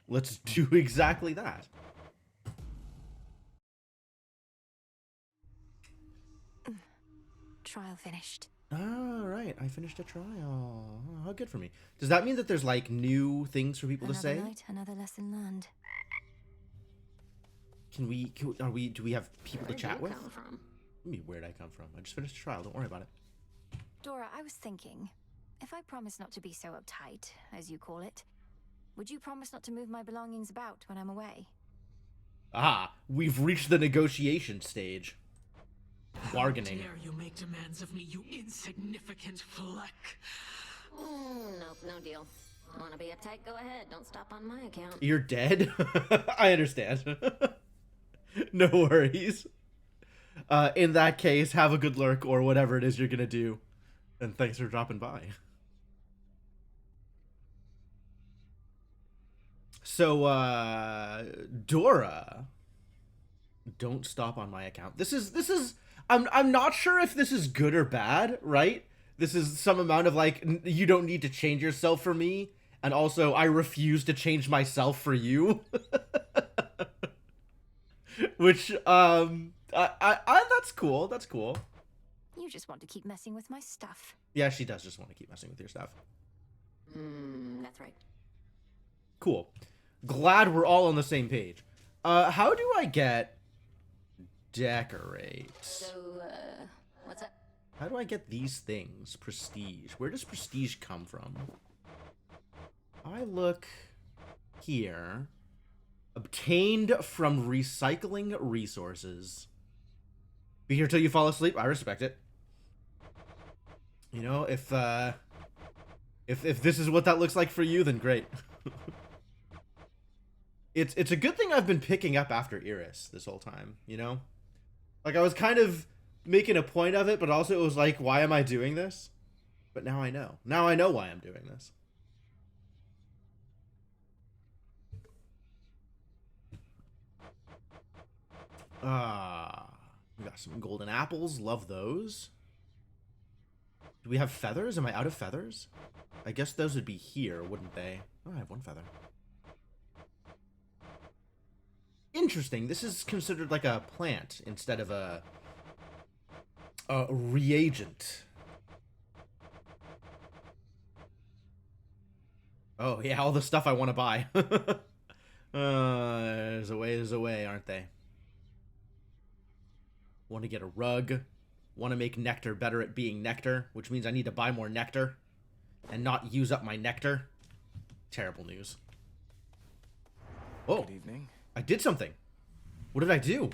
Let's do exactly that. Trial finished. All right, I finished a trial. Oh, how good for me. Does that mean that there's like new things for people to Another say? night, another lesson learned. Do we have people to Where'd chat you with? come from? What do you mean, where'd I come from? I just finished a trial, don't worry about it. Dora, I was thinking, if I promise not to be so uptight, as you call it, would you promise not to move my belongings about when I'm away? Ah, we've reached the negotiation stage. Bargaining. How dare you make demands of me, you insignificant fleck? Nope, no deal. Wanna be uptight? Go ahead. Don't stop on my account. You're dead? I understand. No worries. In that case, have a good lurk or whatever it is you're gonna do. And thanks for dropping by. So, Dora. Don't stop on my account. This is I'm not sure if this is good or bad, right? This is some amount of like you don't need to change yourself for me, and also I refuse to change myself for you. Which I that's cool. That's cool. You just want to keep messing with my stuff. Yeah, she does just want to keep messing with your stuff. That's right. Cool. Glad we're all on the same page. How do I get decorate? So, what's up? How do I get these things? Prestige. Where does prestige come from? I look here. Obtained from recycling resources. Be here till you fall asleep. I respect it. You know, if this is what that looks like for you, then great. It's a good thing I've been picking up after Iris this whole time, you know? Like, I was kind of making a point of it, but also it was like, why am I doing this? But now I know. Now I know why I'm doing this. We got some golden apples. Love those. Do we have feathers? Am I out of feathers? I guess those would be here, wouldn't they? Oh, I have one feather. Interesting. This is considered like a plant instead of a reagent. Oh, yeah, all the stuff I want to buy. There's a way, aren't they? Want to get a rug. Want to make nectar better at being nectar, which means I need to buy more nectar and not use up my nectar. Terrible news. Oh, Good evening. I did something. What did I do?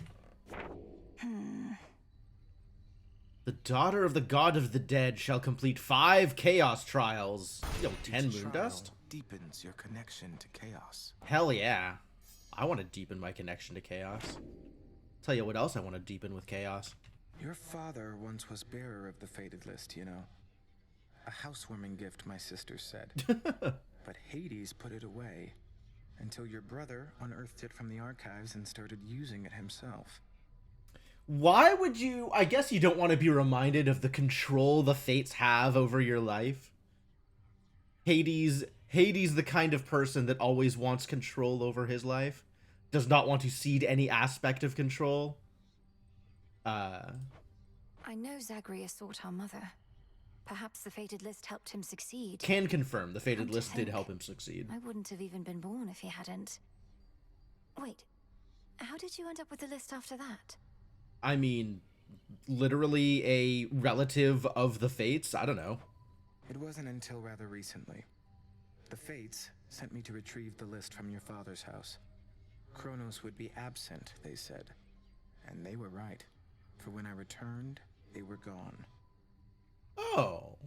The daughter of the god of the dead shall complete 5 chaos trials. Yo, 10 Each moon trial dust? deepens your connection to chaos. Hell yeah. I want to deepen my connection to chaos. Tell you what else I want to deepen with chaos. Your father once was bearer of the fated list, you know. A housewarming gift, my sister said. But Hades put it away until your brother unearthed it from the archives and started using it himself. Why would you... I guess you don't want to be reminded of the control the fates have over your life. Hades the kind of person that always wants control over his life. Does not want to cede any aspect of control. I know Zagreus sought our mother. Perhaps the fated list helped him succeed. Can confirm the fated Come to list did think, help him succeed. I wouldn't have even been born if he hadn't. Wait, how did you end up with the list after that? I mean, literally a relative of the fates? I don't know. It wasn't until rather recently. The Fates sent me to retrieve the list from your father's house. Kronos would be absent, they said. And they were right. For when I returned, they were gone. Oh.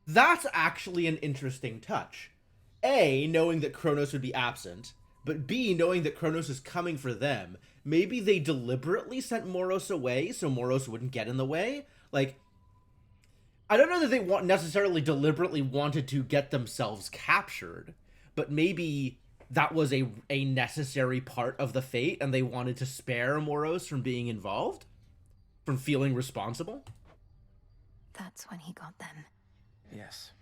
That's actually an interesting touch. A, knowing that Kronos would be absent, but B, knowing that Kronos is coming for them. Maybe they deliberately sent Moros away so Moros wouldn't get in the way? Like, I don't know that they necessarily deliberately wanted to get themselves captured, but maybe that was a necessary part of the fate and they wanted to spare Moros from being involved? From feeling responsible? That's when he got them. Yes.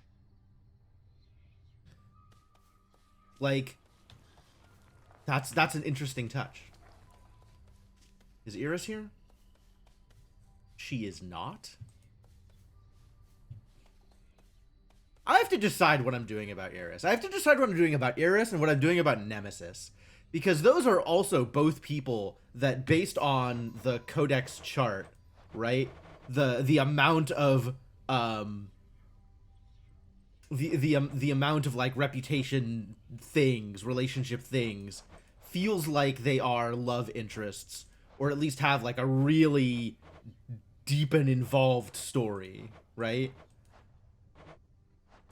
Like, That's an interesting touch. Is Iris here? She is not. I have to decide what I'm doing about Iris. I have to decide what I'm doing about Iris and what I'm doing about Nemesis. Because those are also both people that, based on the Codex chart, right? The amount of the amount of like reputation things, relationship things, feels like they are love interests, or at least have like a really deep and involved story, right?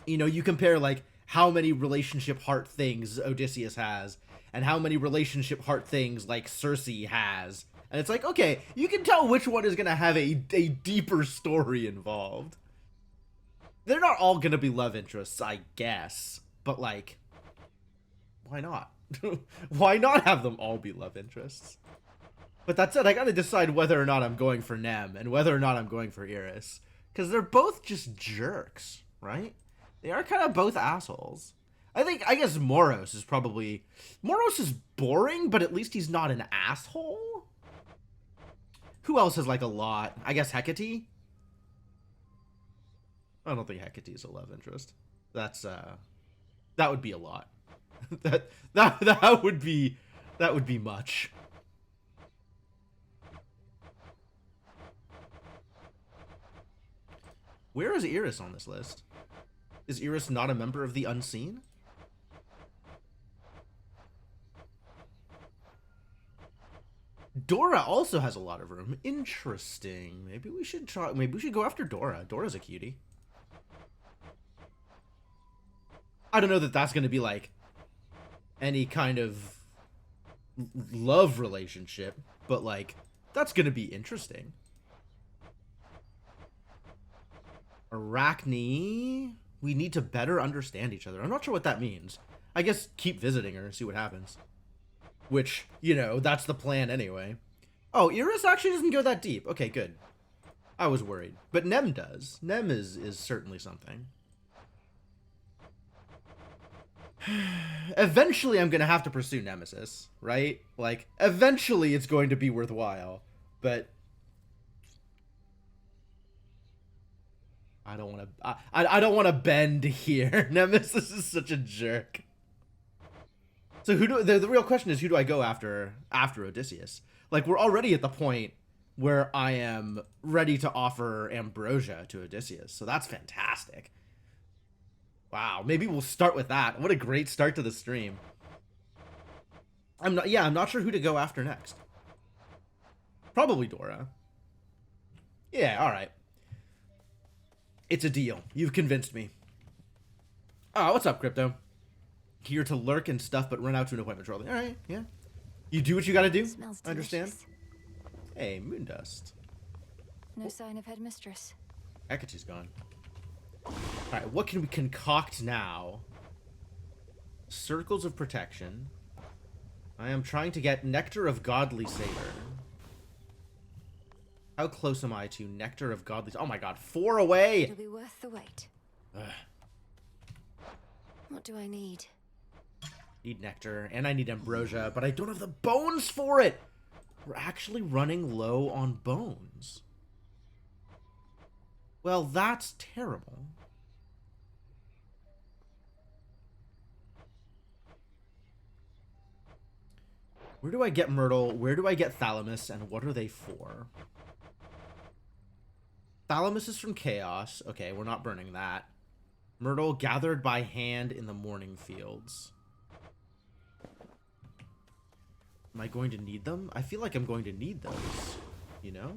You know, you compare like how many relationship heart things Odysseus has and how many relationship heart things like Circe has, and it's like, okay, you can tell which one is gonna have a deeper story involved. They're not all gonna be love interests, I guess, but like, why not? Why not have them all be love interests? But that said, I gotta decide whether or not I'm going for Nem and whether or not I'm going for Iris, because they're both just jerks, right? They are kind of both assholes. I guess Moros is probably... Moros is boring, but at least he's not an asshole? Who else has, like, a lot? I guess Hecate? I don't think Hecate is a love interest. That's, that would be a lot. that would be much. Where is Iris on this list? Is Iris not a member of the Unseen? Dora also has a lot of room. Interesting. Maybe we should try. Maybe we should go after Dora. Dora's a cutie. I don't know that that's going to be like any kind of love relationship, but like that's going to be interesting. Arachne. We need to better understand each other. I'm not sure what that means. I guess keep visiting her and see what happens. Which, you know, that's the plan anyway. Oh, Iris actually doesn't go that deep. Okay, good. I was worried. But Nem does. Nem is certainly something. Eventually, I'm going to have to pursue Nemesis, right? Like, eventually it's going to be worthwhile. But I don't want to. I don't want to bend here. Nemesis is such a jerk. So the real question is, who do I go after Odysseus? Like, we're already at the point where I am ready to offer Ambrosia to Odysseus, so that's fantastic. Wow, maybe we'll start with that. What a great start to the stream. I'm not sure who to go after next. Probably Dora. Yeah, all right. It's a deal. You've convinced me. Oh, what's up, Crypto? Here to lurk and stuff, but run out to an appointment shortly. All right, yeah. You do what you gotta do. Smells I understand. delicious. Hey, Moondust. No sign of headmistress. Hecate's gone. All right, what can we concoct now? Circles of protection. I am trying to get Nectar of Godly Savor. How close am I to Nectar of Godly? Oh my god, 4 away! It'll be worth the wait. Ugh. What do I need? Need Nectar, and I need Ambrosia, but I don't have the bones for it! We're actually running low on bones. Well, that's terrible. Where do I get Myrtle? Where do I get Thalamus? And what are they for? Thalamus is from Chaos. Okay, we're not burning that. Myrtle gathered by hand in the morning fields. Am I going to need them? I feel like I'm going to need those, you know?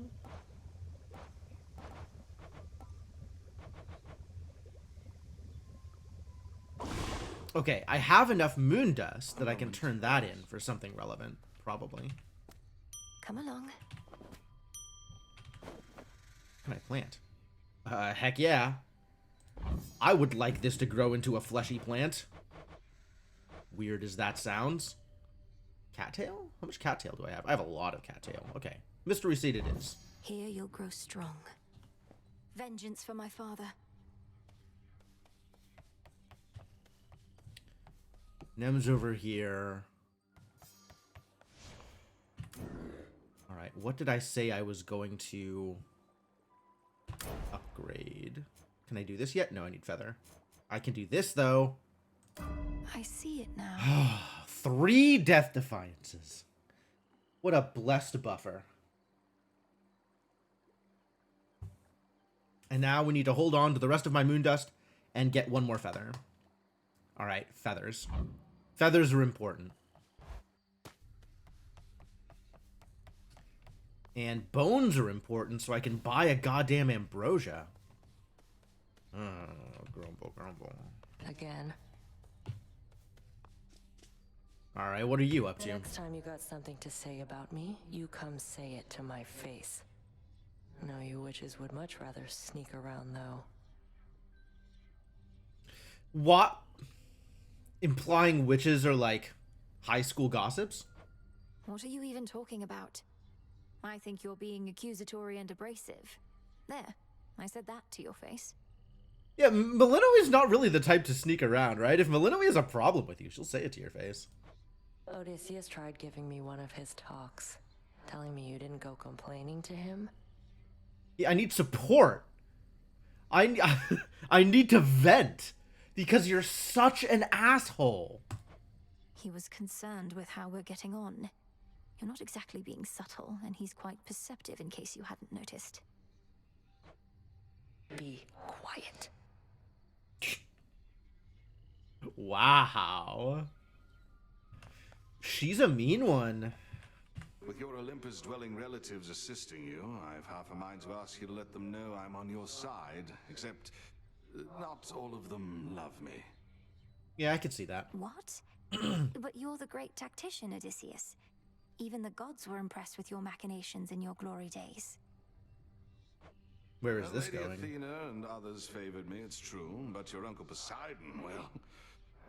Okay, I have enough moon dust that I can turn that in for something relevant, probably. Come along. Can I plant? Heck yeah. I would like this to grow into a fleshy plant. Weird as that sounds. Cattail? How much cattail do I have? I have a lot of cattail. Okay. Mystery seed it is. Here you'll grow strong. Vengeance for my father. Nem's over here. Alright, what did I say I was going to upgrade? Can I do this yet? No, I need feather. I can do this, though. I see it now. 3 Death Defiances. What a blessed buffer. And now we need to hold on to the rest of my moon dust and get 1 more feather. Alright, feathers. Feathers are important. And bones are important, so I can buy a goddamn ambrosia. Grumble, grumble. Again. Alright, what are you up The to? next time you got something to say about me, you come say it to my face. No, you witches would much rather sneak around, though. What? Implying witches are like high school gossips? What are you even talking about? I think you're being accusatory and abrasive. There, I said that to your face. Yeah, Malinoe is not really the type to sneak around, right? If Malinoe has a problem with you, she'll say it to your face. Odysseus tried giving me one of his talks, telling me you didn't go complaining to him. Yeah, I need support. I need to vent because you're such an asshole. He was concerned with how we're getting on. You're not exactly being subtle, and he's quite perceptive in case you hadn't noticed. Be quiet. Wow. She's a mean one. With your Olympus-dwelling relatives assisting you, I've half a mind to ask you to let them know I'm on your side, except not all of them love me. Yeah, I could see that. What? But you're the great tactician, Odysseus. Even the gods were impressed with your machinations in your glory days. Where is this Lady going? Athena and others favored me, it's true, but your uncle Poseidon, well,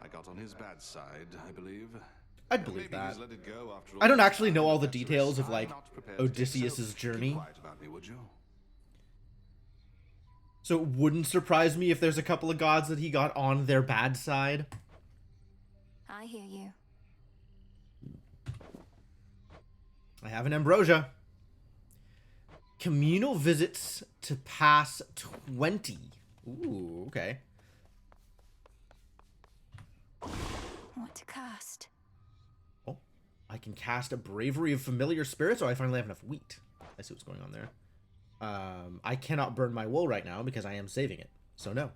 I got on his bad side, I believe. I'd believe Maybe that. he's let it go after all I don't this actually know time, all the but that's a details risk of, like, I'm not prepared to take, Odysseus's so journey. Keep quiet about me, would you? So it wouldn't surprise me if there's a couple of gods that he got on their bad side. I hear you. I have an ambrosia. Communal visits to pass 20. Ooh, okay. What to cast? Oh, I can cast a Bravery of Familiar Spirits. Oh, I finally have enough wheat. I see what's going on there. I cannot burn my wool right now because I am saving it. So no.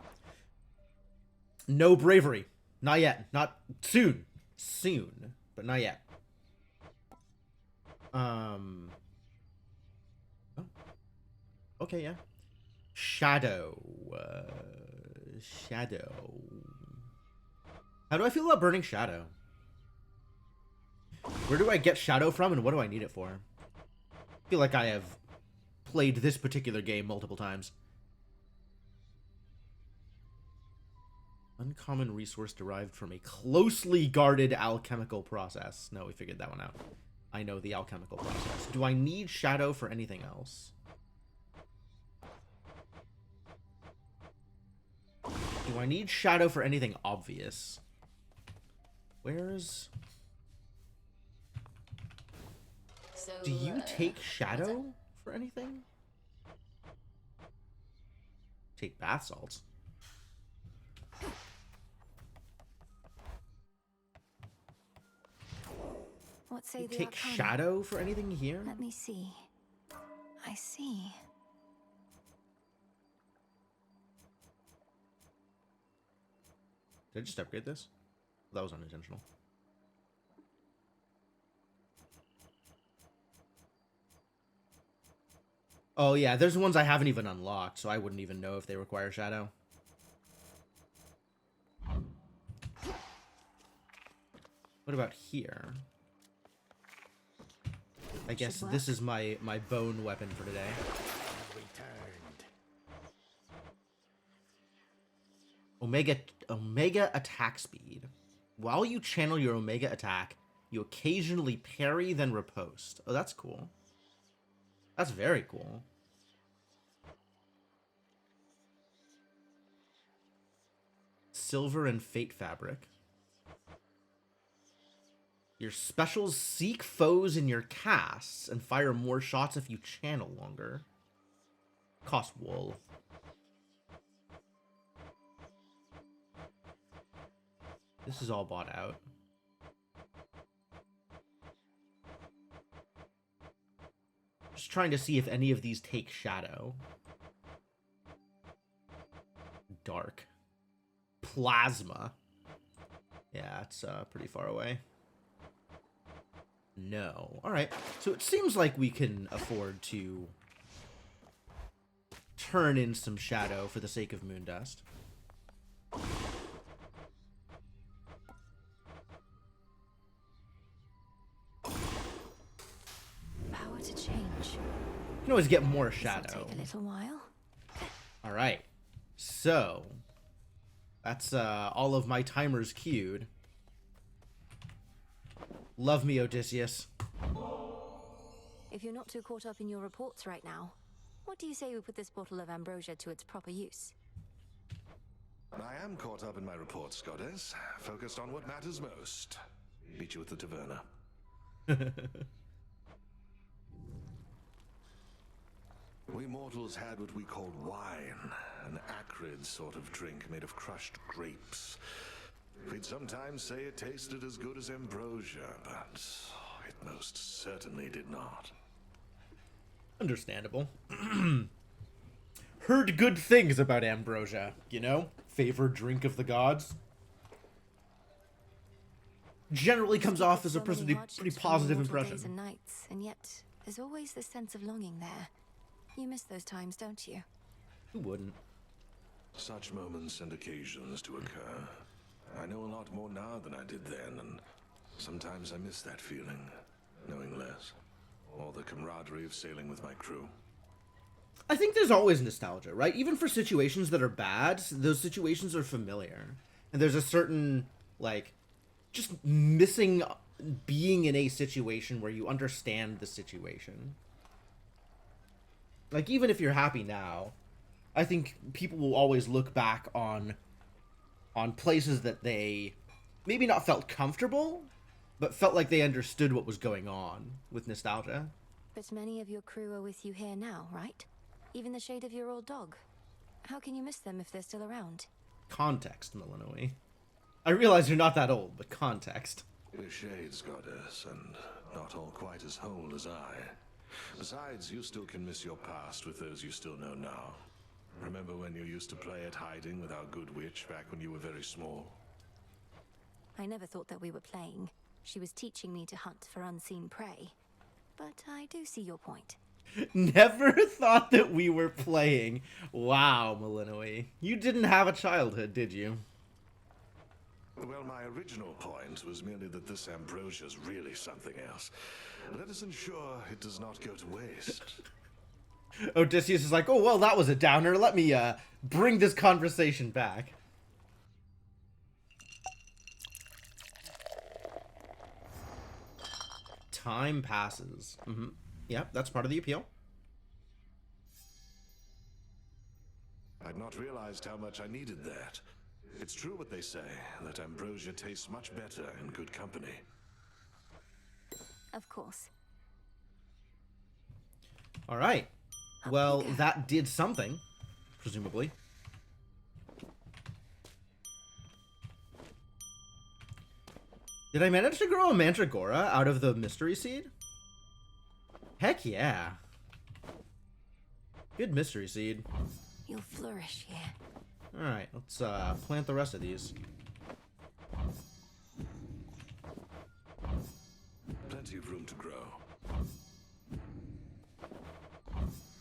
No bravery. Not yet. Not soon. Soon. But not yet. Oh. Okay, yeah. Shadow. Shadow. How do I feel about burning Shadow? Where do I get Shadow from and what do I need it for? I feel like I have played this particular game multiple times. Uncommon resource derived from a closely guarded alchemical process. No, we figured that one out. I know the alchemical process. Do I need Shadow for anything else? Do I need Shadow for anything obvious? Where's... So, Do you take Shadow for anything? Take bath salts. What say You the take Arcana? Shadow for anything here? Let me see. I see. Did I just upgrade this? That was unintentional. Oh yeah, there's ones I haven't even unlocked, so I wouldn't even know if they require Shadow. What about here? I guess this is my bone weapon for today. Omega attack speed. While you channel your Omega attack, you occasionally parry then riposte. Oh, that's cool. That's very cool. Silver and Fate Fabric. Your specials seek foes in your casts and fire more shots if you channel longer. Cost wool. This is all bought out. Just trying to see if any of these take shadow. Dark. Plasma. Yeah, it's pretty far away. No. Alright, so it seems like we can afford to turn in some shadow for the sake of Moondust. Power to change. You can always get more shadow. This'll take a little while. Alright, so that's all of my timers queued. Love me, Odysseus. If you're not too caught up in your reports right now, what do you say we put this bottle of ambrosia to its proper use? I am caught up in my reports, Goddess. Focused on what matters most. Meet you at the taverna. We mortals had what we called wine, an acrid sort of drink made of crushed grapes. We'd sometimes say it tasted as good as ambrosia, but it most certainly did not. Understandable. Heard good things about ambrosia, you know? Favored drink of the gods. Generally comes off as a pretty positive impression. Days and nights, and yet there's always this sense of longing there. You miss those times, don't you? Who wouldn't? Such moments and occasions to occur. I know a lot more now than I did then, and sometimes I miss that feeling, knowing less. Or the camaraderie of sailing with my crew. I think there's always nostalgia, right? Even for situations that are bad, those situations are familiar. And there's a certain, like, just missing being in a situation where you understand the situation. Like, even if you're happy now, I think people will always look back on places that they maybe not felt comfortable, but felt like they understood what was going on with nostalgia. But many of your crew are with you here now, right? Even the shade of your old dog. How can you miss them if they're still around? Context, Millenoi. I realize you're not that old, but context. We're shades, Goddess, and not all quite as whole as I. Besides, you still can miss your past with those you still know now. Remember when you used to play at hiding with our good witch back when you were very small? I never thought that we were playing. She was teaching me to hunt for unseen prey. But I do see your point. Never thought that we were playing. Wow, Millenoi. You didn't have a childhood, did you? Well, my original point was merely that this ambrosia's really something else. Let us ensure it does not go to waste. Odysseus is like, oh, well, that was a downer. Let me bring this conversation back. Time passes. Yep, that's part of the appeal. I'd not realized how much I needed that. It's true what they say, that ambrosia tastes much better in good company. Of course. All right. Well, that did something, presumably. Did I manage to grow a mandragora out of the mystery seed? Heck yeah. Good mystery seed. You'll flourish here. Alright, let's plant the rest of these. Plenty of room to grow.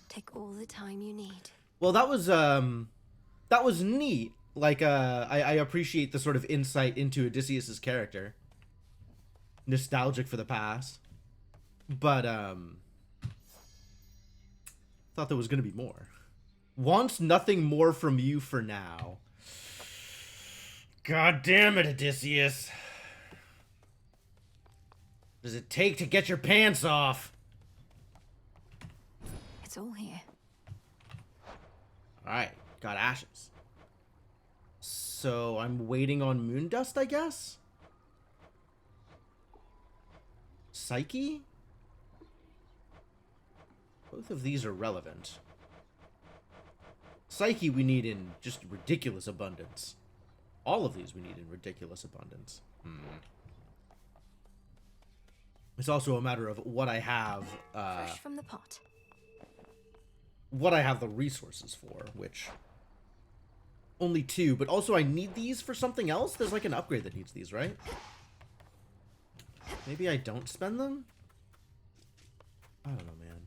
Take all the time you need. Well, that was neat. Like, I appreciate the sort of insight into Odysseus's character. Nostalgic for the past. But, thought there was gonna be more. Wants nothing more from you for now. God damn it, Odysseus. What does it take to get your pants off? It's all here. Alright, got ashes. So I'm waiting on Moondust, I guess? Psyche? Both of these are relevant. Psyche we need in just ridiculous abundance. All of these we need in ridiculous abundance. It's also a matter of what I have, Fresh from the pot. what I have the resources for, which only 2, but also I need these for something else. There's like an upgrade that needs these, right? Maybe I don't spend them? I don't know, man.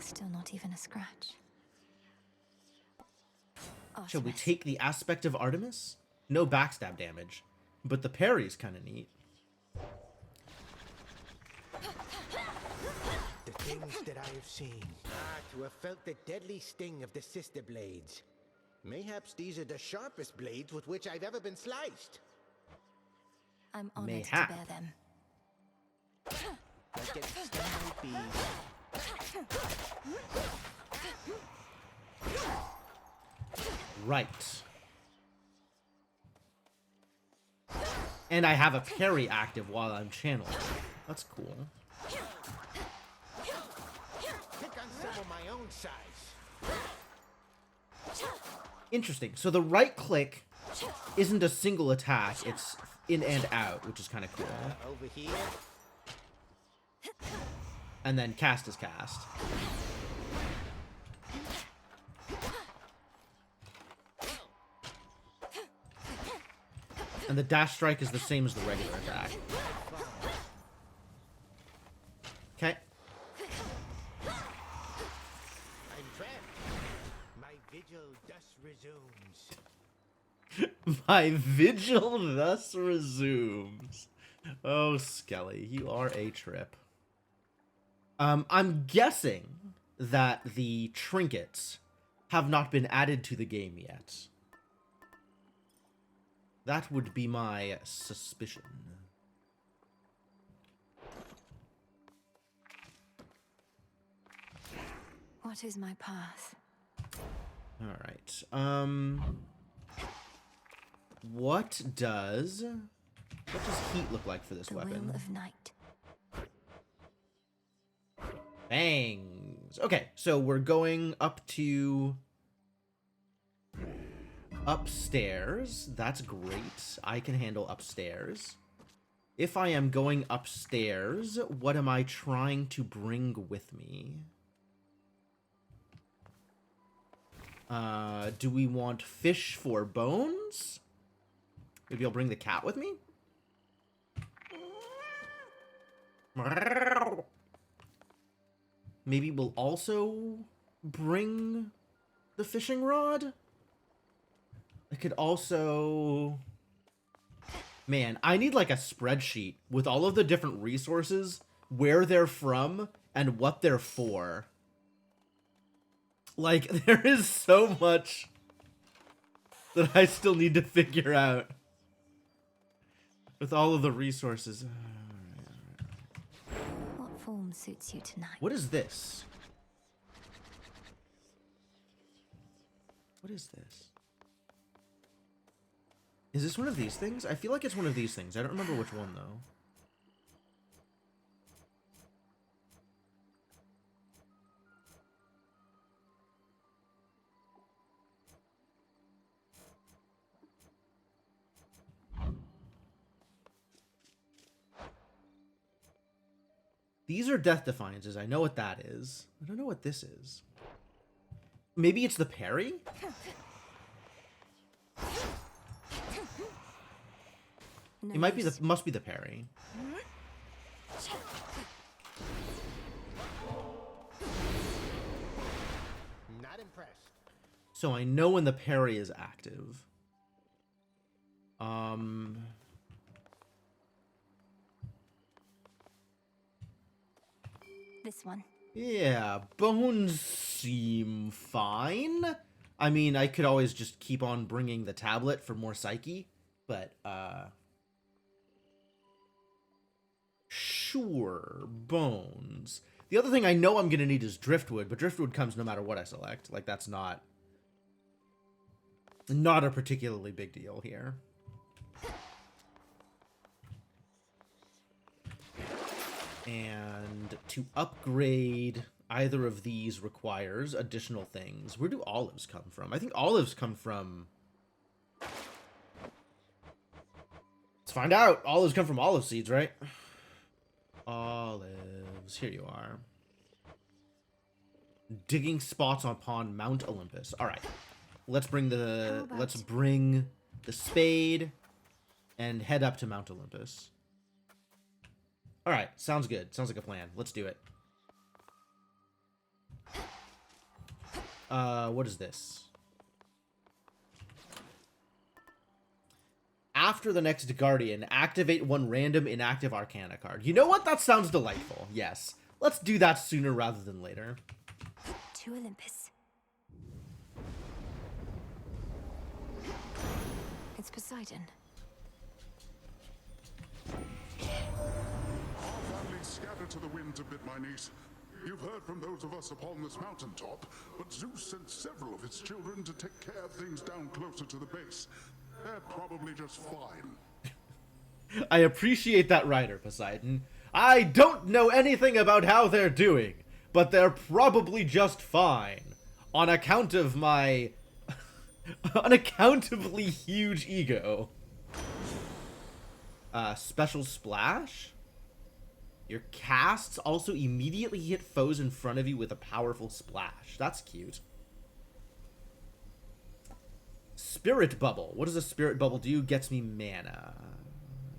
Still not even a scratch. Shall we Artemis. take the aspect of Artemis? No backstab damage, but the parry's kind of neat. The things that I have seen. To have felt the deadly sting of the sister blades. Mayhaps these are the sharpest blades with which I've ever been sliced. I'm honored Mayhap. to bear them. Like it still might be. Right. And I have a parry active while I'm channeling. That's cool. Pick on some of my own size. Interesting. So the right click isn't a single attack, it's in and out, which is kind of cool. Over here. And then cast is cast. And the dash strike is the same as the regular attack. Okay. I'm trapped. My vigil thus resumes. My vigil thus resumes. Oh, Skelly, you are a trip. I'm guessing that the trinkets have not been added to the game yet. That would be my suspicion. What is my path? All right. What does heat look like for this The weapon? will of night. Bangs. Okay, so we're going up to upstairs. That's great. I can handle upstairs. If I am going upstairs, what am I trying to bring with me? Do we want fish for bones? Maybe I'll bring the cat with me? Maybe we'll also bring the fishing rod? I could also... Man, I need like a spreadsheet with all of the different resources, where they're from, and what they're for. Like, there is so much that I still need to figure out with all of the resources. What form suits you tonight? What is this? What is this? Is this one of these things? I feel like it's one of these things. I don't remember which one, though. These are Death Defiances. I know what that is. I don't know what this is. Maybe it's the parry? No It might be use. must be the parry. Not impressed. So I know when the parry is active. This one. Yeah, bones seem fine. I mean, I could always just keep on bringing the tablet for more psyche, but, sure, bones. The other thing I know I'm gonna need is driftwood, but driftwood comes no matter what I select. Like, that's not Not a particularly big deal here. And to upgrade either of these requires additional things. Where do olives come from? I think olives come from... Let's find out. Olives come from olive seeds, right? Olives. Here you are. Digging spots upon Mount Olympus. All right. Let's bring the spade and head up to Mount Olympus. All right, sounds good. Sounds like a plan. Let's do it. What is this? After the next Guardian, activate one random inactive Arcana card. You know what? That sounds delightful. Yes. Let's do that sooner rather than later. To Olympus. It's Poseidon. Our family scattered to the winds a bit, my niece. You've heard from those of us upon this mountaintop, but Zeus sent several of his children to take care of things down closer to the base. They're probably just fine. I appreciate that, Rider Poseidon. I don't know anything about how they're doing, but they're probably just fine. On account of my unaccountably huge ego. Special Splash? Your casts also immediately hit foes in front of you with a powerful splash. That's cute. Spirit Bubble. What does a Spirit Bubble do? Gets me mana.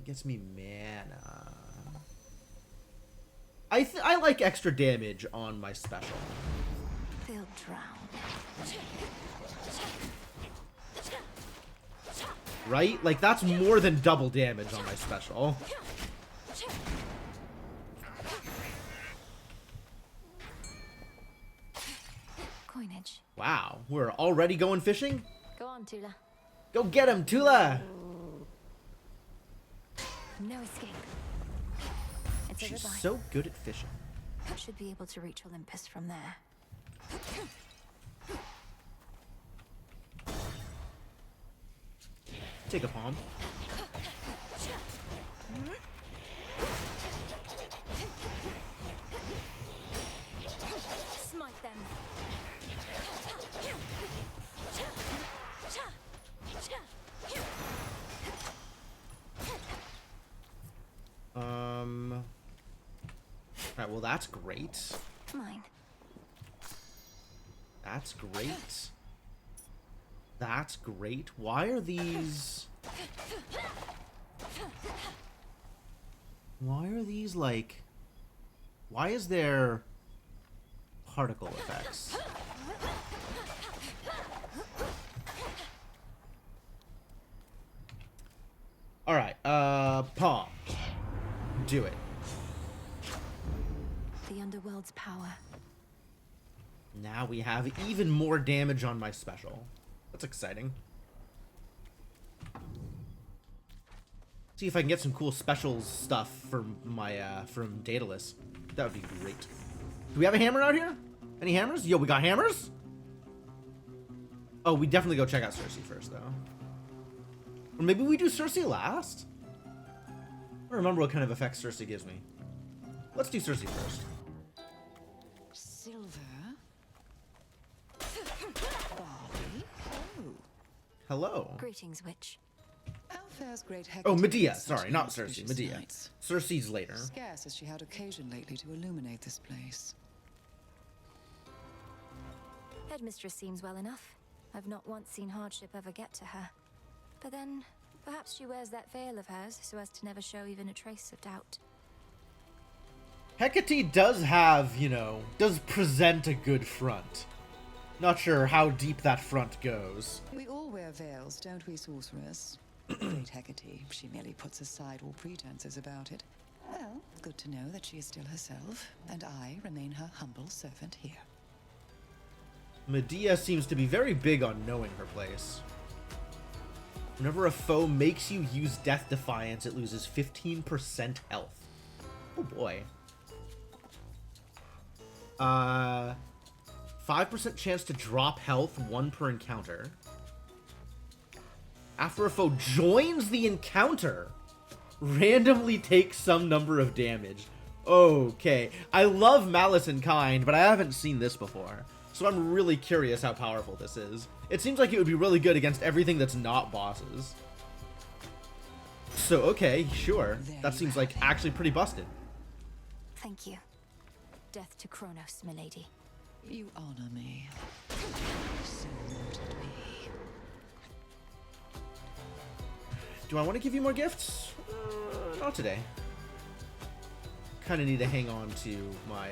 Gets me mana. I like extra damage on my special. They'll drown. Right? Like, that's more than double damage on my special. Coinage. Wow, we're already going fishing? Go on, Tula. Go get him, Tula! No escape. It's She's a river. so good at fishing. Should be able to reach Olympus from there. Take a palm. Smite them. Alright, well that's great. Mine. That's great. That's great. Why are these... Why are these, like... Why is there... particle effects? Alright, palm. Do it. The underworld's power. Now we have even more damage on my special. That's exciting. See if I can get some cool specials stuff from my from Daedalus. That would be great. Do we have a hammer out here? Any hammers? Yo, we got hammers? Oh, we definitely go check out Cersei first, though. Or maybe we do Cersei last? I don't remember what kind of effects Cersei gives me. Let's do Cersei first. Silver. Barley. Oh. Hello. Greetings, witch. Alfair's great Oh, Hecate Medea. was Sorry, such not an Cersei. auspicious Medea. night. Cersei's later. Scarce as she had occasion lately to illuminate this place. Headmistress seems well enough. I've not once seen hardship ever get to her. But then, perhaps she wears that veil of hers so as to never show even a trace of doubt. Hecate does have, you know, does present a good front. Not sure how deep that front goes. We all wear veils, don't we, sorceress? Great Hecate, she merely puts aside all pretenses about it. Well, good to know that she is still herself, and I remain her humble servant here. Medea seems to be very big on knowing her place. Whenever a foe makes you use Death Defiance, it loses 15% health. Oh boy. 5% chance to drop health, 1 per encounter. After a foe joins the encounter, randomly takes some number of damage. Okay. I love Malice in Kind, but I haven't seen this before. So I'm really curious how powerful this is. It seems like it would be really good against everything that's not bosses. So, okay, sure. That seems like actually pretty busted. Thank you. Death to Kronos, milady. You honor me. So wounded me. Do I want to give you more gifts? Not today. Kind of need to hang on to my,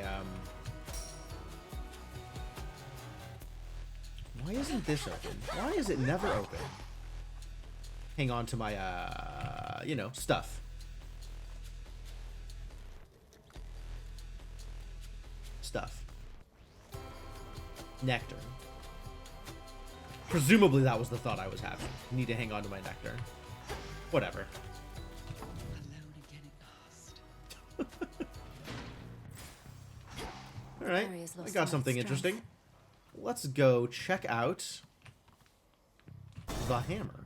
Why isn't this open? Why is it never open? Hang on to my, you know, stuff. Stuff. Nectar. Presumably that was the thought I was having. Need to hang on to my nectar. Whatever. Alone again at last. Alright, I got something interesting. Let's go check out the hammer.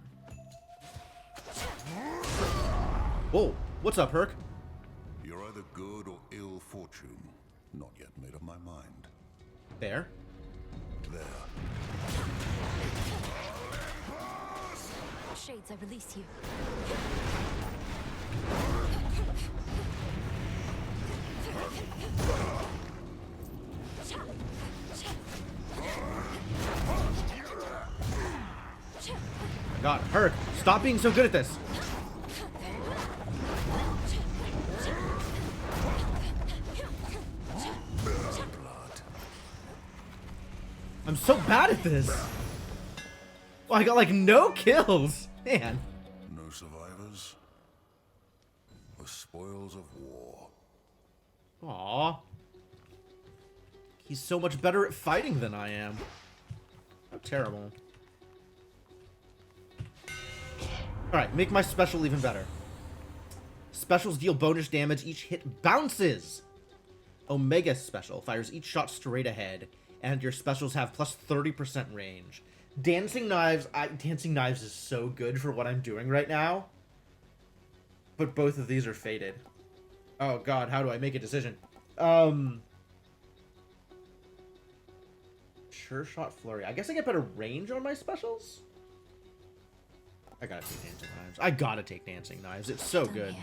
Whoa, what's up, Herc? You're either good or ill fortune. Not yet made up my mind. There. There. Shades, I release you. God, Herc, stop being so good at this. I'm so bad at this. Oh, I got like no kills. Man. No survivors. The spoils of war. Aw. He's so much better at fighting than I am. How terrible. Alright, make my special even better. Specials deal bonus damage. Each hit bounces. Omega special fires each shot straight ahead. And your specials have plus 30% range. Dancing Knives, Dancing Knives is so good for what I'm doing right now. But both of these are faded. Oh god, how do I make a decision? Sure Shot Flurry. I guess I get better range on my specials? I gotta take Dancing Knives. I gotta take Dancing Knives. It's so good.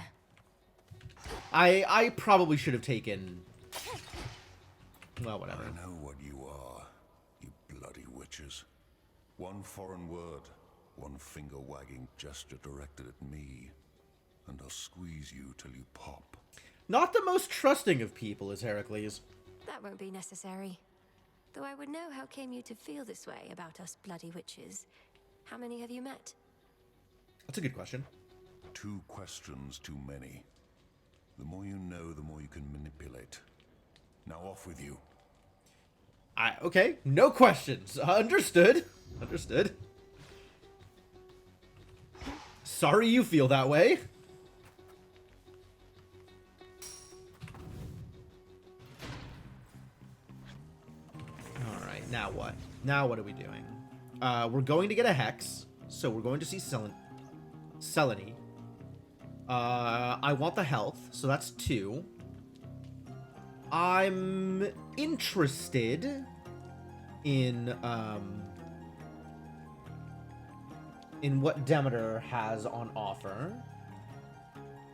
I probably should have taken... Well, whatever. I know what you are, you bloody witches. One foreign word, one finger-wagging gesture directed at me, and I'll squeeze you till you pop. Not the most trusting of people is Heracles. That won't be necessary. Though I would know how came you to feel this way about us bloody witches. How many have you met? That's a good question. 2 questions too many. The more you know, the more you can manipulate. Now off with you. Okay, no questions. Understood. Understood. Sorry you feel that way. Alright, now what? Now what are we doing? We're going to get a Hex, so we're going to see Selene. I want the health, so that's 2. I'm interested in what Demeter has on offer.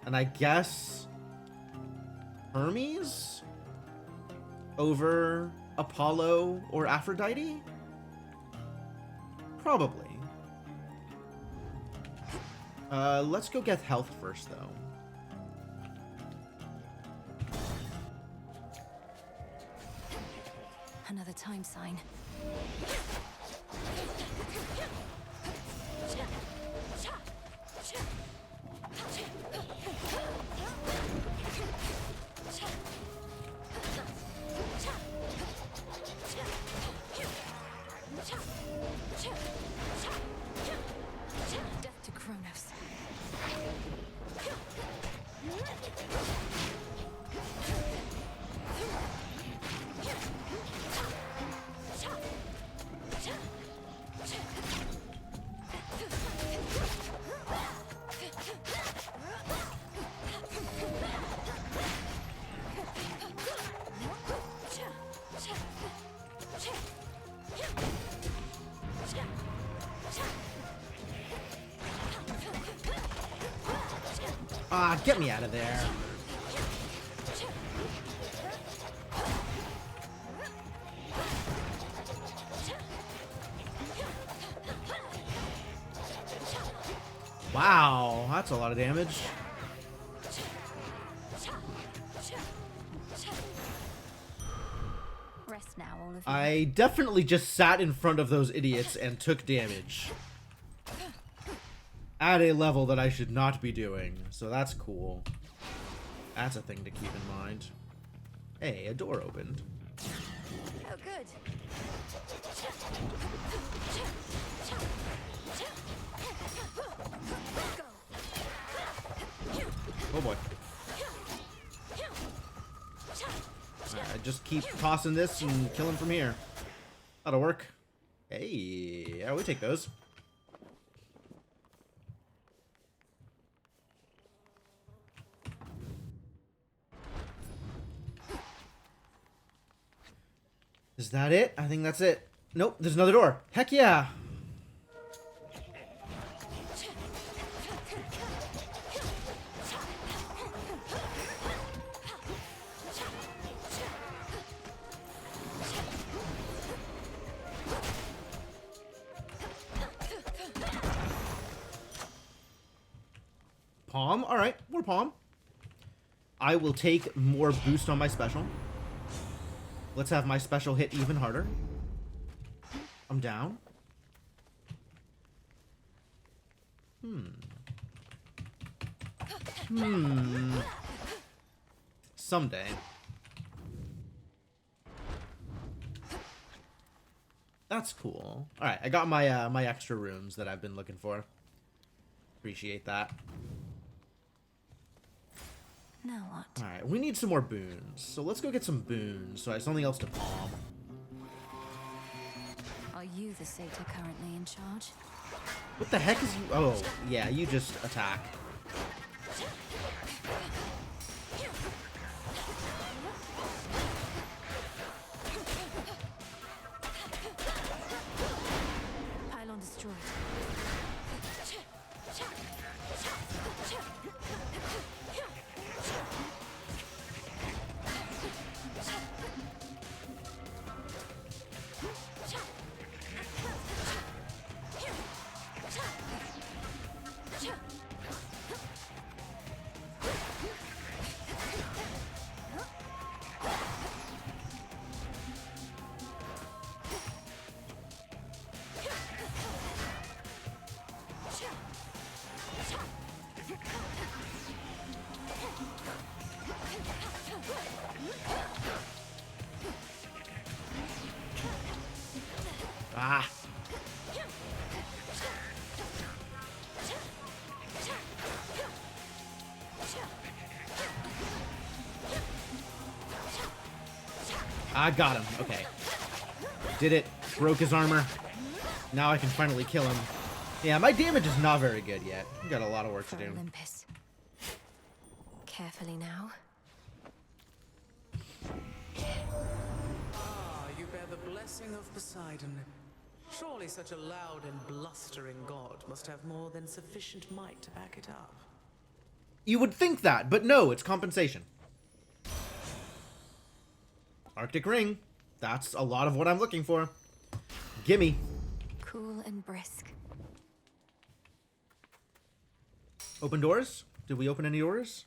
And I guess Hermes over Apollo or Aphrodite? Probably. Let's go get health first, though. Another time sign. Death to Kronos. Ah, get me out of there. Wow, that's a lot of damage. Rest now, all of you. I definitely just sat in front of those idiots and took damage. At a level that I should not be doing, so that's cool. That's a thing to keep in mind. Hey, a door opened. Oh, good. Oh boy. Alright, just keep tossing this and kill him from here. That'll work. Hey, yeah, we take those. Is that it? I think that's it. Nope, there's another door. Heck yeah. Palm? Alright, more palm. I will take more boost on my special. Let's have my special hit even harder. I'm down. Someday. That's cool. Alright, I got my my extra rooms that I've been looking for. Appreciate that. Now what? Alright, we need some more boons. So let's go get some boons so I have something else to palm. Are you the satyr currently in charge? What the heck is you? Oh, yeah, you just attack. Pylon destroyed. Ah. I got him. Okay. Did it. Broke his armor. Now I can finally kill him. Yeah, my damage is not very good yet. We got a lot of work to For do. Olympus. Carefully now. Ah, you bear the blessing of Poseidon. Surely such a loud and blustering god must have more than sufficient might to back it up. You would think that, but no, it's compensation. Arctic Ring. That's a lot of what I'm looking for. Gimme. Cool and brisk. Open doors? Did we open any doors?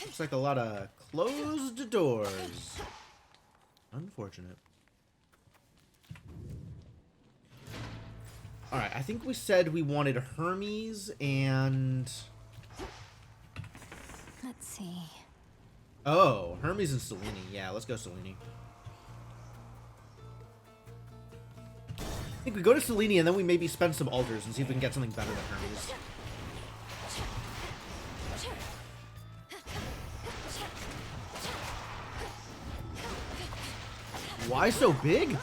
Looks like a lot of closed doors. Unfortunate. Alright, I think we said we wanted Hermes and... Let's see. Oh, Hermes and Selene. Yeah, let's go Selene. I think we go to Selene and then we maybe spend some altars and see if we can get something better than Hermes. Why so big?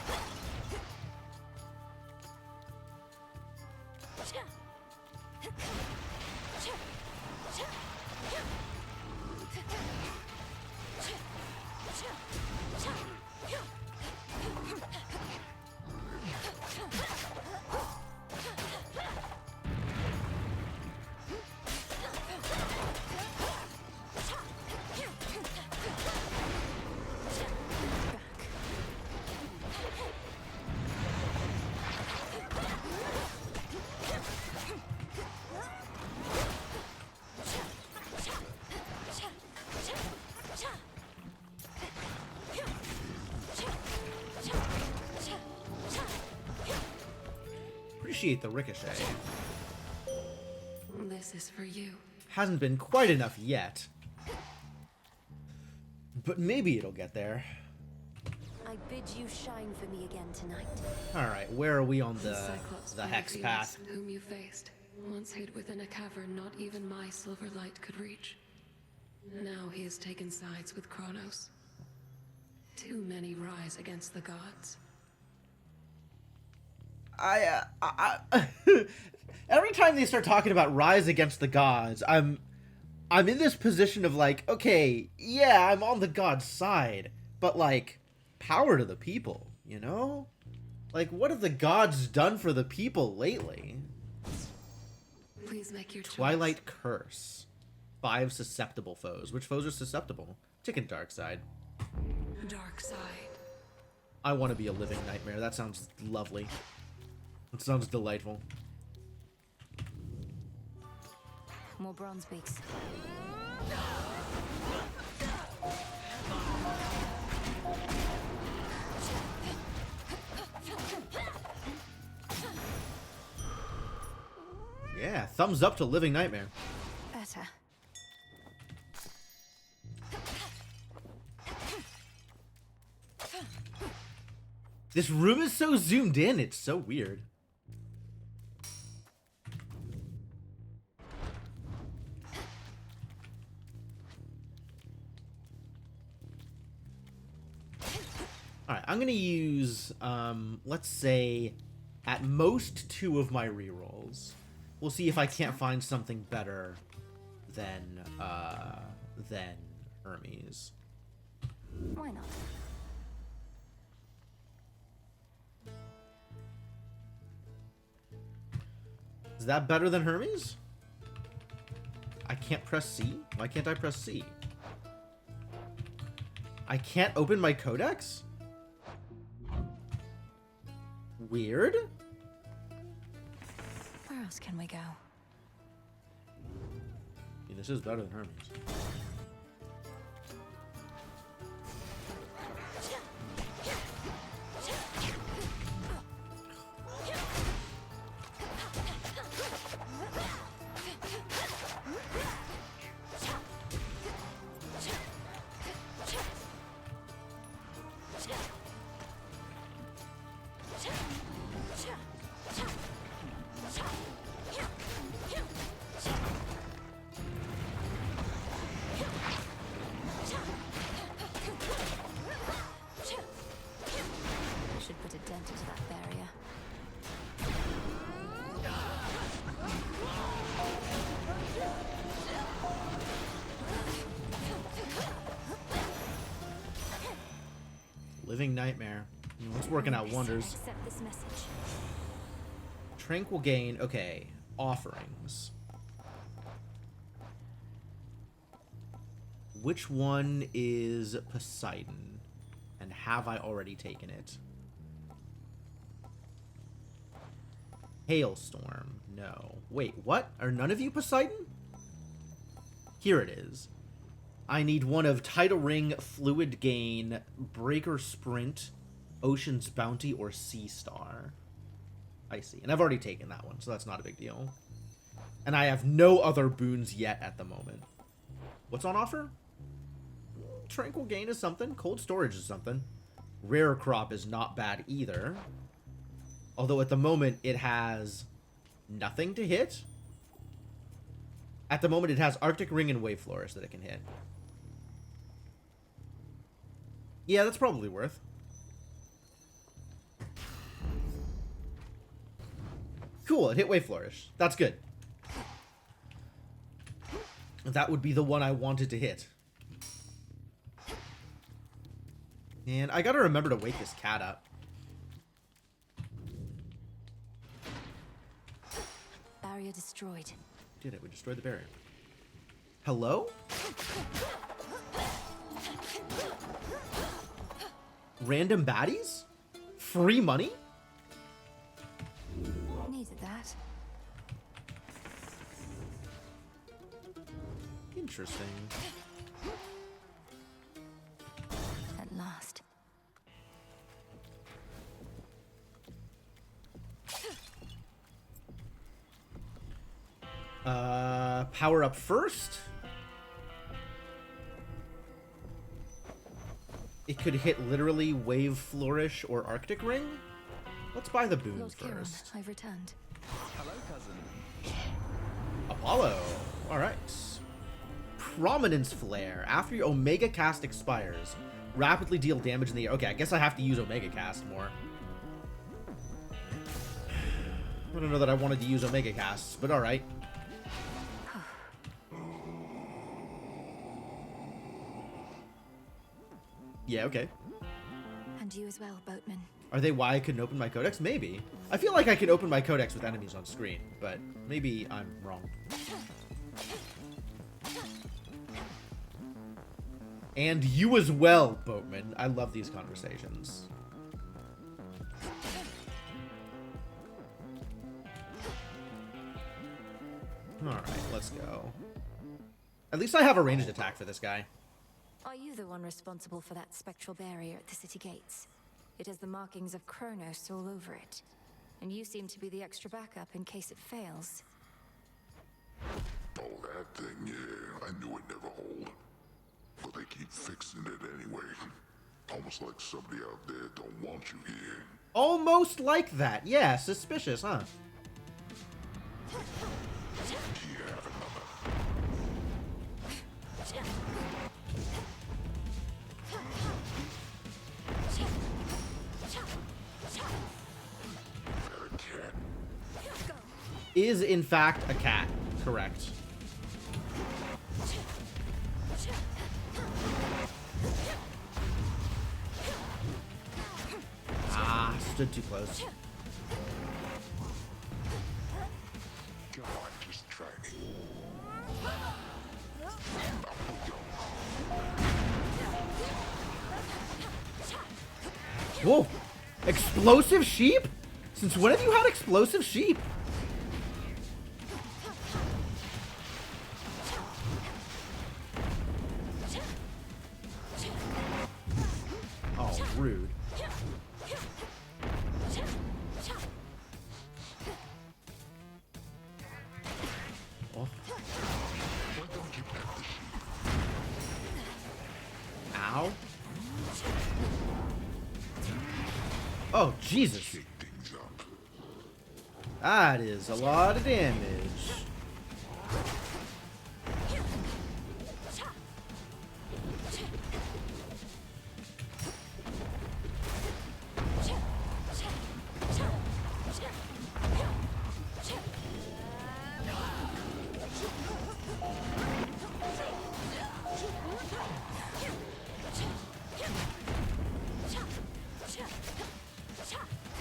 appreciate the ricochet. This is for you. Hasn't been quite enough yet. But maybe it'll get there. I bid you shine for me again tonight. Alright, where are we on Cyclops the hex Pyrrheus, path? whom you faced, once hid within a cavern not even my silver light could reach. Now he has taken sides with Kronos. Too many rise against the gods. Every time they start talking about rise against the gods, I'm in this position of like, okay, yeah, I'm on the god's side, but like, power to the people, you know? Like, what have the gods done for the people lately? Please make your choice. Twilight Curse. 5 susceptible foes. Which foes are susceptible? Chicken Dark Side. Dark side. I want to be a living nightmare. That sounds lovely. It sounds delightful. More bronze beaks. Yeah, thumbs up to Living Nightmare. Better. This room is so zoomed in, it's so weird. Alright, I'm gonna use, let's say, at most 2 of my rerolls. We'll see if I can't find something better than Hermes. Why not? Is that better than Hermes? I can't press C? Why can't I press C? I can't open my codex? Weird? Where else can we go? Yeah, this is better than Hermes. Should put a dent into that barrier. Living Nightmare. It's working out wonders. Accept this message. Tranquil Gain. Okay. Offerings. Which one is Poseidon? And have I already taken it? Hailstorm. No. Wait, what? Are none of you Poseidon? Here it is. I need one of Tidal Ring, Fluid Gain, Breaker Sprint, Ocean's Bounty, or Sea Star. I see. And I've already taken that one, so that's not a big deal. And I have no other boons yet at the moment. What's on offer? Tranquil Gain is something. Cold Storage is something. Rare Crop is not bad either. Although at the moment it has nothing to hit. At the moment it has Arctic Ring and Wave Flourish that it can hit. Yeah, that's probably worth. Cool, it hit Wave Flourish. That's good. That would be the one I wanted to hit. And I gotta remember to wake this cat up. Barrier destroyed. Did it? We destroyed the barrier. Hello? Random baddies? Free money? Needed that. Interesting. At last. Power up first. It could hit literally Wave Flourish or Arctic Ring. Let's buy the boon Lord Chiron, first. I've returned. Hello, cousin. Apollo. Alright. Prominence Flare. After your Omega Cast expires, rapidly deal damage in the air. Okay, I guess I have to use Omega Cast more. I don't know that I wanted to use Omega Casts, but alright. Yeah, okay. And you as well, boatman. Are they why I couldn't open my codex? Maybe. I feel like I can open my codex with enemies on screen, but maybe I'm wrong. And you as well, boatman. I love these conversations. Alright, let's go. At least I have a ranged attack for this guy. Are you the one responsible for that spectral barrier at the city gates? It has the markings of Kronos all over it. And you seem to be the extra backup in case it fails. Oh, that thing, yeah. I knew it never hold. But they keep fixing it anyway. Almost like somebody out there don't want you here. Almost like that. Yeah, suspicious, huh? Is in fact a cat. Correct. Ah, stood too close. Come on, just try me. Whoa! Explosive sheep? Since when have you had explosive sheep? Oh, rude. Oh. Ow. Oh, Jesus. That is a lot of damage.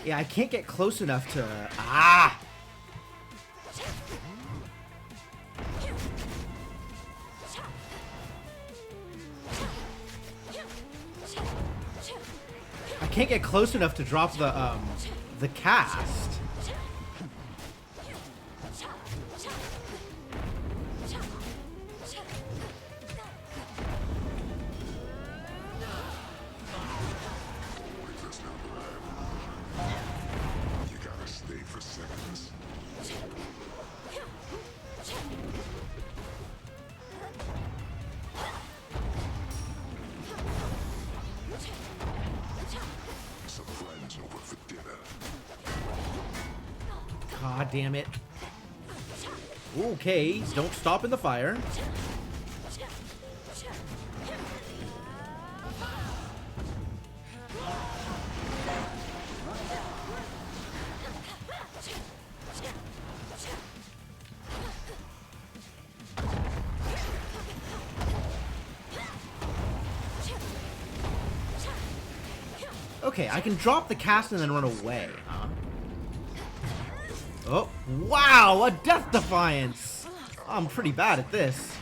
Yeah, I can't get close enough to... Ah! I can't get close enough to drop the cast. God damn it. Okay, don't stop in the fire. Okay, I can drop the cast and then run away, huh? Oh, wow, a Death Defiance! I'm pretty bad at this.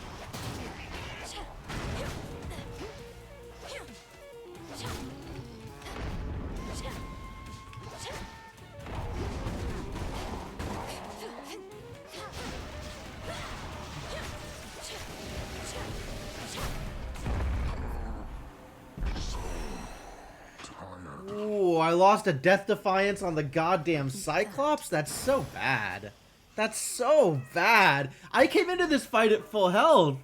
Ooh, I lost a Death Defiance on the goddamn Cyclops? That's so bad. That's so bad. I came into this fight at full health.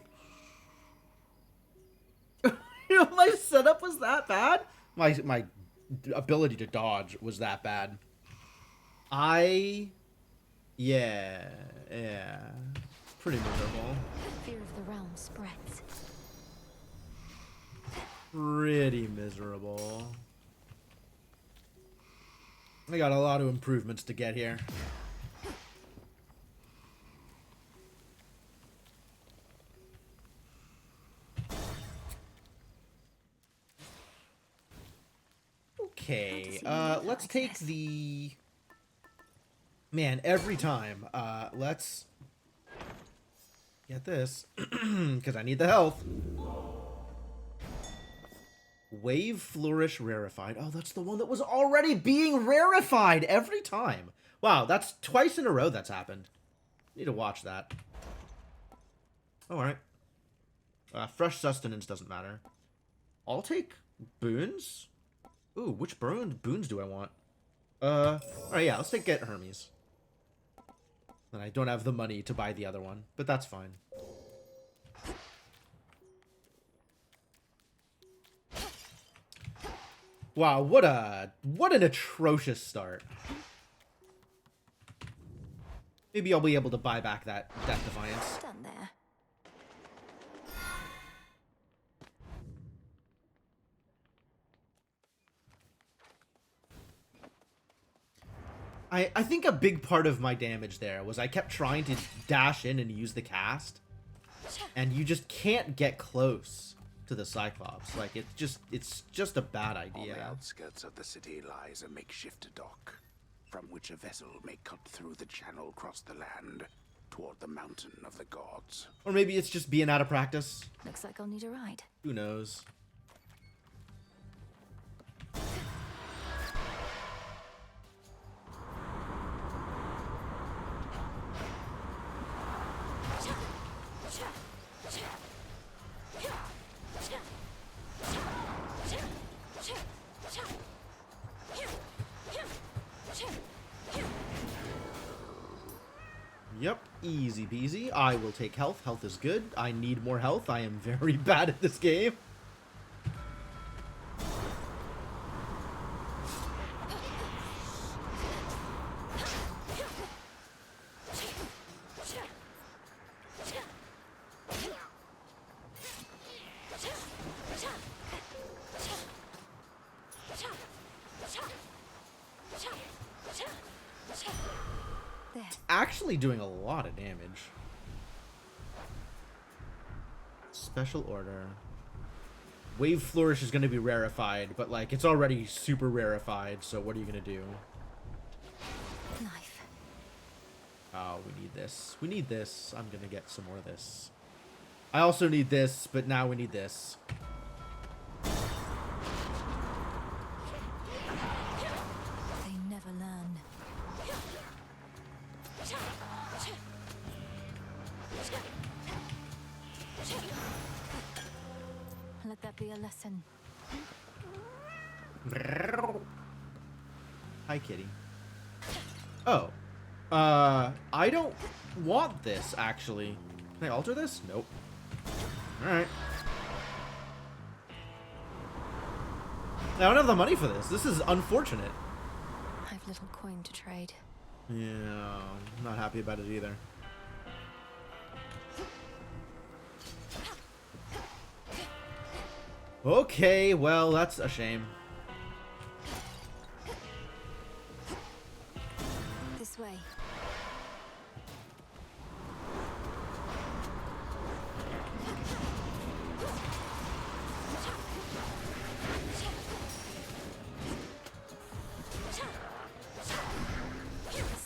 You know, my setup was that bad. My ability to dodge was that bad. Yeah. Pretty miserable. Fear of the realm spreads. Pretty miserable. I got a lot of improvements to get here. Okay, let's take the... Man, every time. Let's get this, because I need the health. Wave Flourish Rarefied. Oh, that's the one that was already being rarefied every time. Wow, that's twice in a row that's happened. Need to watch that. Oh, alright. Fresh Sustenance doesn't matter. I'll take boons. Ooh, which boons do I want? Alright, yeah, let's get Hermes. And I don't have the money to buy the other one, but that's fine. Wow, what an atrocious start. Maybe I'll be able to buy back that Death Defiance. Done there. I think a big part of my damage there was I kept trying to dash in and use the cast, and you just can't get close to the Cyclops. Like, it's just a bad idea. On the outskirts of the city lies a makeshift dock, from which a vessel may cut through the channel across the land toward the mountain of the gods. Or maybe it's just being out of practice. Looks like I'll need a ride. Who knows? Yep, easy peasy. I will take health. Health is good. I need more health. I am very bad at this game. Actually doing a lot of damage. Special order. Wave Flourish is going to be rarefied, but like it's already super rarefied, so what are you going to do? Knife. Oh, we need this. We need this. I'm going to get some more of this. I also need this, but now we need this. They never learn. Let that be a lesson. Hi, kitty. Oh. I don't want this, actually. Can I alter this? Nope. Alright. I don't have the money for this. This is unfortunate. I've little coin to trade. Yeah, I'm not happy about it either. Okay, well, that's a shame. This way.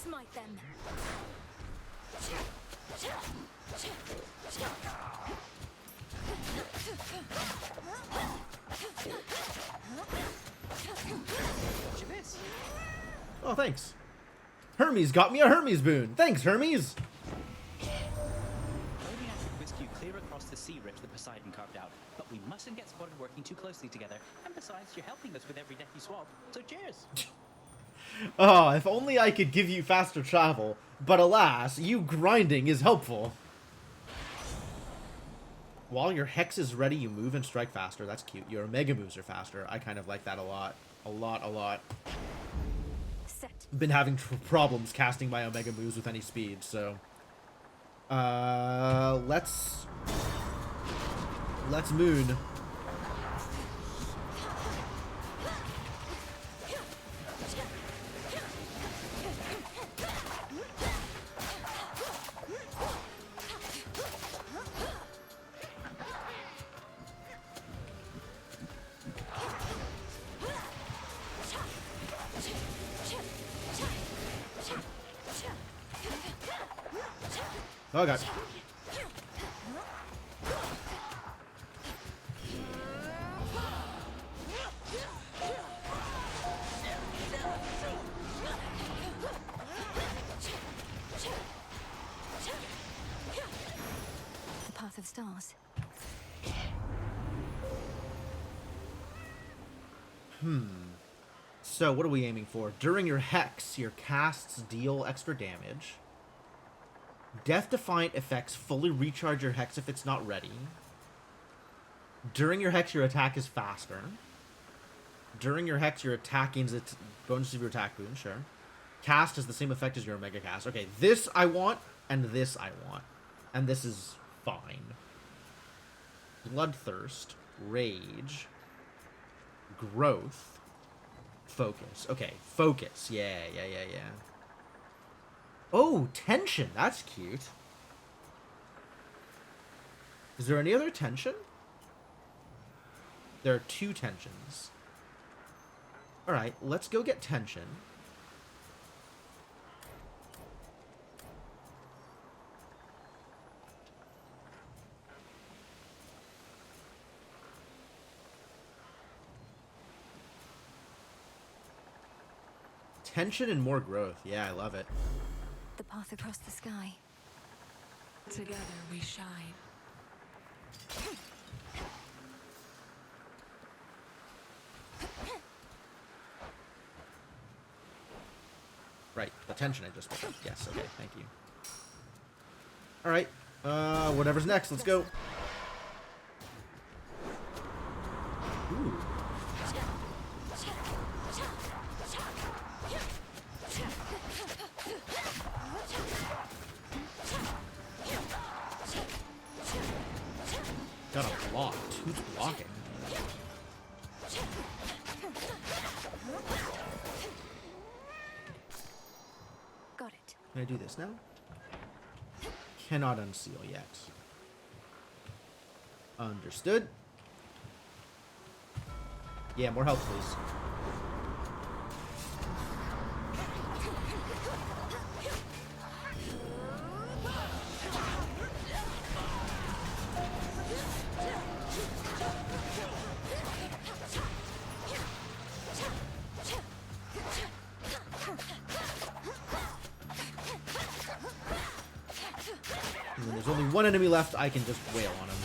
Smite them. Oh, thanks. Hermes got me a Hermes boon. Thanks, Hermes. Odin could whisk you clear across the sea rift that Poseidon carved out, but we mustn't get spotted working too closely together. And besides, you're helping us with every deck you swap, so cheers. Oh, if only I could give you faster travel, but alas, you grinding is helpful. While your Hex is ready, you move and strike faster. That's cute. Your Omega moves are faster. I kind of like that a lot. A lot. Been having problems casting my Omega moves with any speed, so... Let's moon. Oh god. The Path of Stars. So, what are we aiming for? During your Hex, your casts deal extra damage. Death-defiant effects fully recharge your Hex if it's not ready. During your Hex, your attack is faster. During your Hex, your attack gains the bonus of your attack boon, sure. Cast has the same effect as your Omega Cast. Okay, this I want, and this I want. And this is fine. Bloodthirst, Rage, Growth, Focus. Okay, Focus. Yeah. Oh, Tension. That's cute. Is there any other tension? There are 2 tensions. Alright, let's go get Tension. Tension and more growth. Yeah, I love it. The path across the sky. Together we shine. Right, the tension I just picked up. Yes, okay, thank you. Alright, whatever's next, let's go. Ooh. Got a block. Who's blocking? Got it. Can I do this now? Cannot unseal yet. Understood. Yeah, more health, please. And when there's only one enemy left, I can just wail on him.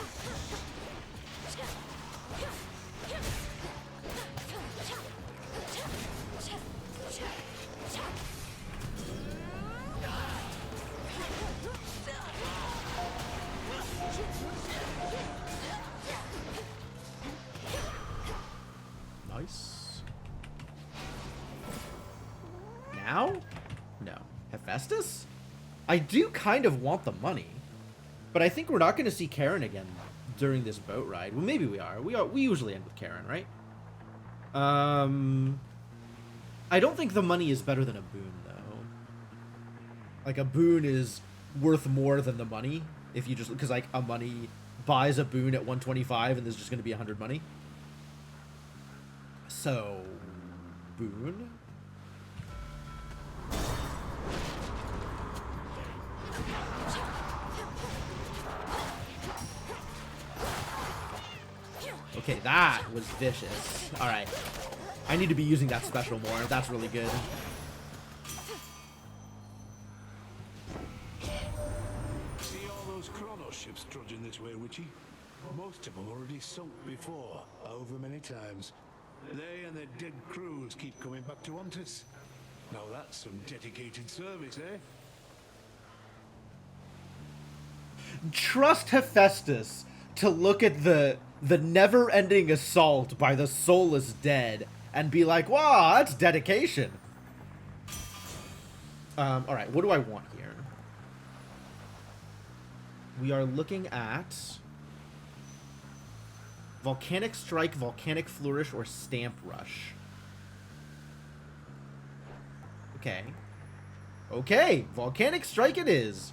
Nice. Now? No. Hephaestus? I do kind of want the money. But I think we're not going to see Karen again during this boat ride. Well, maybe we are. We usually end with Karen, right? I don't think the money is better than a boon, though. Like, a boon is worth more than the money. If you just... Because, like, a money buys a boon at 125 and there's just going to be 100 money. So... Boon? Okay, that was vicious. Alright. I need to be using that special more. That's really good. See all those Kronos ships trudging this way, Witchy? Most of them already sunk before, over many times. They and their dead crews keep coming back to haunt us. Now that's some dedicated service, eh? Trust Hephaestus to look at the never-ending assault by the soulless dead and be like, wow, that's dedication. Alright, what do I want here? We are looking at Volcanic Strike, Volcanic Flourish, or Stamp Rush. Okay. Okay, Volcanic Strike it is.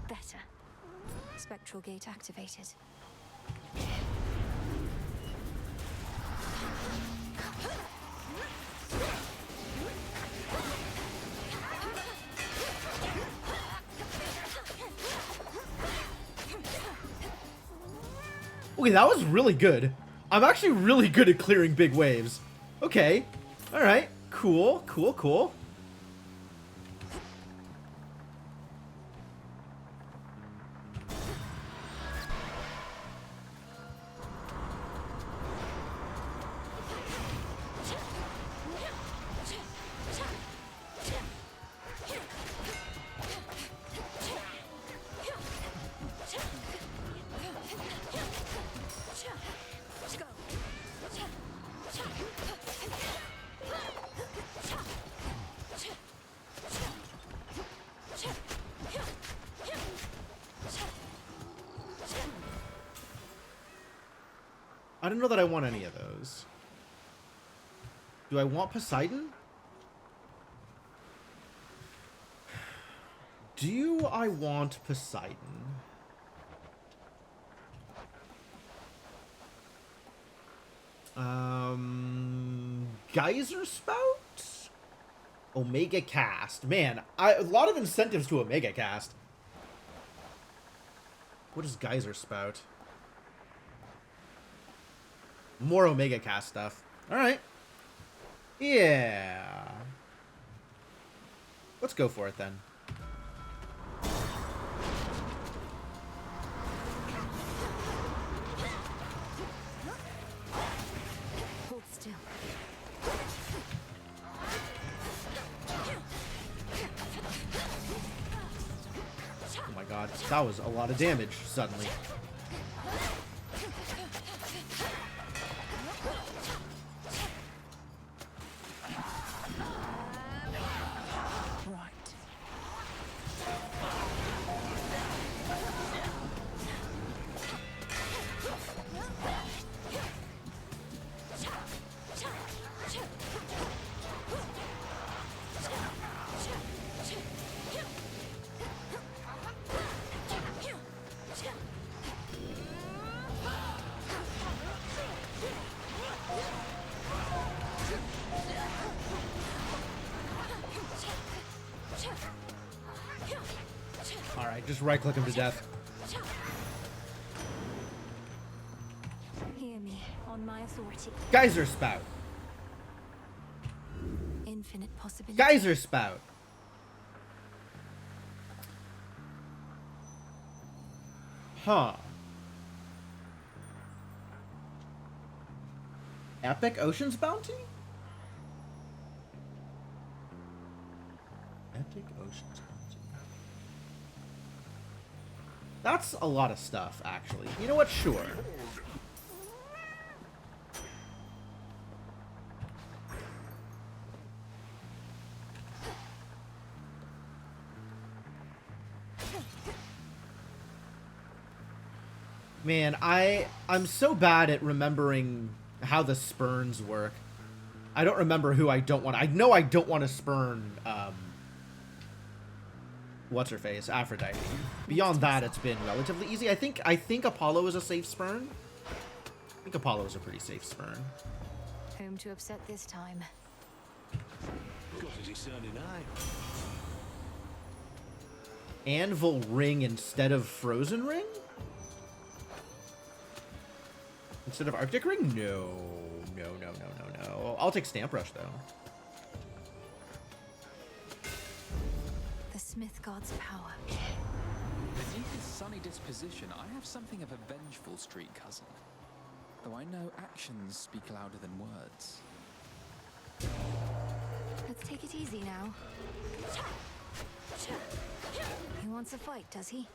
Better. Spectral gate activated. Okay, that was really good. I'm actually really good at clearing big waves. Okay. Alright. Cool, cool, cool. I don't know that I want any of those. Do I want Poseidon? Do I want Poseidon? Geyser Spout? Omega Cast. Man, a lot of incentives to Omega Cast. What is Geyser Spout? More Omega Cast stuff. Alright. Yeah. Let's go for it then. Hold still. Oh my god, that was a lot of damage suddenly. Alright, just right click him to death. Hear me on my authority. Geyser Spout. Infinite possibilities. Geyser Spout. Huh. Epic Ocean's Bounty? Epic Ocean's Bounty. That's a lot of stuff, actually. You know what? Sure. Man, I'm so bad at remembering how the spurns work. I don't remember who I don't want. I know I don't want to spurn, what's-her-face? Aphrodite. Beyond that, it's been relatively easy. I think Apollo is a safe spurn. I think Apollo is a pretty safe spurn. Whom to upset this time? Got a discerning eye. Anvil Ring instead of Frozen Ring? Instead of Arctic Ring? No. No, no, no, no, no. I'll take Stamp Rush, though. The Smith God's power. Beneath his sunny disposition, I have something of a vengeful street, cousin. Though I know actions speak louder than words. Let's take it easy now. He wants a fight, does he?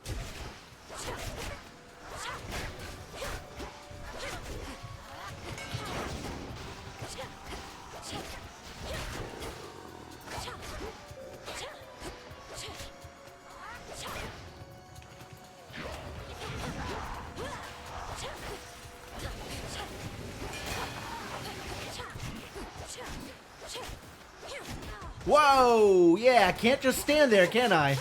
Whoa! Yeah, I can't just stand there, can I?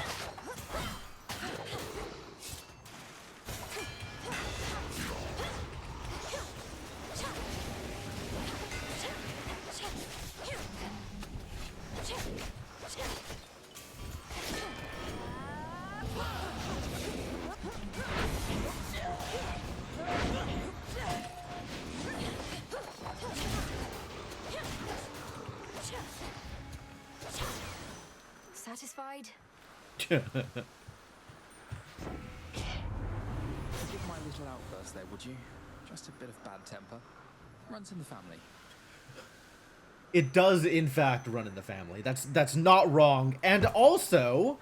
Satisfied? Forgive my little outburst there, would you? Just a bit of bad temper. Runs in the family. It does, in fact, run in the family. That's not wrong. And also,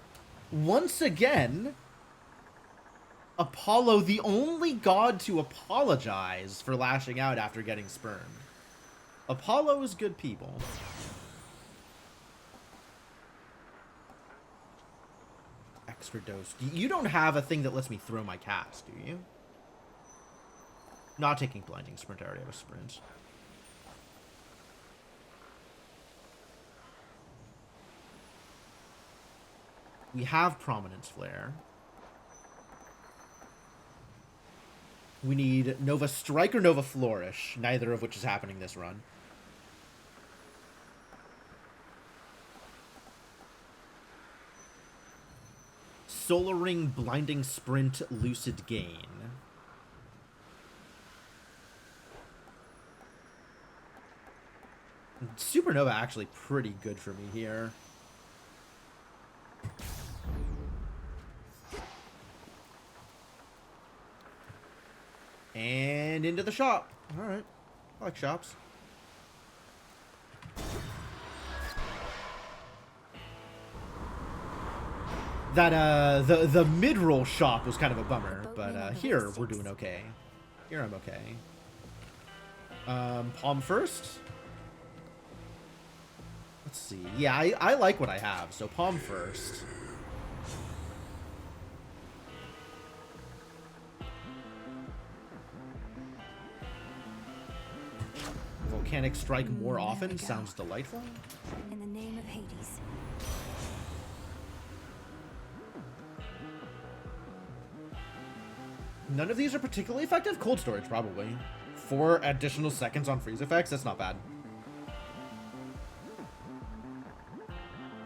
once again, Apollo, the only god to apologize for lashing out after getting spurned. Apollo is good people. Extra dose. You don't have a thing that lets me throw my cast, do you? Not taking blinding sprint. I already have a sprint. We have Prominence Flare. We need Nova Strike or Nova Flourish, neither of which is happening this run. Solar Ring, Blinding Sprint, Lucid Gain. Supernova actually pretty good for me here. And into the shop. Alright. I like shops. That, the mid-roll shop was kind of a bummer, but, here we're doing okay. Here I'm okay. Palm first? Let's see. Yeah, I like what I have, so Palm first. Volcanic Strike more often sounds delightful. In the name of Hades. None of these are particularly effective. Cold Storage, probably. 4 additional seconds on freeze effects. That's not bad.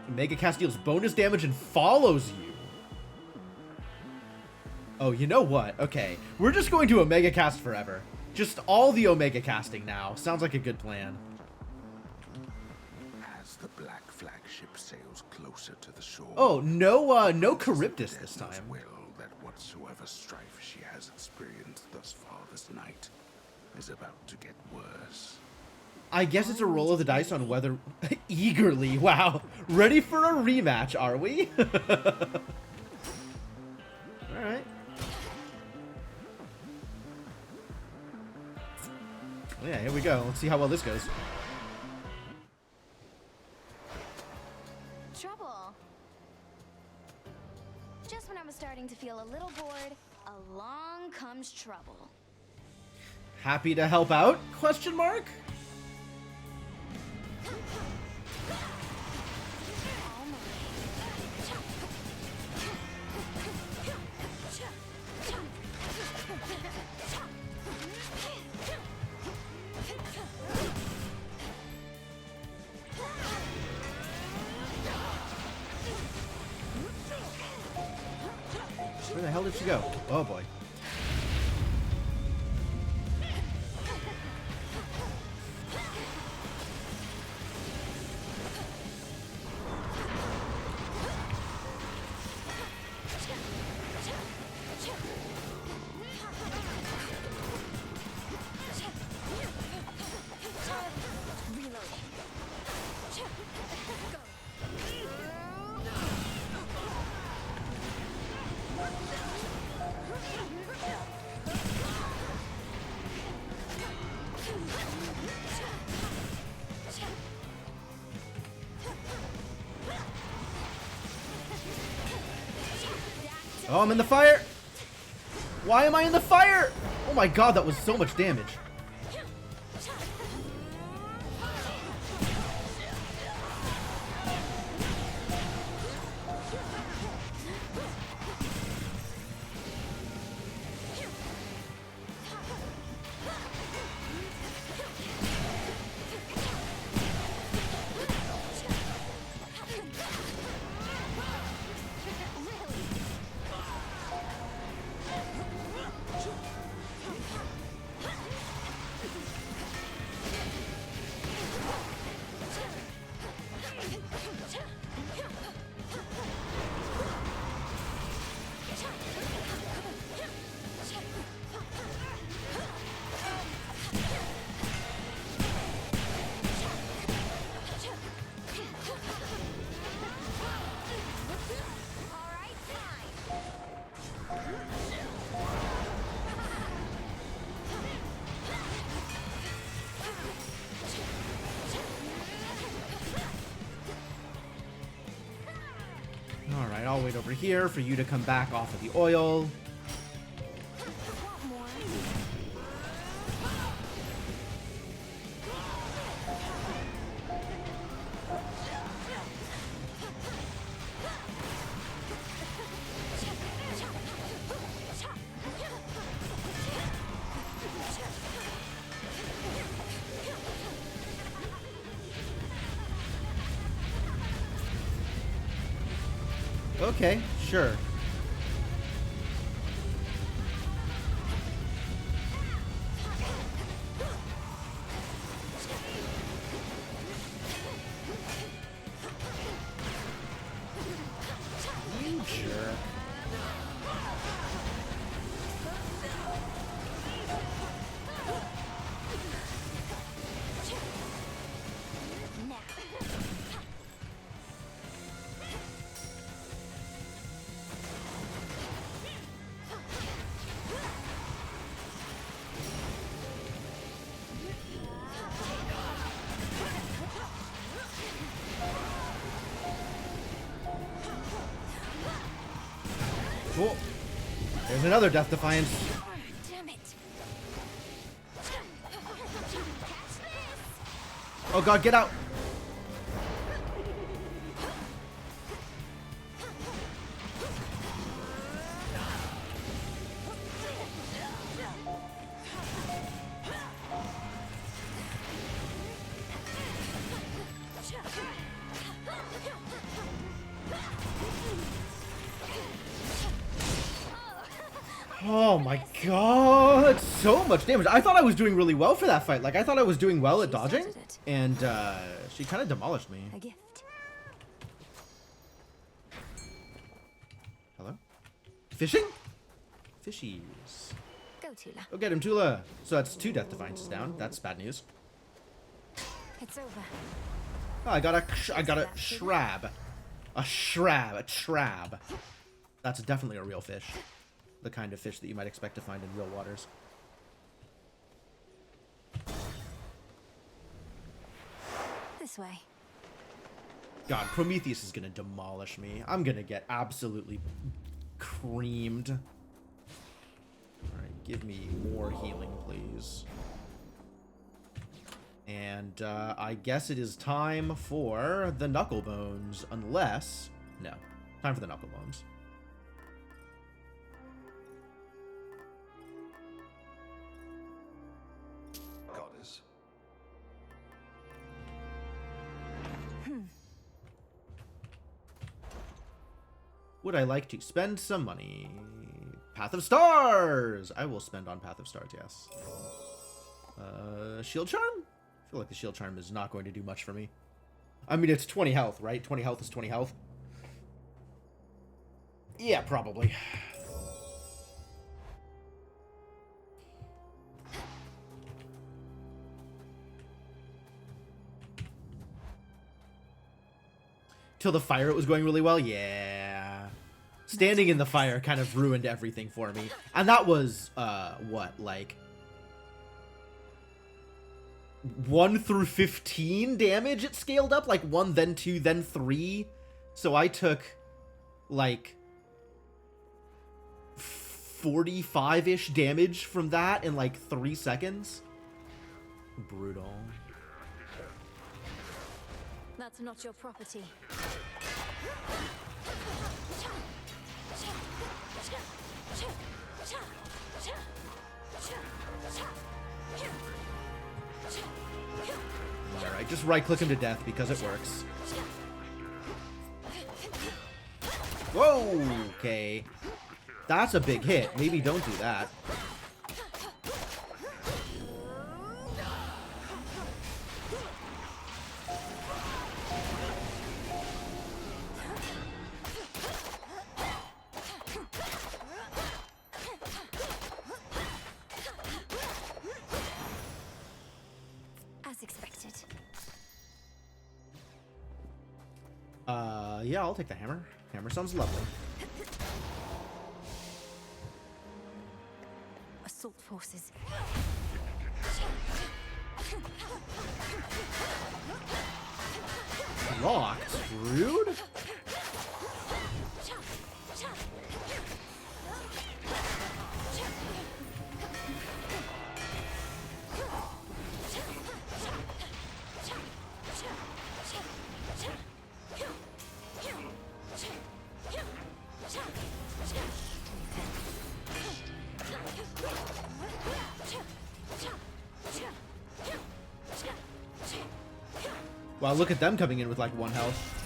Omega Cast deals bonus damage and follows you. Oh, you know what? Okay. We're just going to Omega Cast forever. Just all the Omega Casting now. Sounds like a good plan. As the black flagship sails closer to the shore. Oh, no Charybdis this time. Will that whatsoever strife she has experienced thus far this night is about to get worse. I guess it's a roll of the dice on whether... Eagerly, wow. Ready for a rematch, are we? Alright. Yeah, here we go. Let's see how well this goes. Trouble. Just when I was starting to feel a little bored, along comes trouble. Happy to help out? Question mark? Where the hell did she go? Oh boy. Oh, I'm in the fire! Why am I in the fire? Oh my god, that was so much damage. Alright, I'll wait over here for you to come back off of the oil. Okay, sure. You jerk. Cool. There's another Death Defiance. Damn it. Oh god, get out! Oh my god, so much damage. I thought I was doing really well for that fight. Like, I thought I was doing well at dodging, and she kind of demolished me. A gift. Hello? Fishing? Fishies. Go, Tula. Go get him, Tula. So that's 2 Death Defiances down. That's bad news. It's over. Oh, I got a shrab. A trab. That's definitely a real fish. The kind of fish that you might expect to find in real waters. This way. God, Prometheus is gonna demolish me. I'm gonna get absolutely creamed. Alright, give me more healing, please. And I guess it is time for the Knucklebones, unless... No, time for the Knucklebones. Goddess. Would I like to spend some money? Path of Stars! I will spend on Path of Stars, yes. Shield Charm? I feel like the Shield Charm is not going to do much for me. I mean, it's 20 health, right? 20 health is 20 health. Yeah, probably. Till the fire, it was going really well? Yeah. Standing in the fire kind of ruined everything for me. And that was, what, like... 1 through 15 damage it scaled up? Like 1, then 2, then 3? So I took, like... 45-ish damage from that in like 3 seconds. Brutal. That's not your property. Alright, just right-click him to death because it works. Whoa! Okay. That's a big hit. Maybe don't do that. As expected. Yeah, I'll take the hammer. Hammer sounds lovely. Assault forces. Locked? Rude? Wow, look at them coming in with like 1 health.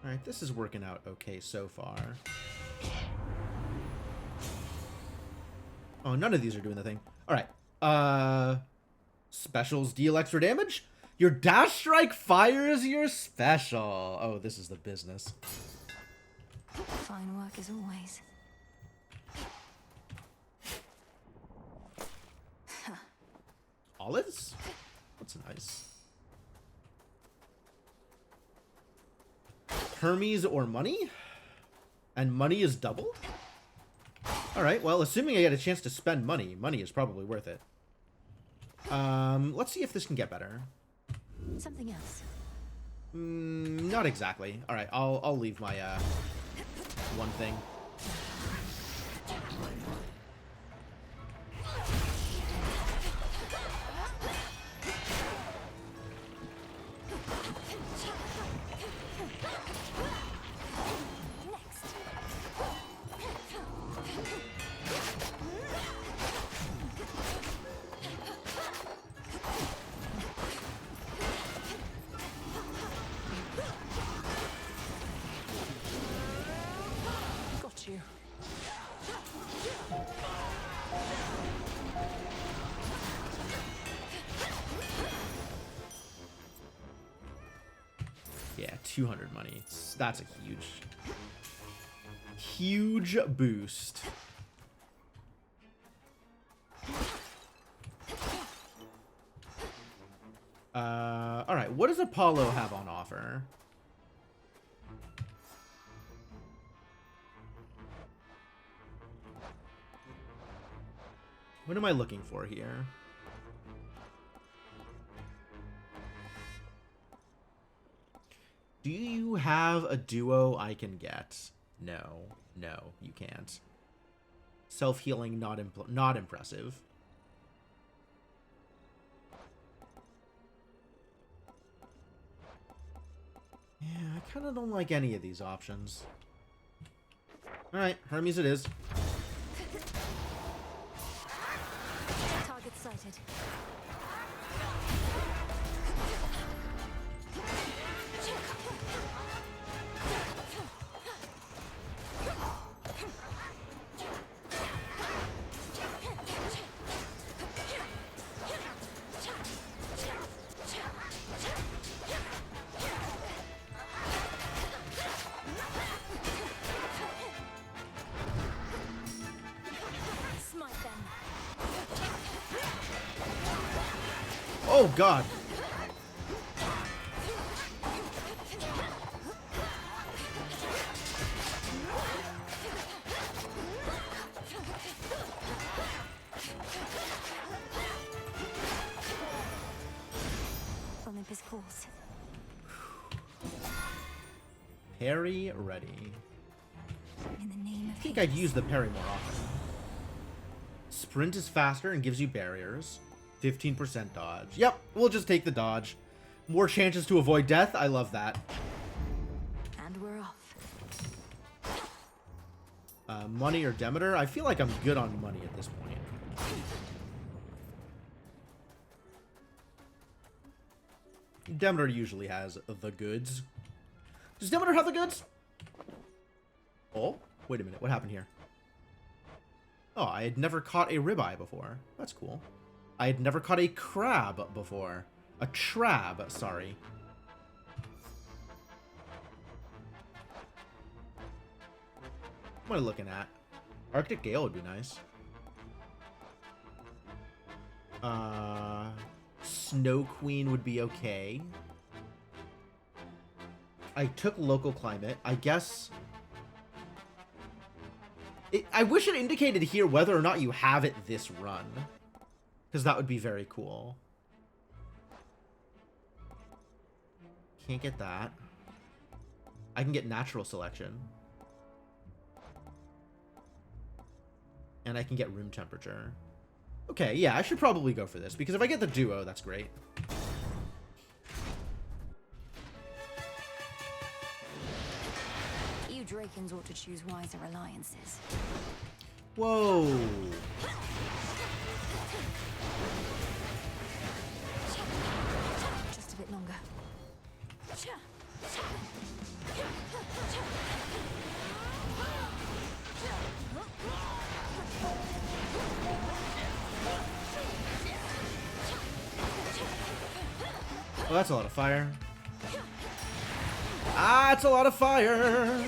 Alright, this is working out okay so far. Oh, none of these are doing the thing. Alright. Specials deal extra damage? Your dash strike fires your special. Oh, this is the business. Fine work as always. Olives? That's nice. Hermes or money? And money is doubled? Alright, well, assuming I get a chance to spend money, money is probably worth it. Let's see if this can get better. Something else. Not exactly. Alright, I'll leave my, one thing. Got you. Yeah, 200 money. That's a huge boost. Alright, what does Apollo have on offer? What am I looking for here? Do you have a duo I can get? No, you can't. Self-healing, not impressive. Yeah, I kind of don't like any of these options. Alright, Hermes it is. Target sighted. Oh god. falls. Parry ready. In the name of I think I'd use the parry more often. Sprint is faster and gives you barriers. 15% dodge. Yep, we'll just take the dodge. More chances to avoid death. I love that. And we're off. Money or Demeter? I feel like I'm good on money at this point. Demeter usually has the goods. Does Demeter have the goods? Oh, wait a minute. What happened here? Oh, I had never caught a ribeye before. That's cool. I had never caught a crab before. A trab, sorry. What am I looking at? Arctic Gale would be nice. Snow Queen would be okay. I took local climate. I guess... I wish it indicated here whether or not you have it this run. Because that would be very cool. Can't get that. I can get natural selection. And I can get room temperature. Okay, yeah, I should probably go for this. Because if I get the duo, that's great. You Drakens ought to choose wiser alliances. Whoa. Just a bit longer. Oh, that's a lot of fire. Ah, it's a lot of fire.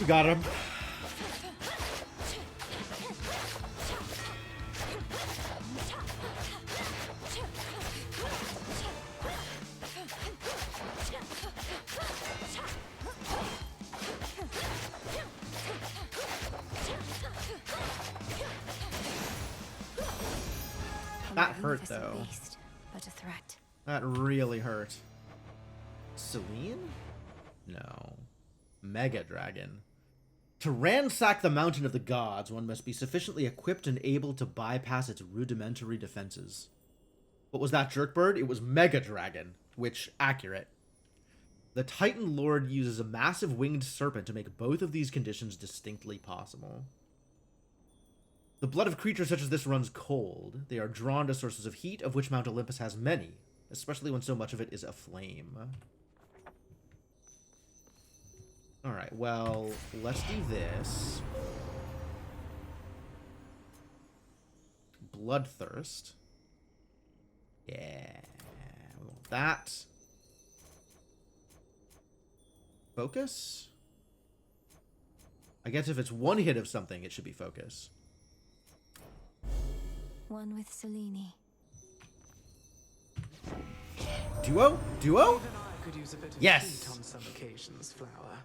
Got him. That hurt though. But a threat. That really hurt. Selene? No. Mega Dragon. To ransack the Mountain of the Gods, one must be sufficiently equipped and able to bypass its rudimentary defenses. What was that, Jerkbird? It was Mega Dragon, which, accurate. The Titan Lord uses a massive winged serpent to make both of these conditions distinctly possible. The blood of creatures such as this runs cold. They are drawn to sources of heat, of which Mount Olympus has many, especially when so much of it is aflame. Alright, well, let's do this. Bloodthirst. Yeah, we want that. Focus? I guess if it's one hit of something, it should be focus. One with Selene. Duo? Duo? Even I could use a bit of yes! heat on some occasions, Flower.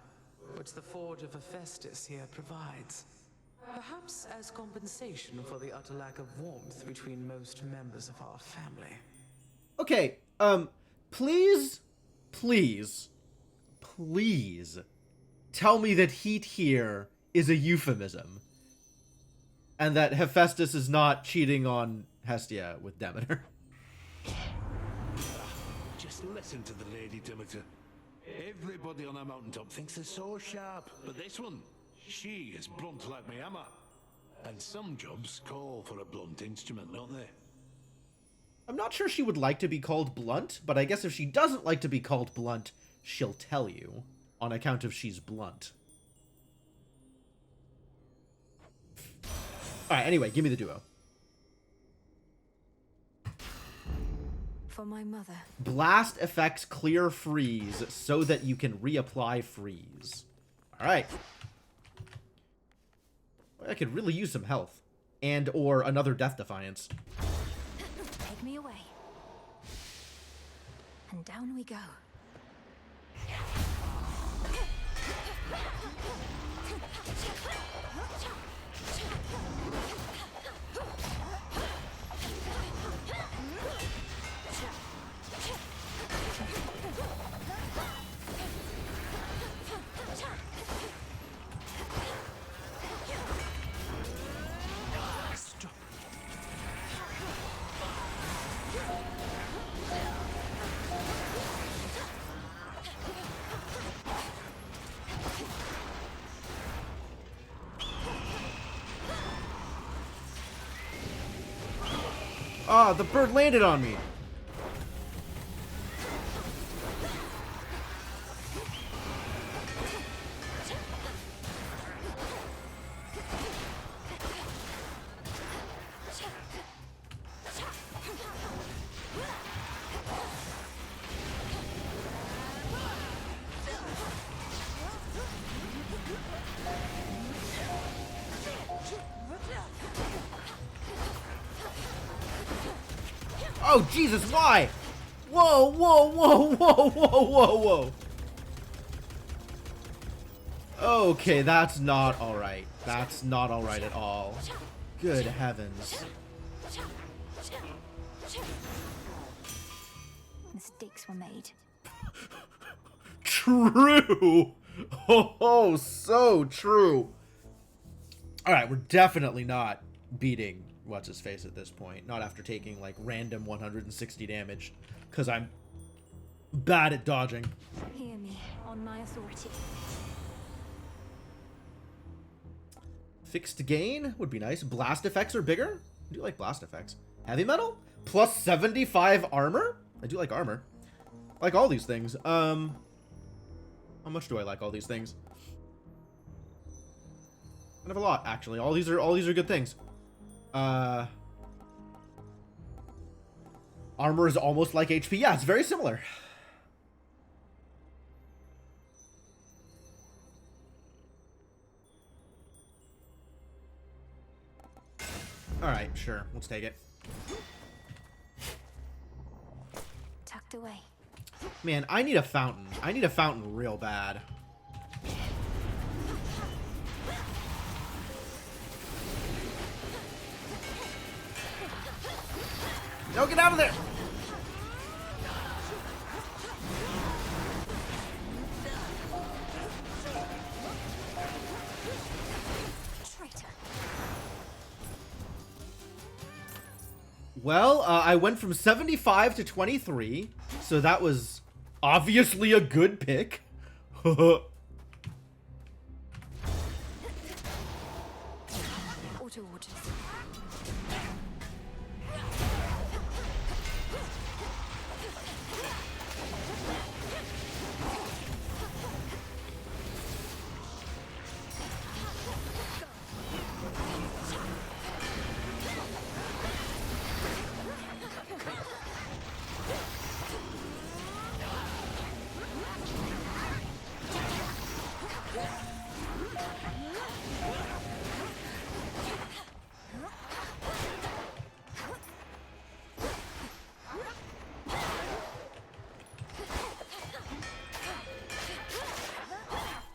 Which the Forge of Hephaestus here provides. Perhaps as compensation for the utter lack of warmth between most members of our family. Okay, please tell me that heat here is a euphemism. And that Hephaestus is not cheating on Hestia with Demeter. Just listen to the Lady Demeter. Everybody on our mountaintop thinks they're so sharp, but this one, She is blunt like me hammer. And some jobs call for a blunt instrument, don't they? I'm not sure she would like to be called blunt, but I guess if she doesn't like to be called blunt, she'll tell you, on account of she's blunt. Alright, anyway, give me the duo. For my mother. Blast effects clear freeze so that you can reapply freeze. Alright. I could really use some health. And or another Death Defiance. Take me away. And down we go. Ah, the bird landed on me. Oh, Jesus, why? Whoa, whoa, whoa, whoa, whoa, whoa, whoa. Okay, that's not alright. That's not alright at all. Good heavens. Mistakes were made. True! Oh, so true. Alright, we're definitely not beating what's-his-face at this point. Not after taking, like, random 160 damage. Because I'm bad at dodging. Hear me, on my authority. Fixed gain would be nice. Blast effects are bigger. I do like blast effects. Heavy metal? Plus 75 armor? I do like armor. I like all these things. How much do I like all these things? Kind of a lot, actually. All these are good things. Armor is almost like HP. Yeah, it's very similar. Alright, sure. Let's take it. Tucked away. Man, I need a fountain. I need a fountain real bad. No, get out of there! Traitor. Well, I went from 75 to 23, so that was obviously a good pick. Auto orders.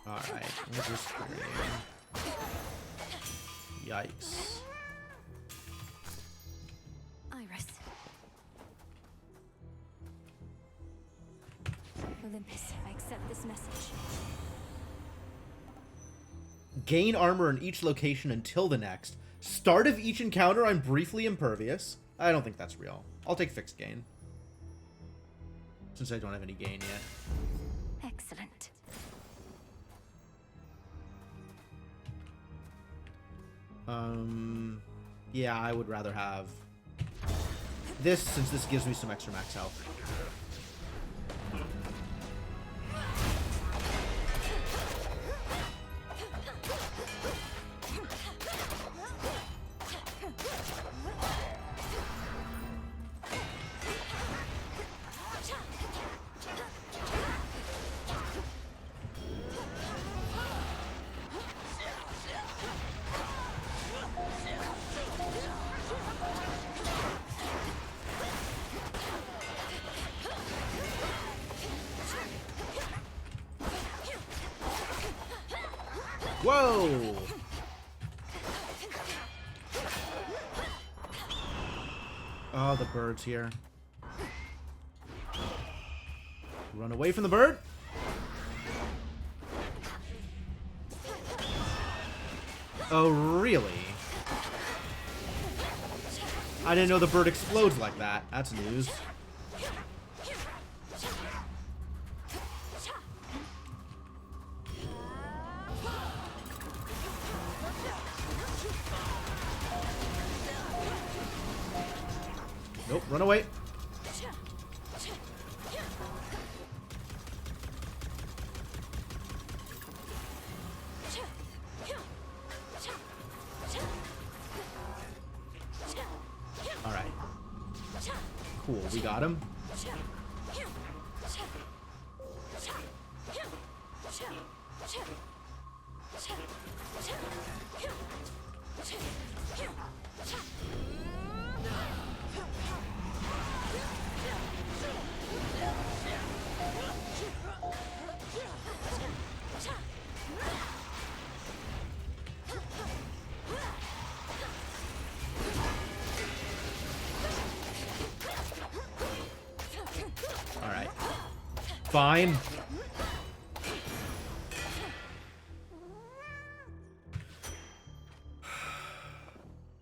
Alright, we'll just yikes. Iris. Olympus, I accept this message. Gain armor in each location until the next. Start of each encounter, I'm briefly impervious. I don't think that's real. I'll take fixed gain. Since I don't have any gain yet. Excellent. Yeah, I would rather have this, since this gives me some extra max health. Whoa! Oh, the bird's here. Run away from the bird. Oh, really? I didn't know the bird explodes like that. That's news. Nope, run away. Alright. Cool, we got him. Alright. Fine.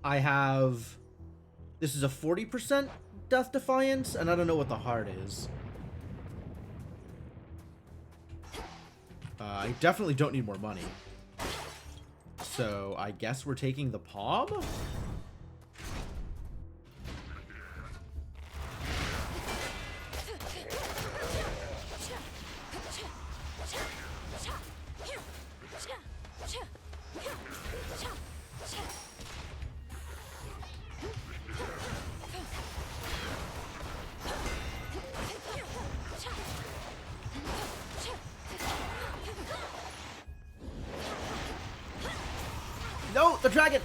I have... This is a 40% Death Defiance, and I don't know what the heart is. I definitely don't need more money. So, I guess we're taking the palm? No, the dragon!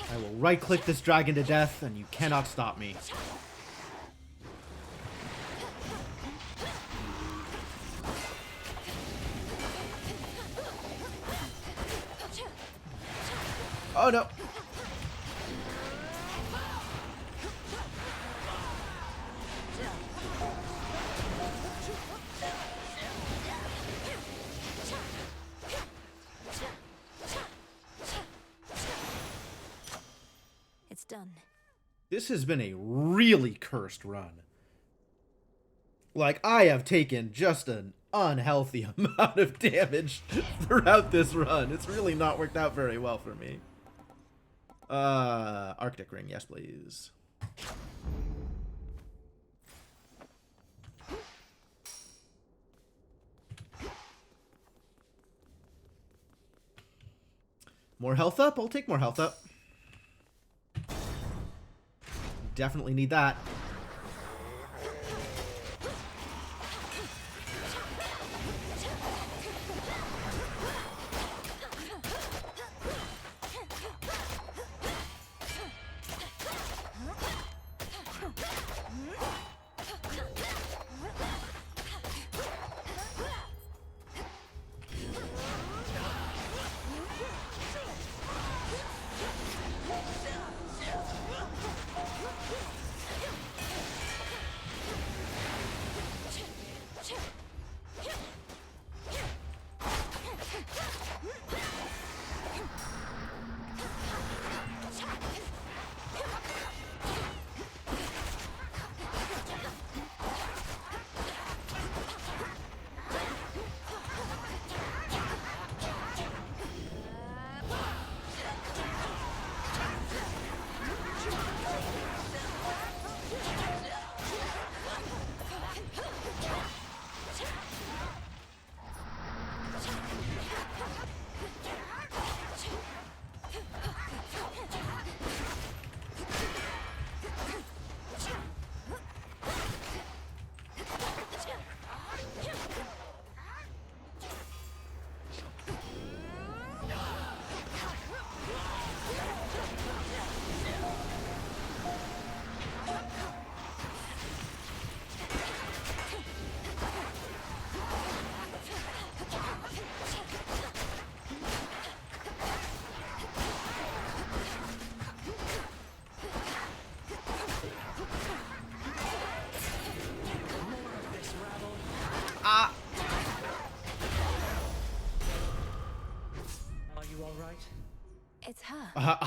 I will right-click this dragon to death, and you cannot stop me. Oh no! It's done. This has been a really cursed run. Like, I have taken just an unhealthy amount of damage throughout this run. It's really not worked out very well for me. Arctic Ring, yes please. More health up? I'll take more health up. Definitely need that.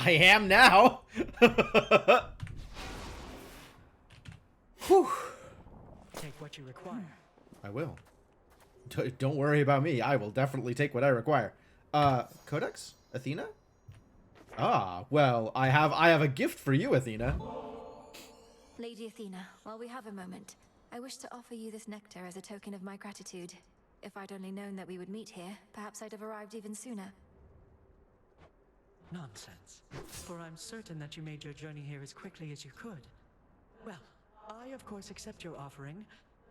I am now. Whew. Take what you require. I will. Don't worry about me. I will definitely take what I require. Codex? Athena? Ah, well, I have a gift for you, Athena. Lady Athena, while we have a moment, I wish to offer you this nectar as a token of my gratitude. If I'd only known that we would meet here, perhaps I'd have arrived even sooner. Nonsense. For I'm certain that you made your journey here as quickly as you could. Well, I of course accept your offering,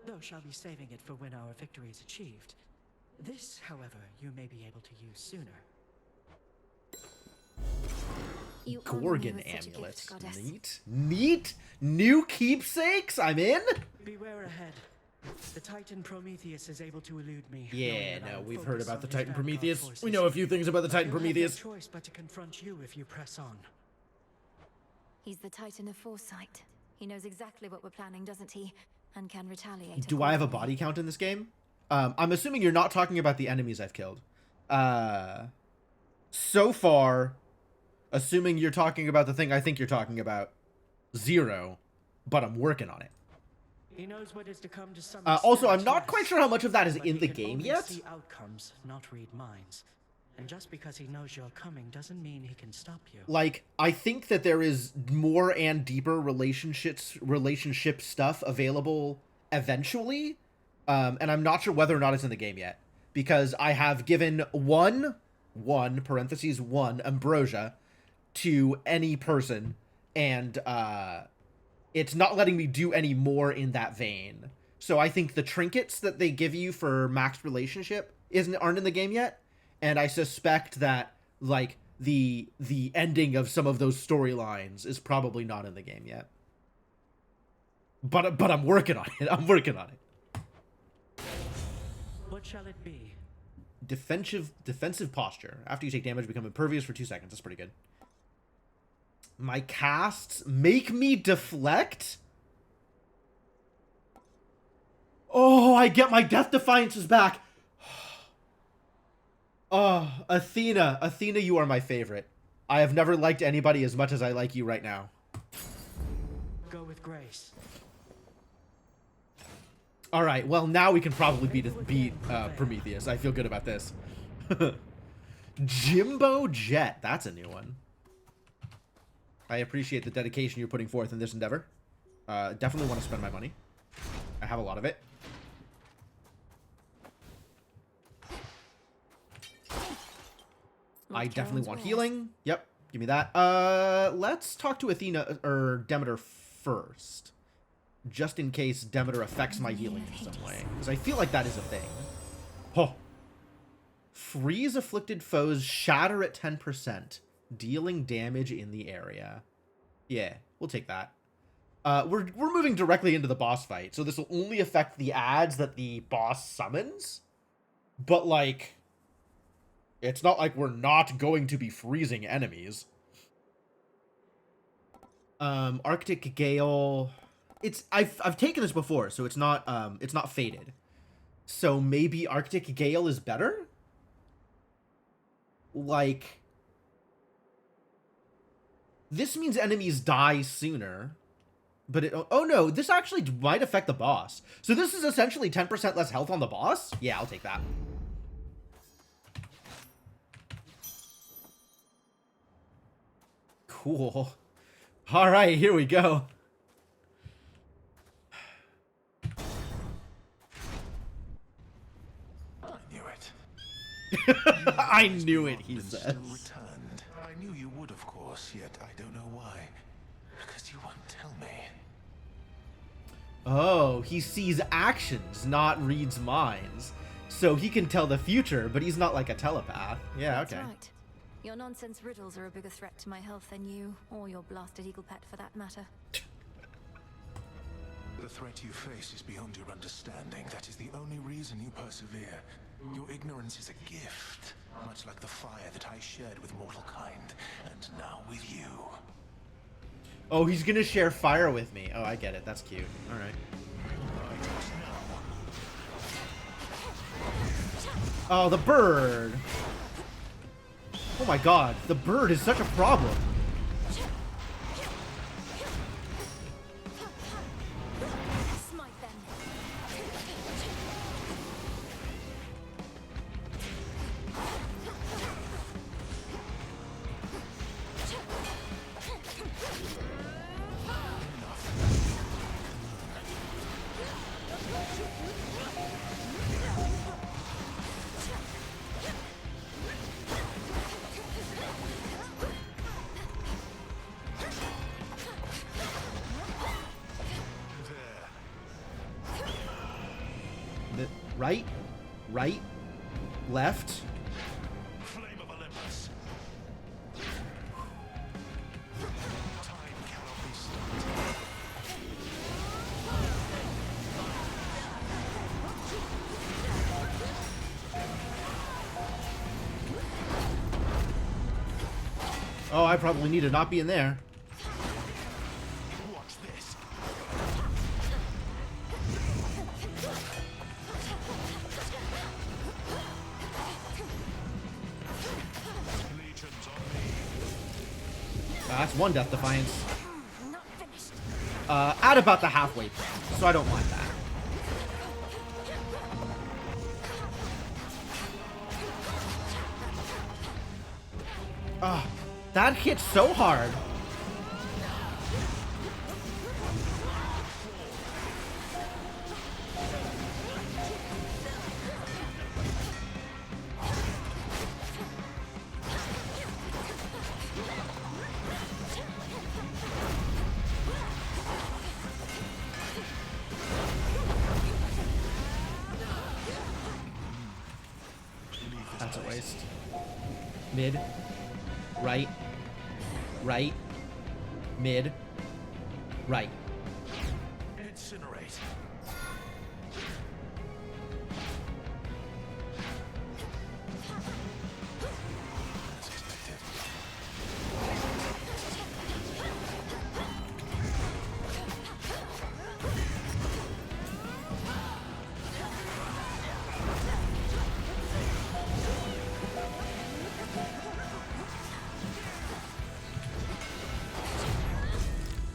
though shall be saving it for when our victory is achieved. This, however, you may be able to use sooner. You Gorgon amulets. Neat. Neat. New keepsakes. I'm in. Beware ahead. The Titan Prometheus is able to elude me. Yeah, no, we've heard about the Titan Prometheus. We know a few things about the Titan Prometheus. Have no choice but to confront you if you press on. He's the Titan of Foresight. He knows exactly what we're planning, doesn't he? And can retaliate. Do I have a body count in this game? I'm assuming you're not talking about the enemies I've killed. So far, assuming you're talking about the thing I think you're talking about, 0, but I'm working on it. He knows what is to come to some also, I'm extent, not quite sure how much of that is but in he the can game only yet. See outcomes, not read minds. And just because he knows you're coming doesn't mean he can stop you. Like, I think that there is more and deeper relationship stuff available eventually, and I'm not sure whether or not it's in the game yet, because I have given one ambrosia to any person, and it's not letting me do any more in that vein. So I think the trinkets that they give you for max relationship aren't in the game yet, and I suspect that like the ending of some of those storylines is probably not in the game yet. But I'm working on it. I'm working on it. What shall it be? Defensive posture. After you take damage, become impervious for 2 seconds. That's pretty good. My casts make me deflect? Oh, I get my Death Defiances back. Oh, Athena. Athena, you are my favorite. I have never liked anybody as much as I like you right now. Go with grace. All right, well, now we can probably beat Prometheus. I feel good about this. Jimbo Jet. That's a new one. I appreciate the dedication you're putting forth in this endeavor. Definitely want to spend my money. I have a lot of it. I definitely want healing. Yep, give me that. Let's talk to Athena or Demeter first. Just in case Demeter affects my healing in some way. Because I feel like that is a thing. Oh. Freeze afflicted foes, shatter at 10%. Dealing damage in the area. Yeah, we'll take that. We're moving directly into the boss fight. So this will only affect the adds that the boss summons. But like, it's not like we're not going to be freezing enemies. Arctic Gale. I've taken this before, so it's not fated. So maybe Arctic Gale is better? Like, this means enemies die sooner. But oh no, this actually might affect the boss. So this is essentially 10% less health on the boss? Yeah, I'll take that. Cool. All right, here we go. I knew it, he says. Returned. I knew you would, of course, yet I don't know why. Because you won't tell me. Oh, he sees actions, not reads minds. So he can tell the future, but he's not like a telepath. Yeah, okay. That's right. Your nonsense riddles are a bigger threat to my health than you, or your blasted eagle pet for that matter. The threat you face is beyond your understanding. That is the only reason you persevere. Your ignorance is a gift, much like the fire that I shared with mortal kind, and now with you. Oh, he's gonna share fire with me. Oh, I get it. That's cute. All right. Oh, the bird. Oh my god, the bird is such a problem. Smite them. Right, right, left. Flame of Olympus. Time cannot be stopped. Oh, I probably need to not be in there. Watch this. Legions on me. That's one Death Defiance. At about the halfway point, so I don't mind that. Ah, that hit so hard. That's a waste. Mid. Right. Right. Mid. Right. Incinerate.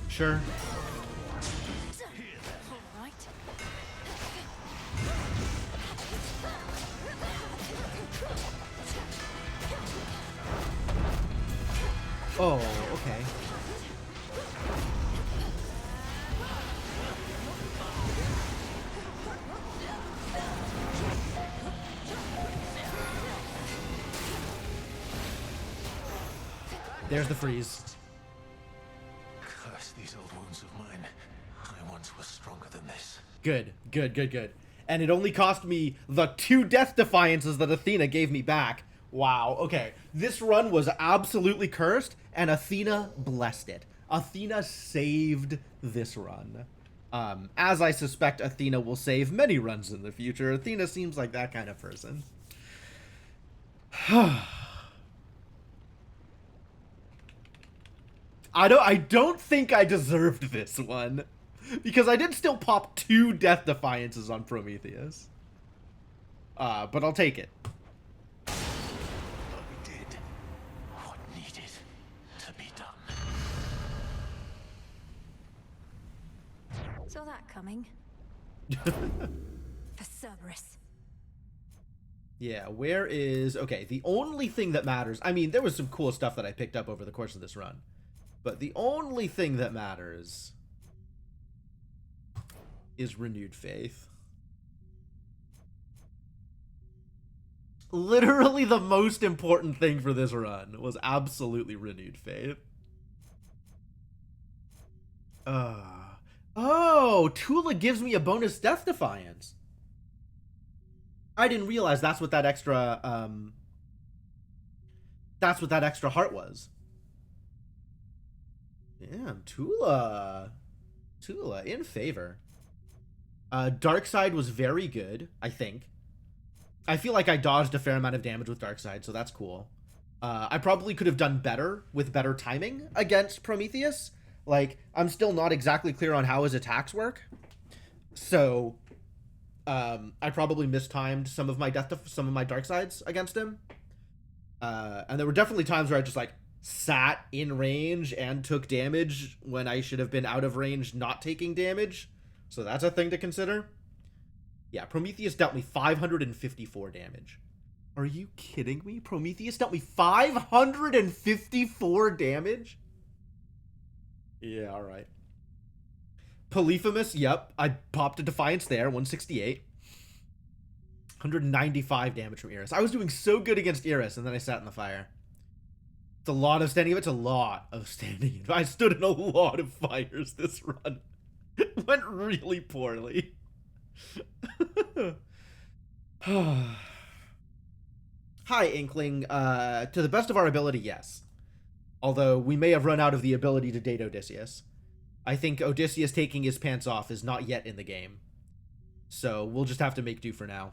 Sure. Oh, okay. There's the freeze. Curse these old wounds of mine. I once was stronger than this. Good, good, good, good. And it only cost me the 2 Death Defiances that Athena gave me back. Wow, okay. This run was absolutely cursed, and Athena blessed it. Athena saved this run. As I suspect Athena will save many runs in the future. Athena seems like that kind of person. I don't think I deserved this one. Because I did still pop 2 Death Defiances on Prometheus. But I'll take it. We did what needed to be done. Saw that coming. For Cerberus. Yeah, where is... Okay, the only thing that matters... I mean, there was some cool stuff that I picked up over the course of this run. But the only thing that matters is renewed faith. Literally the most important thing for this run was absolutely renewed faith. Oh, Tula gives me a bonus Death Defiance. I didn't realize that's what that extra heart was. Damn, Tula in favor. Darkseid was very good, I think. I feel like I dodged a fair amount of damage with Darkseid, so that's cool. I probably could have done better with better timing against Prometheus. Like, I'm still not exactly clear on how his attacks work. So, I probably mistimed some of my Darksides against him. And there were definitely times where I just, like, sat in range and took damage when I should have been out of range not taking damage. So that's a thing to consider. Yeah, Prometheus dealt me 554 damage. Are you kidding me? Prometheus dealt me 554 damage? Yeah, alright. Polyphemus, yep. I popped a Defiance there, 168. 195 damage from Iris. I was doing so good against Iris, and then I sat in the fire. It's a lot of standing. It's a lot of standing. I stood in a lot of fires this run. It went really poorly. Hi, Inkling. To the best of our ability, yes. Although we may have run out of the ability to date Odysseus. I think Odysseus taking his pants off is not yet in the game. So we'll just have to make do for now.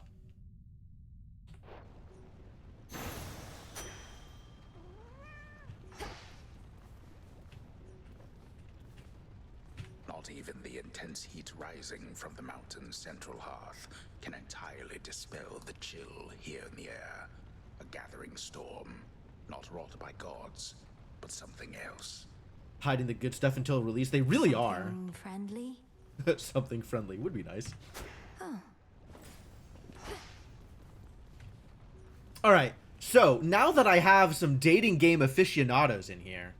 Not even the intense heat rising from the mountain's central hearth can entirely dispel the chill here in the air. A gathering storm, not wrought by gods, but something else. Hiding the good stuff until release. They really are. Something friendly? Something friendly would be nice. Oh. Alright, so now that I have some dating game aficionados in here,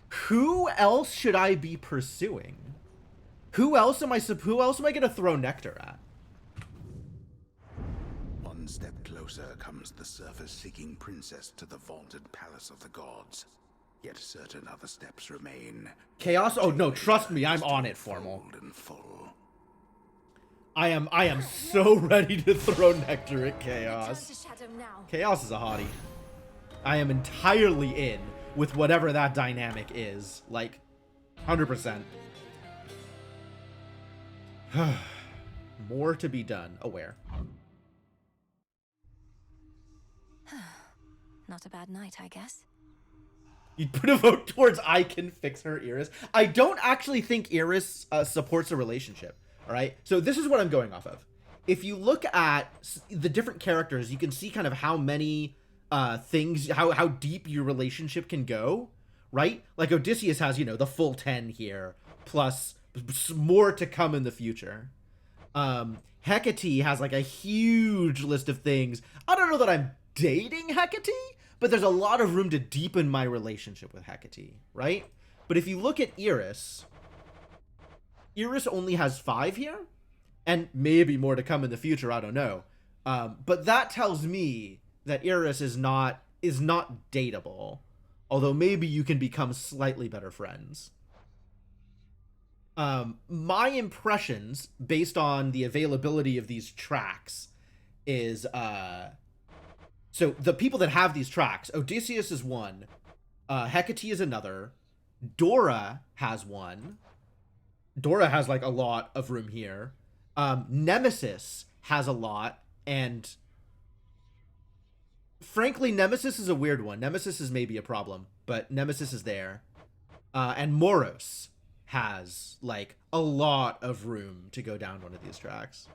who else should I be pursuing? Who else am I gonna throw nectar at? One step closer comes the surface-seeking princess to the vaunted palace of the gods. Yet certain other steps remain. Chaos? Oh no, trust me, I'm on it, Formal. I am so ready to throw nectar at Chaos. Chaos is a hottie. I am entirely in with whatever that dynamic is. Like, 100%. More to be done. Aware. Not a bad night, I guess. You'd put a vote towards I can fix her Iris. I don't actually think Iris supports a relationship. All right. So this is what I'm going off of. If you look at the different characters, you can see kind of how many things, how deep your relationship can go. Right. Like Odysseus has, you know, the full 10 here, plus more to come in the future. Hecate has like a huge list of things. I don't know that I'm dating Hecate, but there's a lot of room to deepen my relationship with Hecate, right? But if you look at Iris, Iris only has 5 here, and maybe more to come in the future, I don't know. But that tells me that Iris is not dateable, although maybe you can become slightly better friends. My impressions, based on the availability of these tracks, is... So, the people that have these tracks, Odysseus is one, Hecate is another, Dora has one, Dora has, like, a lot of room here, Nemesis has a lot, and frankly, Nemesis is a weird one. Nemesis is maybe a problem, but Nemesis is there, and Moros has, like, a lot of room to go down one of these tracks.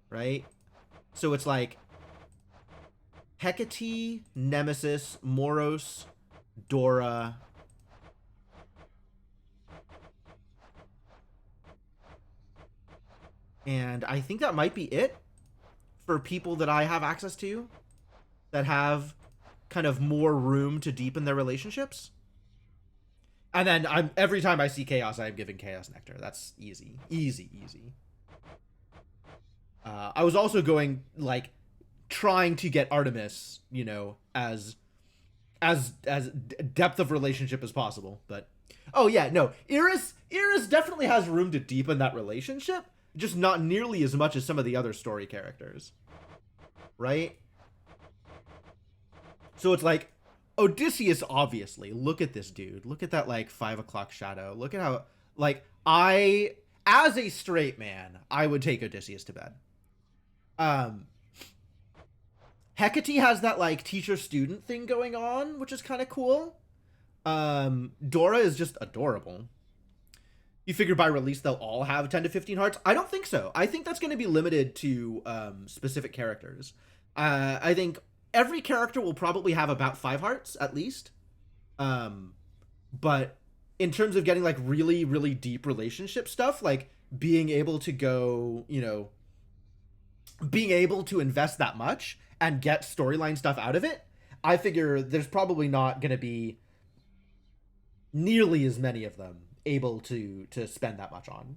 Right? So it's like Hecate, Nemesis, Moros, Dora. And I think that might be it for people that I have access to that have kind of more room to deepen their relationships. And then every time I see Chaos, I'm giving Chaos Nectar. That's easy. Easy, easy. I was also going, like, trying to get Artemis, you know, as depth of relationship as possible. But, oh yeah, no, Iris definitely has room to deepen that relationship, just not nearly as much as some of the other story characters. Right? So it's like, Odysseus, obviously, look at this dude. Look at that, like, 5 o'clock shadow. Look at how, like, as a straight man, I would take Odysseus to bed. Hecate has that, like, teacher-student thing going on, which is kind of cool. Dora is just adorable. You figure by release they'll all have 10 to 15 hearts? I don't think so. I think that's going to be limited to specific characters. I think every character will probably have about 5 hearts at least. But in terms of getting like really, really deep relationship stuff, like being able to go, you know, being able to invest that much and get storyline stuff out of it, I figure there's probably not going to be nearly as many of them able to spend that much on.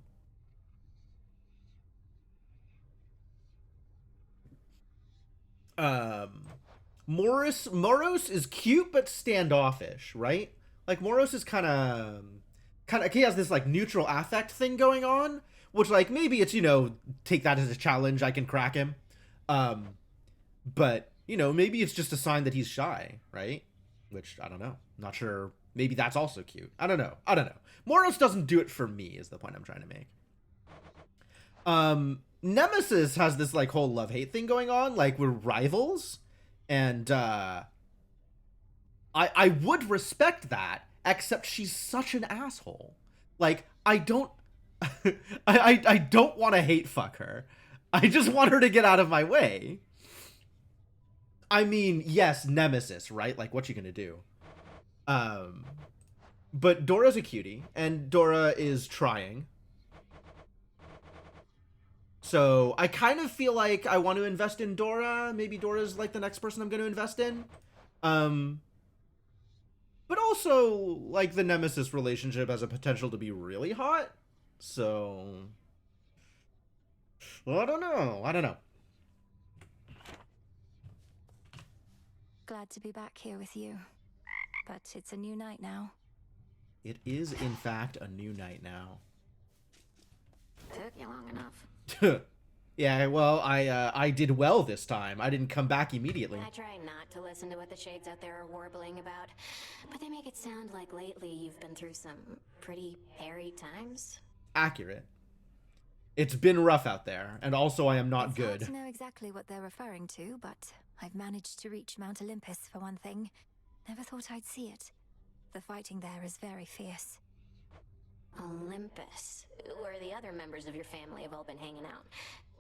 Moros is cute but standoffish, right? Like Moros is kind of he has this like neutral affect thing going on, which like maybe it's, you know, take that as a challenge, I can crack him. But, you know, maybe it's just a sign that he's shy, right? Which I don't know. Not sure. Maybe that's also cute. I don't know. Moros doesn't do it for me is the point I'm trying to make. Nemesis has this like whole love-hate thing going on, like we're rivals, and I would respect that, except she's such an asshole. Like I don't I don't want to hate fuck her. I just want her to get out of my way. I mean, yes, Nemesis, right? Like what you gonna do? But Dora's a cutie, and Dora is trying. So I kind of feel like I want to invest in Dora. Maybe Dora's like the next person I'm going to invest in. But also like the Nemesis relationship has a potential to be really hot. So I don't know. Glad to be back here with you. But it's a new night now. It is in fact a new night now. Took you long enough. Yeah, well, I did well this time. I didn't come back immediately. I try not to listen to what the shades out there are warbling about, but they make it sound like lately you've been through some pretty hairy times. Accurate. It's been rough out there, and also I am not It's good. hard to know exactly what they're referring to, but I've managed to reach Mount Olympus for one thing. Never thought I'd see it. The fighting there is very fierce. Olympus, where the other members of your family have all been hanging out.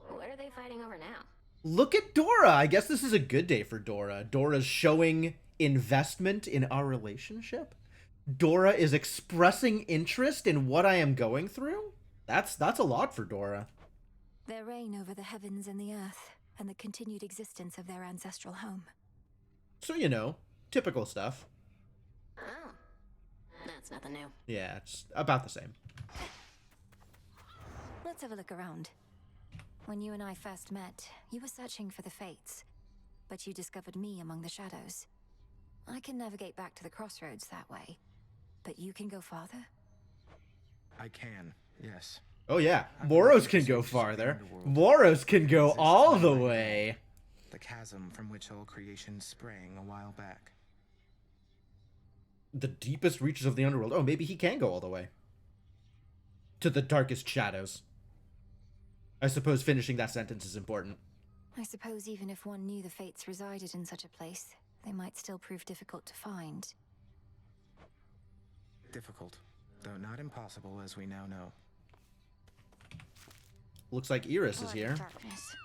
What are they fighting over now? Look at Dora. I guess this is a good day for Dora. Dora's showing investment in our relationship. Dora is expressing interest in what I am going through. That's a lot for Dora. Their reign over the heavens and the earth, and the continued existence of their ancestral home. So, you know, typical stuff. Oh, that's nothing new. Yeah, it's about the same. Let's have a look around. When you and I first met, you were searching for the Fates, but you discovered me among the shadows. I can navigate back to the crossroads that way, but you can go farther? I can, yes. Oh yeah, Moros can go farther. Moros can go all the way. The chasm from which all creation sprang a while back. The deepest reaches of the underworld. Oh, maybe he can go all the way. To the darkest shadows. I suppose finishing that sentence is important. I suppose even if one knew the Fates resided in such a place, they might still prove difficult to find. Difficult, though not impossible as we now know. Looks like Iris is Blood here. darkness.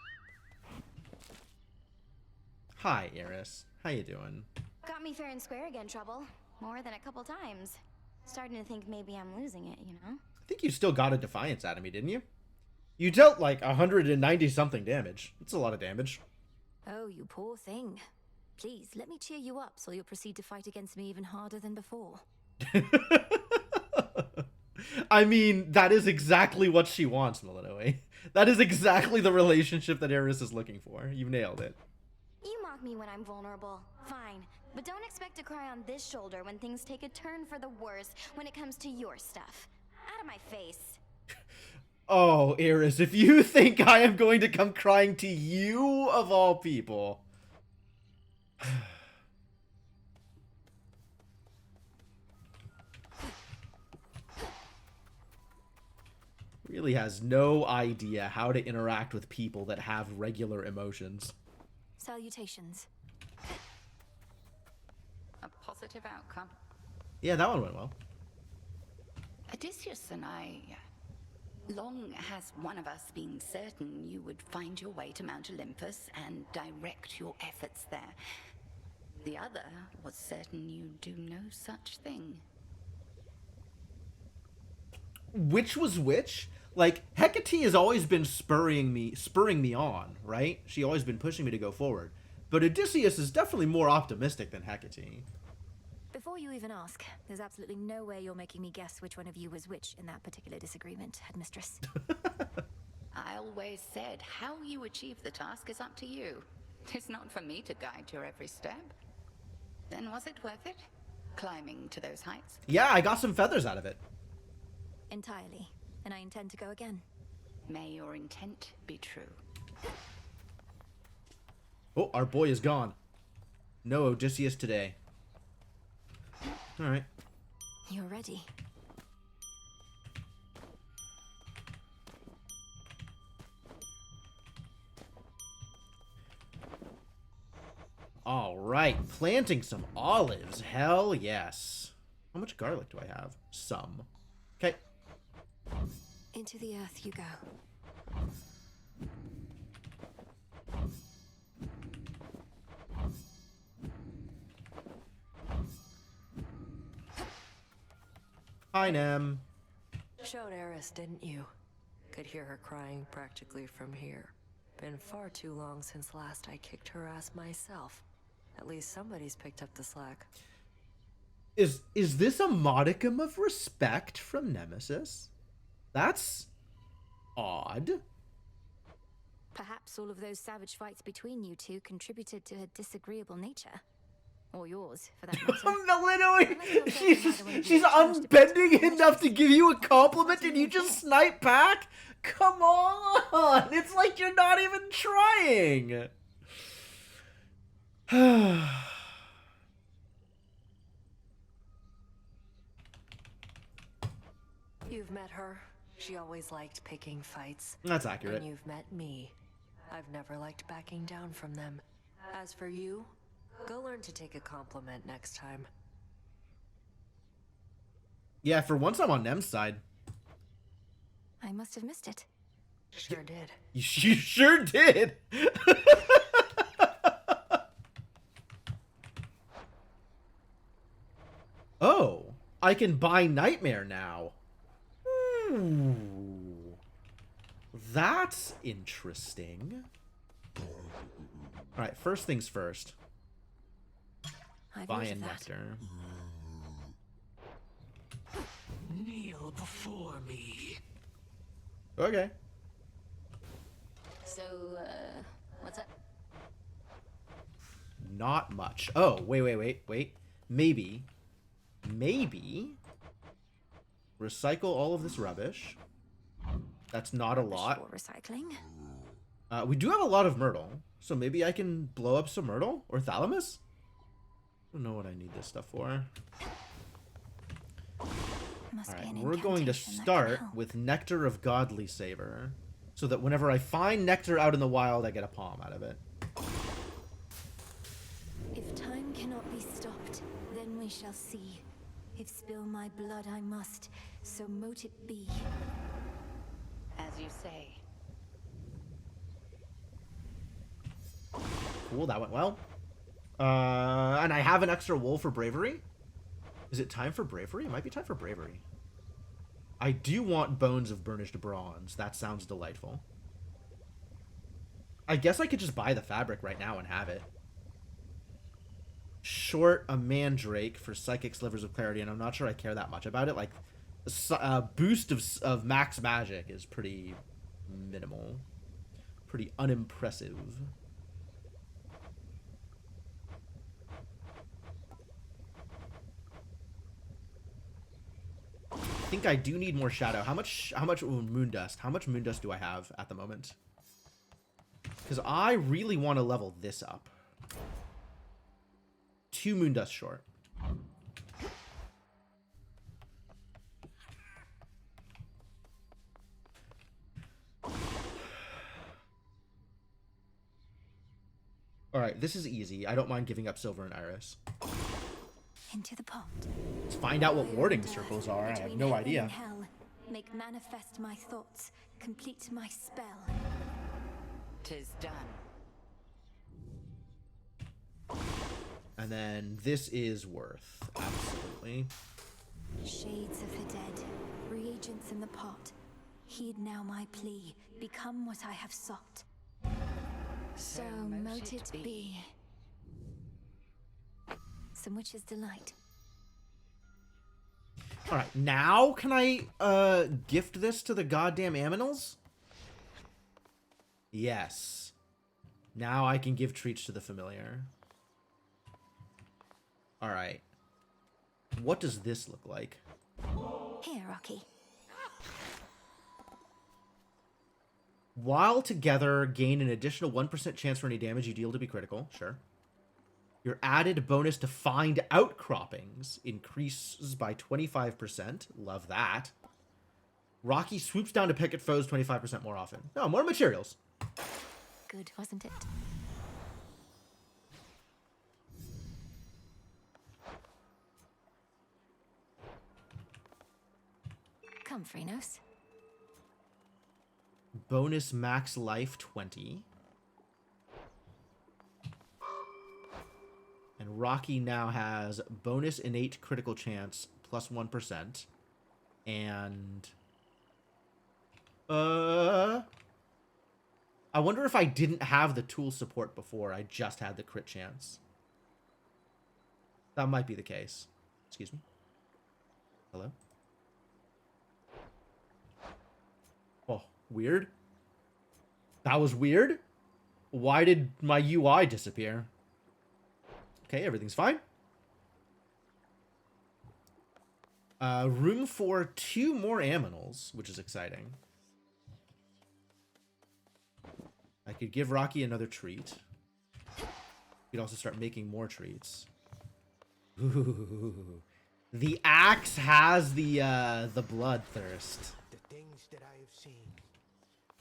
Hi, Iris. How you doing? Got me fair and square again, Trouble. More than a couple times. Starting to think maybe I'm losing it, you know? I think you still got a Defiance out of me, didn't you? You dealt like 190-something damage. That's a lot of damage. Oh, you poor thing. Please, let me cheer you up so you'll proceed to fight against me even harder than before. I mean, that is exactly what she wants, Milanoe. That is exactly the relationship that Iris is looking for. You nailed it. You mock me when I'm vulnerable. Fine. But don't expect to cry on this shoulder when things take a turn for the worse when it comes to your stuff. Out of my face. Oh, Iris, if you think I am going to come crying to you of all people. Really has no idea how to interact with people that have regular emotions. Salutations. A positive outcome. Yeah, that one went well. Odysseus and I Long has one of us been certain you would find your way to Mount Olympus and direct your efforts there. The other was certain you do no such thing. Which was which? Like, Hecate has always been spurring me on, right? She always been pushing me to go forward. But Odysseus is definitely more optimistic than Hecate. Before you even ask, there's absolutely no way you're making me guess which one of you was which in that particular disagreement, Headmistress. I always said how you achieve the task is up to you. It's not for me to guide your every step. Then was it worth it? Climbing to those heights? Yeah, I got some feathers out of it. Entirely. And I intend to go again. May your intent be true. Oh, our boy is gone. No Odysseus today. Alright. You're ready. Alright, planting some olives. Hell yes. How much garlic do I have? Some. Okay. Into the earth you go. Hi, Nem. Showed Eris, didn't you? Could hear her crying practically from here. Been far too long since last I kicked her ass myself. At least somebody's picked up the slack. Is this a modicum of respect from Nemesis? That's odd. Perhaps all of those savage fights between you two contributed to her disagreeable nature. Or yours, for that matter. Literally, she's unbending enough to give you a compliment and you just snipe back? Come on! It's like you're not even trying! You've met her. She always liked picking fights. That's accurate. And you've met me. I've never liked backing down from them. As for you, go learn to take a compliment next time. Yeah, for once I'm on Nem's side. I must have missed it. Sure did. You sure did! Oh, I can buy Nightmare now. Ooh. That's interesting. Alright, first things first. Buy a nectar. Kneel before me. Okay. So, what's up? Not much. Oh, wait. Maybe recycle all of this rubbish. That's not a lot. Recycling. We do have a lot of myrtle, so maybe I can blow up some myrtle or thalamus. I don't know what I need this stuff for. Alright, we're going to start with Nectar of Godly Savor, so that whenever I find nectar out in the wild, I get a palm out of it. If time cannot be stopped, then we shall see. If spill my blood I must, so mote it be. As you say. Cool, that went well. And I have an extra wool for bravery. Is it time for bravery? It might be time for bravery. I do want bones of burnished bronze. That sounds delightful. I guess I could just buy the fabric right now and have it. Short a mandrake for psychic slivers of clarity, and I'm not sure I care that much about it. Like, boost of max magic is pretty minimal. Pretty unimpressive. I think I do need more shadow. How much moon dust? How much moon dust do I have at the moment? Because I really want to level this up. 2 moon dust short. Alright, this is easy. I don't mind giving up Silver and Iris. Into the pot. Let's find out what warding circles are. I have no idea. Hell, make manifest my thoughts, complete my spell. 'Tis done. And then this is worth. Absolutely. Shades of the dead, reagents in the pot. Heed now my plea, become what I have sought. So mote it be. Some witch's delight. Alright, now can I gift this to the goddamn Aminals? Yes. Now I can give treats to the familiar. Alright. What does this look like? Here, Rocky. While together, gain an additional 1% chance for any damage you deal to be critical. Sure. Your added bonus to find outcroppings increases by 25%. Love that. Rocky swoops down to pick at foes 25% more often. No, more materials. Good, wasn't it? Come, Phrenos. Bonus max life 20. And Rocky now has bonus innate critical chance plus 1%. And I wonder if I didn't have the tool support before, I just had the crit chance. That might be the case. Excuse me. Hello? Oh, weird. That was weird. Why did my UI disappear? Okay, everything's fine. Room for 2 more aminals, which is exciting. I could give Rocky another treat. You could also start making more treats. Ooh. The axe has the bloodthirst. The things that I have seen.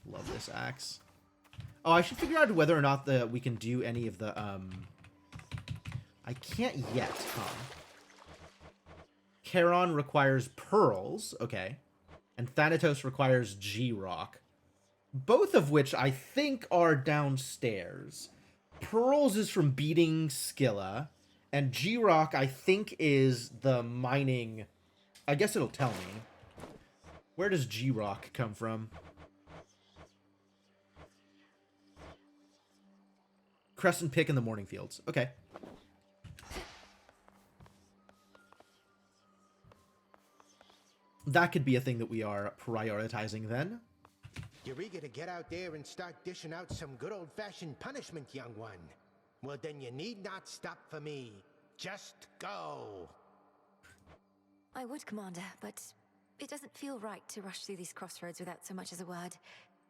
Love this axe. Oh, I should figure out whether or not we can do any of the I can't yet, huh? Charon requires pearls, okay. And Thanatos requires G-Rock. Both of which I think are downstairs. Pearls is from beating Scylla. And G-Rock, I think, is the mining... I guess it'll tell me. Where does G-Rock come from? Crescent Pick in the Morning Fields. Okay. That could be a thing that we are prioritizing then. You're eager to get out there and start dishing out some good old-fashioned punishment, young one. Well, then you need not stop for me. Just go. I would, Commander, but it doesn't feel right to rush through these crossroads without so much as a word.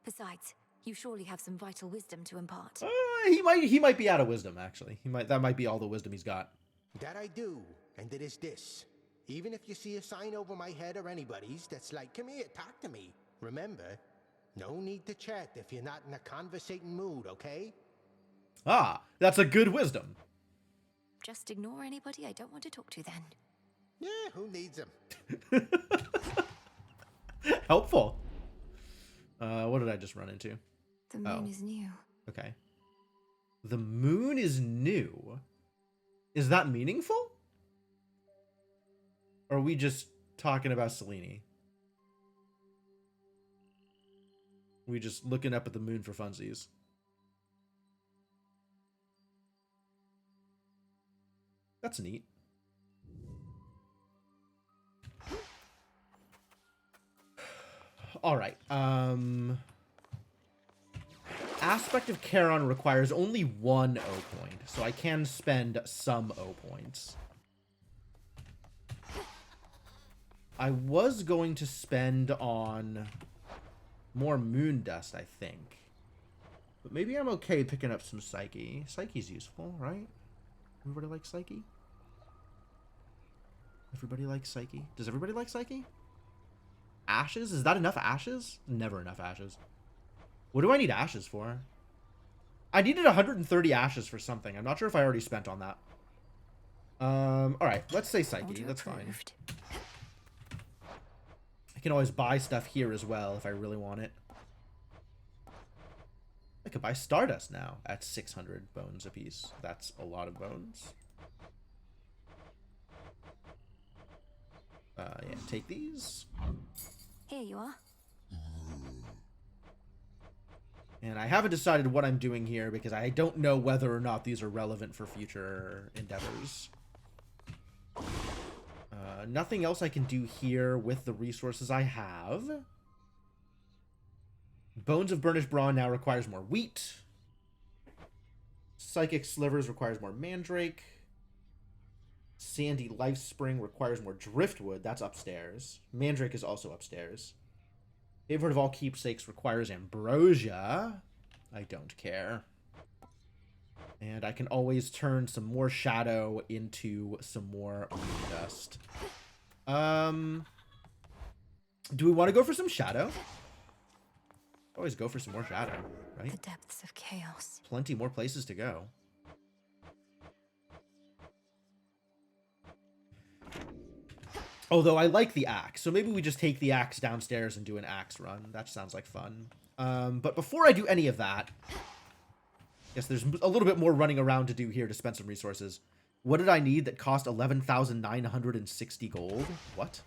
Besides, you surely have some vital wisdom to impart. He might be out of wisdom, actually. That might be all the wisdom he's got. That I do, and it is this. Even if you see a sign over my head or anybody's that's like, come here, talk to me. Remember, no need to chat if you're not in a conversating mood, okay? Ah, that's a good wisdom. Just ignore anybody I don't want to talk to then. Yeah, who needs them? Helpful. What did I just run into? The moon is new. Okay. The moon is new? Is that meaningful? Or are we just talking about Selene? We just looking up at the moon for funsies? That's neat. All right. Aspect of Charon requires only 1 O point, so I can spend some O points. I was going to spend on more moon dust, I think. But maybe I'm okay picking up some Psyche. Psyche's useful, right? Everybody likes Psyche? Everybody likes Psyche? Does everybody like Psyche? Ashes? Is that enough ashes? Never enough ashes. What do I need ashes for? I needed 130 ashes for something. I'm not sure if I already spent on that. Alright, let's say Psyche. That's fine. I can always buy stuff here as well if I really want it. I could buy Stardust now at 600 bones apiece. That's a lot of bones. Yeah, take these. Here you are. And I haven't decided what I'm doing here because I don't know whether or not these are relevant for future endeavors. Nothing else I can do here with the resources I have. Bones of Burnished Brawn now requires more wheat. Psychic Slivers requires more mandrake. Sandy Life Spring requires more driftwood. That's upstairs. Mandrake is also upstairs. Favorite of all keepsakes requires ambrosia. I don't care. And I can always turn some more shadow into some more moon dust. Do we want to go for some shadow? Always go for some more shadow, right? The depths of chaos. Plenty more places to go. Although I like the axe, so maybe we just take the axe downstairs and do an axe run. That sounds like fun. But before I do any of that, I guess there's a little bit more running around to do here to spend some resources. What did I need that cost 11,960 gold? What?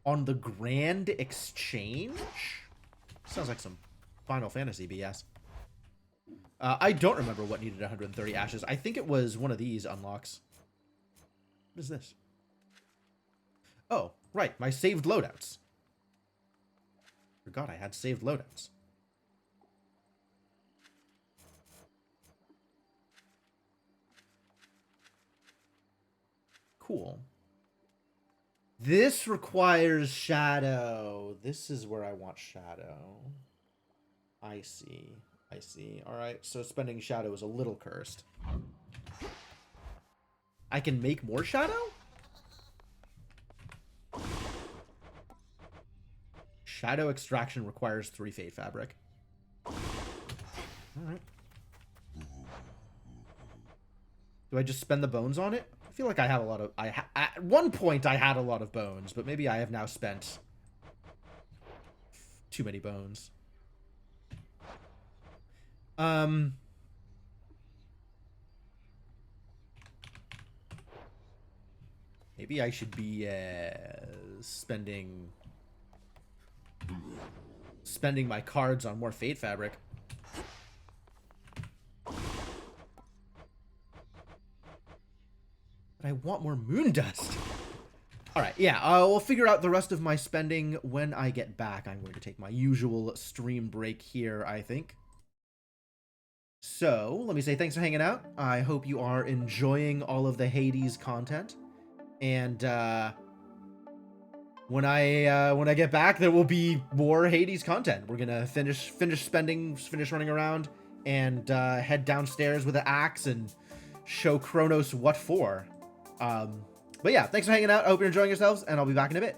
On the Grand Exchange? Sounds like some Final Fantasy BS. I don't remember what needed 130 ashes. I think it was one of these unlocks. What is this? Oh, right. My saved loadouts. Forgot I had saved loadouts. Cool. This requires shadow. This is where I want shadow. I see. I see. Alright, so spending shadow is a little cursed. I can make more shadow? Shadow extraction requires 3 Fade Fabric. Alright. Do I just spend the bones on it? I feel like I have a lot of... at one point I had a lot of bones, but maybe I have now spent too many bones. Maybe I should be spending my cards on more Fade Fabric. But I want more moon dust. Alright, yeah, we'll figure out the rest of my spending when I get back. I'm going to take my usual stream break here, I think. So, let me say thanks for hanging out. I hope you are enjoying all of the Hades content. And, when I get back, there will be more Hades content. We're gonna finish running around, and head downstairs with an axe and show Kronos what for. But yeah, thanks for hanging out. I hope you're enjoying yourselves, and I'll be back in a bit.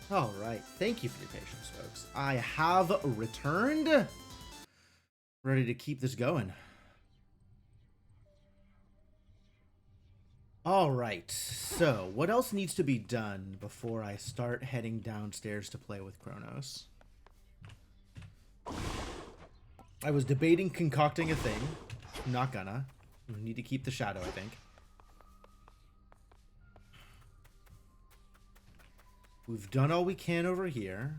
All right, thank you for your patience, folks. I have returned, ready to keep this going. All right, so what else needs to be done before I start heading downstairs to play with Kronos? I was debating concocting a thing. I'm not gonna. We need to keep the shadow, I think. We've done all we can over here.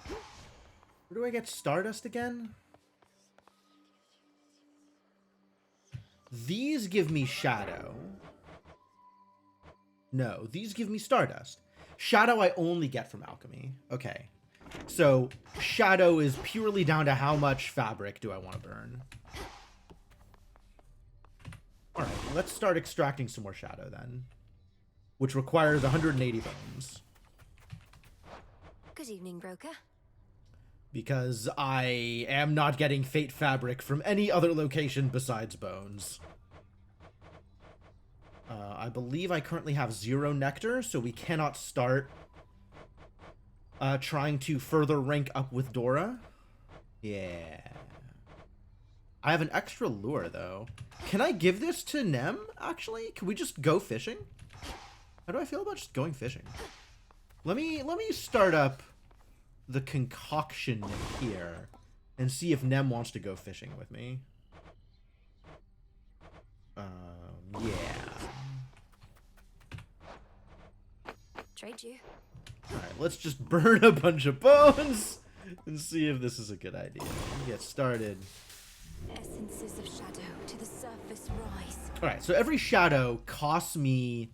Where do I get Stardust again? These give me Shadow. No, these give me Stardust. Shadow I only get from alchemy. Okay. So, Shadow is purely down to how much fabric do I want to burn. Alright, let's start extracting some more Shadow then. Which requires 180 bones. Good evening, broker. Because I am not getting Fate fabric from any other location besides bones. I believe I currently have 0 nectar, so we cannot start trying to further rank up with Dora. Yeah. I have an extra lure, though. Can I give this to Nem, actually? Can we just go fishing? How do I feel about just going fishing? Let me start up the concoction here and see if Nem wants to go fishing with me. Yeah. Trade you. Alright, let's just burn a bunch of bones and see if this is a good idea. Get started. Essences of shadow to the surface rise. Alright, so every shadow costs me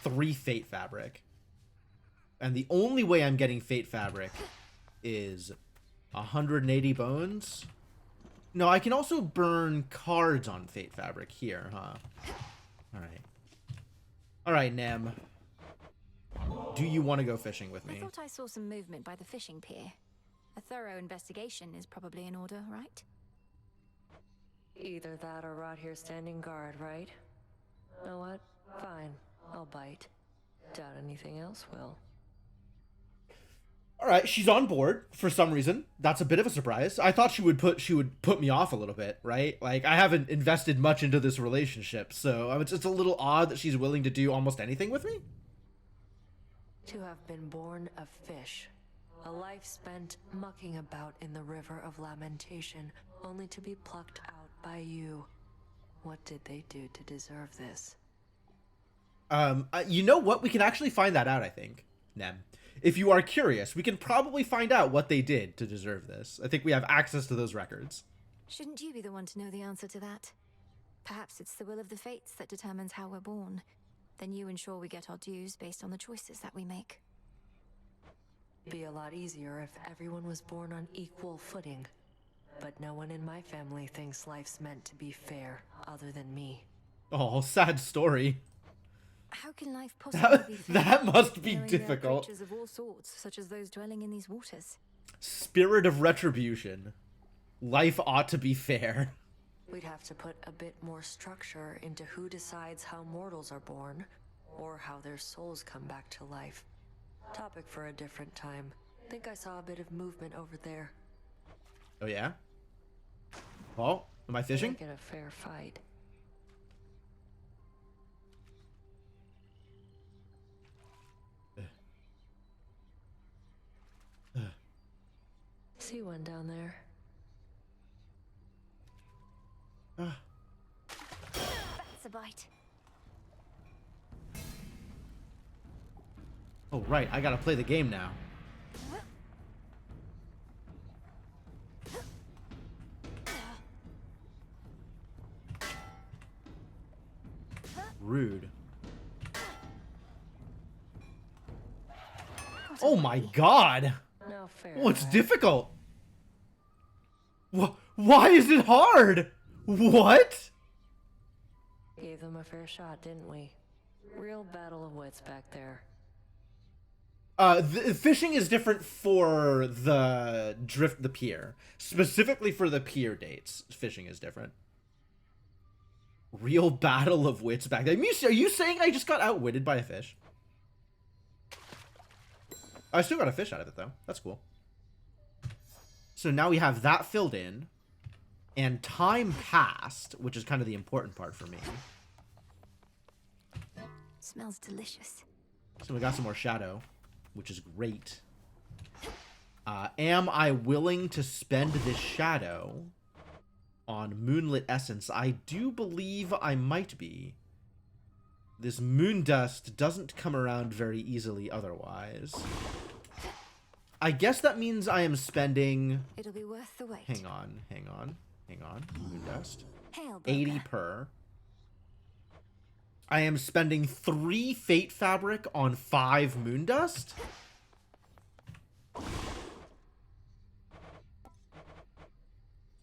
3 Fate fabric. And the only way I'm getting Fate fabric is 180 bones. No, I can also burn cards on Fate fabric here, huh? Alright. Alright, Nem. Do you want to go fishing with me? I thought I saw some movement by the fishing pier. A thorough investigation is probably in order, right? Either that or rot here standing guard, right? Know what? Fine. I'll bite. Doubt anything else will. Alright, she's on board for some reason. That's a bit of a surprise. I thought she would put me off a little bit, right? Like, I haven't invested much into this relationship, so it's a little odd that she's willing to do almost anything with me. To have been born a fish. A life spent mucking about in the river of lamentation, only to be plucked out by you. What did they do to deserve this? You know what? We can actually find that out, I think, Nem. If you are curious, we can probably find out what they did to deserve this. I think we have access to those records. Shouldn't you be the one to know the answer to that? Perhaps it's the will of the fates that determines how we're born. Then you ensure we get our dues based on the choices that we make. Be a lot easier if everyone was born on equal footing. But no one in my family thinks life's meant to be fair, other than me. Oh, sad story. How can life possibly be fair? That must be knowing there are difficult. creatures of all sorts, such as those dwelling in these waters. Spirit of retribution. Life ought to be fair. We'd have to put a bit more structure into who decides how mortals are born, or how their souls come back to life. Topic for a different time. Think I saw a bit of movement over there. Oh yeah? Well, am I fishing? Make it a fair fight. See one down there. That's a bite. Oh, right. I gotta play the game now. Rude. Oh my god! No fair. What's difficult? Why is it hard? What? Gave them a fair shot, didn't we? Real battle of wits back there. The fishing is different for the pier. Specifically for the pier dates, fishing is different. Real battle of wits back there. Are you saying I just got outwitted by a fish? I still got a fish out of it, though. That's cool. So now we have that filled in. And time passed, which is kind of the important part for me. Smells delicious. So we got some more shadow, which is great. Am I willing to spend this shadow on Moonlit Essence? I do believe I might be. This moon dust doesn't come around very easily otherwise. I guess that means I am spending... It'll be worth the wait. Hang on. Moon dust. Hail, 80 per. I am spending 3 Fate Fabric on 5 moon dust?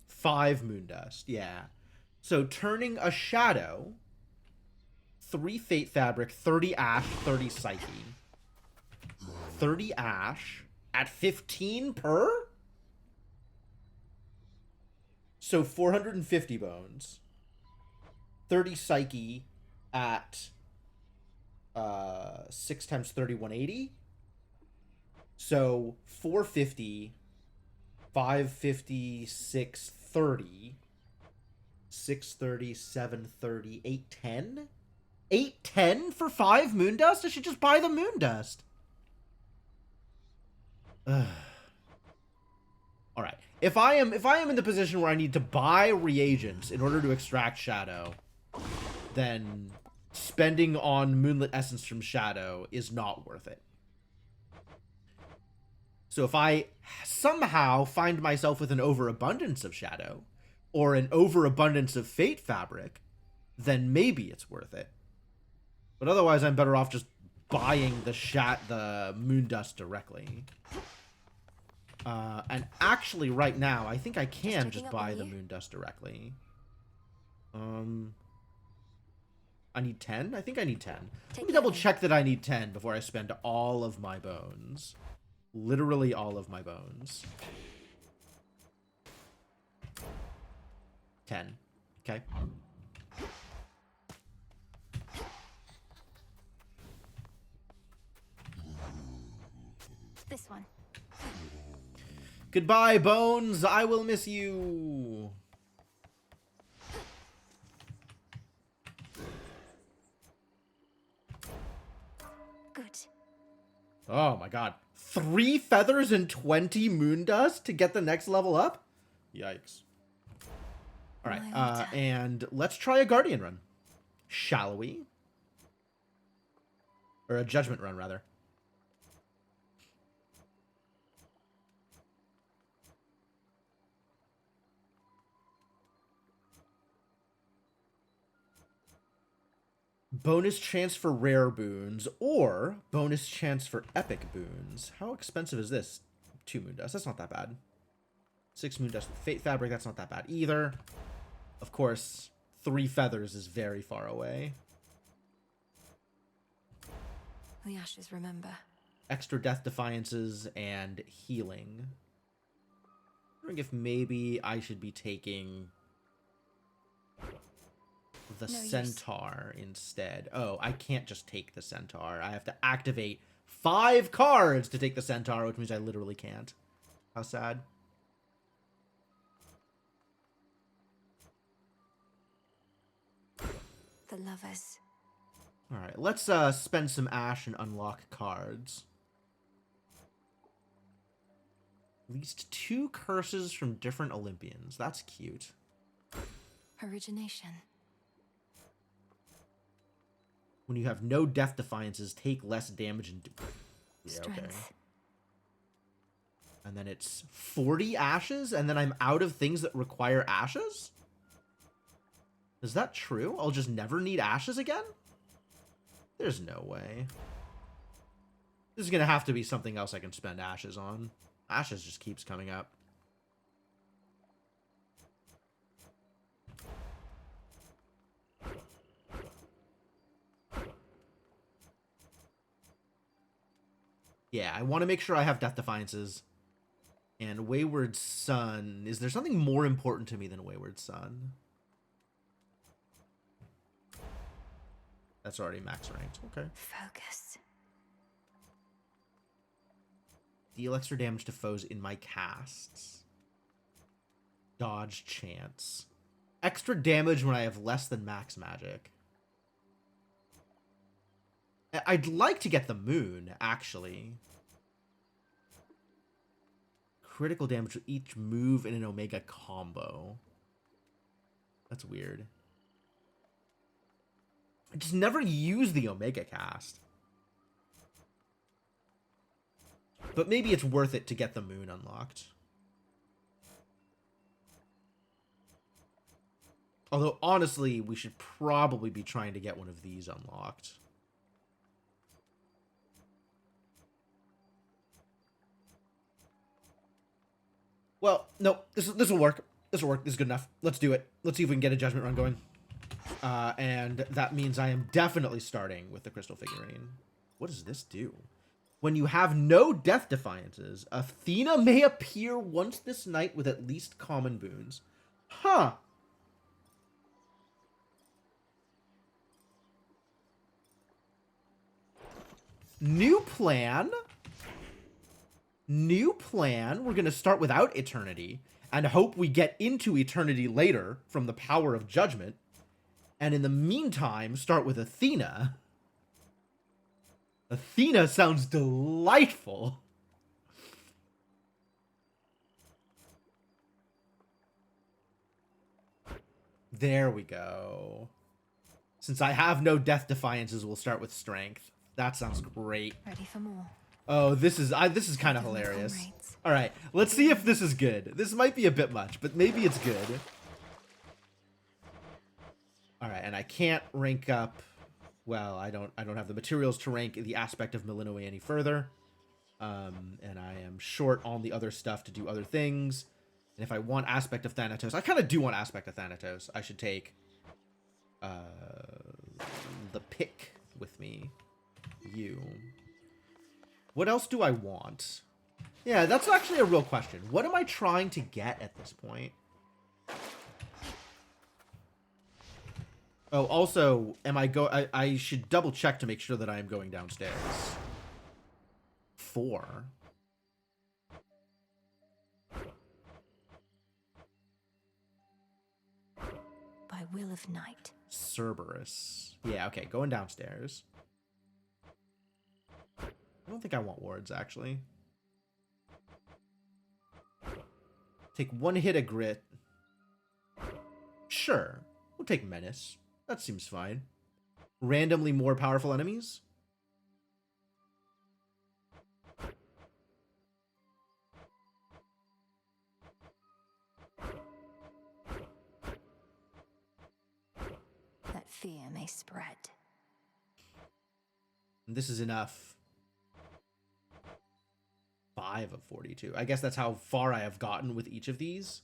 Five moon dust, yeah. So turning a shadow, 3 Fate Fabric, 30 Ash, 30 Psyche. 30 Ash at 15 per? So 450 bones. 30 Psyche at 6 times 30, 180. So 450, 550, 630, 630, 730, 810? 810 for 5 moon dust? I should just buy the moon dust. All right. If I am in the position where I need to buy reagents in order to extract shadow, then spending on Moonlit Essence from Shadow is not worth it. So if I somehow find myself with an overabundance of shadow or an overabundance of Fate Fabric, then maybe it's worth it. But otherwise, I'm better off just buying the moon dust directly. And actually, right now, I think I can just buy the moon dust directly. I need 10? I think I need 10. Let me double check that I need 10 before I spend all of my bones. Literally all of my bones. 10. Okay. This one. Goodbye, Bones. I will miss you. Good. Oh my god. 3 feathers and 20 moon dust to get the next level up? Yikes. Alright, and let's try a Guardian run. Shall we? Or a Judgment run, rather. Bonus chance for rare boons, or bonus chance for epic boons. How expensive is this? 2 moon dust. That's not that bad. 6 moon dust with Fate Fabric. That's not that bad either. Of course, 3 feathers is very far away. The ashes remember. Extra death defiances and healing. I'm wondering if maybe I should be taking the centaur instead. Oh, I can't just take the centaur. I have to activate 5 cards to take the centaur, which means I literally can't. How sad. The lovers. Alright, let's spend some ash and unlock cards. At least 2 curses from different Olympians. That's cute. Origination. When you have no death defiances, take less damage and... Yeah, okay. Strength. And then it's 40 ashes, and then I'm out of things that require ashes? Is that true? I'll just never need ashes again? There's no way. This is gonna have to be something else I can spend ashes on. Ashes just keeps coming up. Yeah, I want to make sure I have Death Defiances. And Wayward Son. Is there something more important to me than Wayward Son? That's already max ranked. Okay. Focus. Deal extra damage to foes in my casts. Dodge chance. Extra damage when I have less than max magic. I'd like to get the moon, actually. Critical damage with each move in an Omega combo. That's weird. I just never use the Omega cast. But maybe it's worth it to get the moon unlocked. Although, honestly, we should probably be trying to get one of these unlocked. Well, no, this will work. This will work. This is good enough. Let's do it. Let's see if we can get a judgment run going. And that means I am definitely starting with the crystal figurine. What does this do? When you have no death defiances, Athena may appear once this night with at least common boons. Huh. New plan. New plan. We're going to start without Eternity and hope we get into Eternity later from the power of Judgment. And in the meantime, start with Athena. Athena sounds delightful. There we go. Since I have no death defiances, we'll start with strength. That sounds great. Ready for more. Oh, this is kind of hilarious. All right, let's see if this is good. This might be a bit much, but maybe it's good. All right, and I can't rank up. Well, I don't have the materials to rank the aspect of Milinoe any further. And I am short on the other stuff to do other things. And if I want aspect of Thanatos, I kind of do want aspect of Thanatos. I should take the pick with me. You. What else do I want? Yeah, that's actually a real question. What am I trying to get at this point? Oh, also, I should double check to make sure that I am going downstairs. 4. By will of night. Cerberus. Yeah, okay, going downstairs. I don't think I want wards, actually. Take 1 hit of grit. Sure, we'll take menace. That seems fine. Randomly more powerful enemies? That fear may spread. This is enough. 5 of 42. I guess that's how far I have gotten with each of these.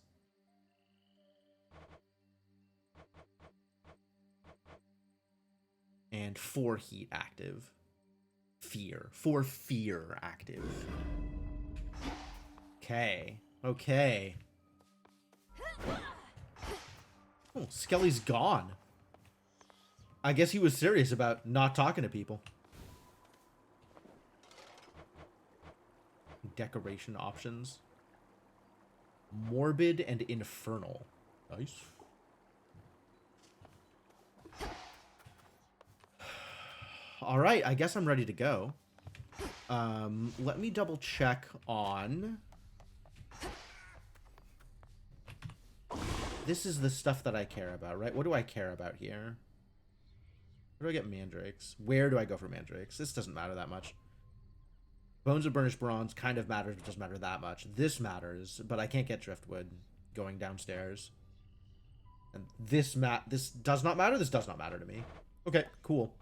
And 4 heat active. Fear. 4 fear active. Okay. Okay. Oh, Skelly's gone. I guess he was serious about not talking to people. Decoration options. Morbid and infernal. Nice. All right, I guess I'm ready to go. Let me double check on... This is the stuff that I care about, right? What do I care about here? Where do I get mandrakes? Where do I go for mandrakes? This doesn't matter that much. Bones of Burnished Bronze kind of matters, but doesn't matter that much. This matters, but I can't get driftwood going downstairs. And this does not matter? This does not matter to me. Okay, cool.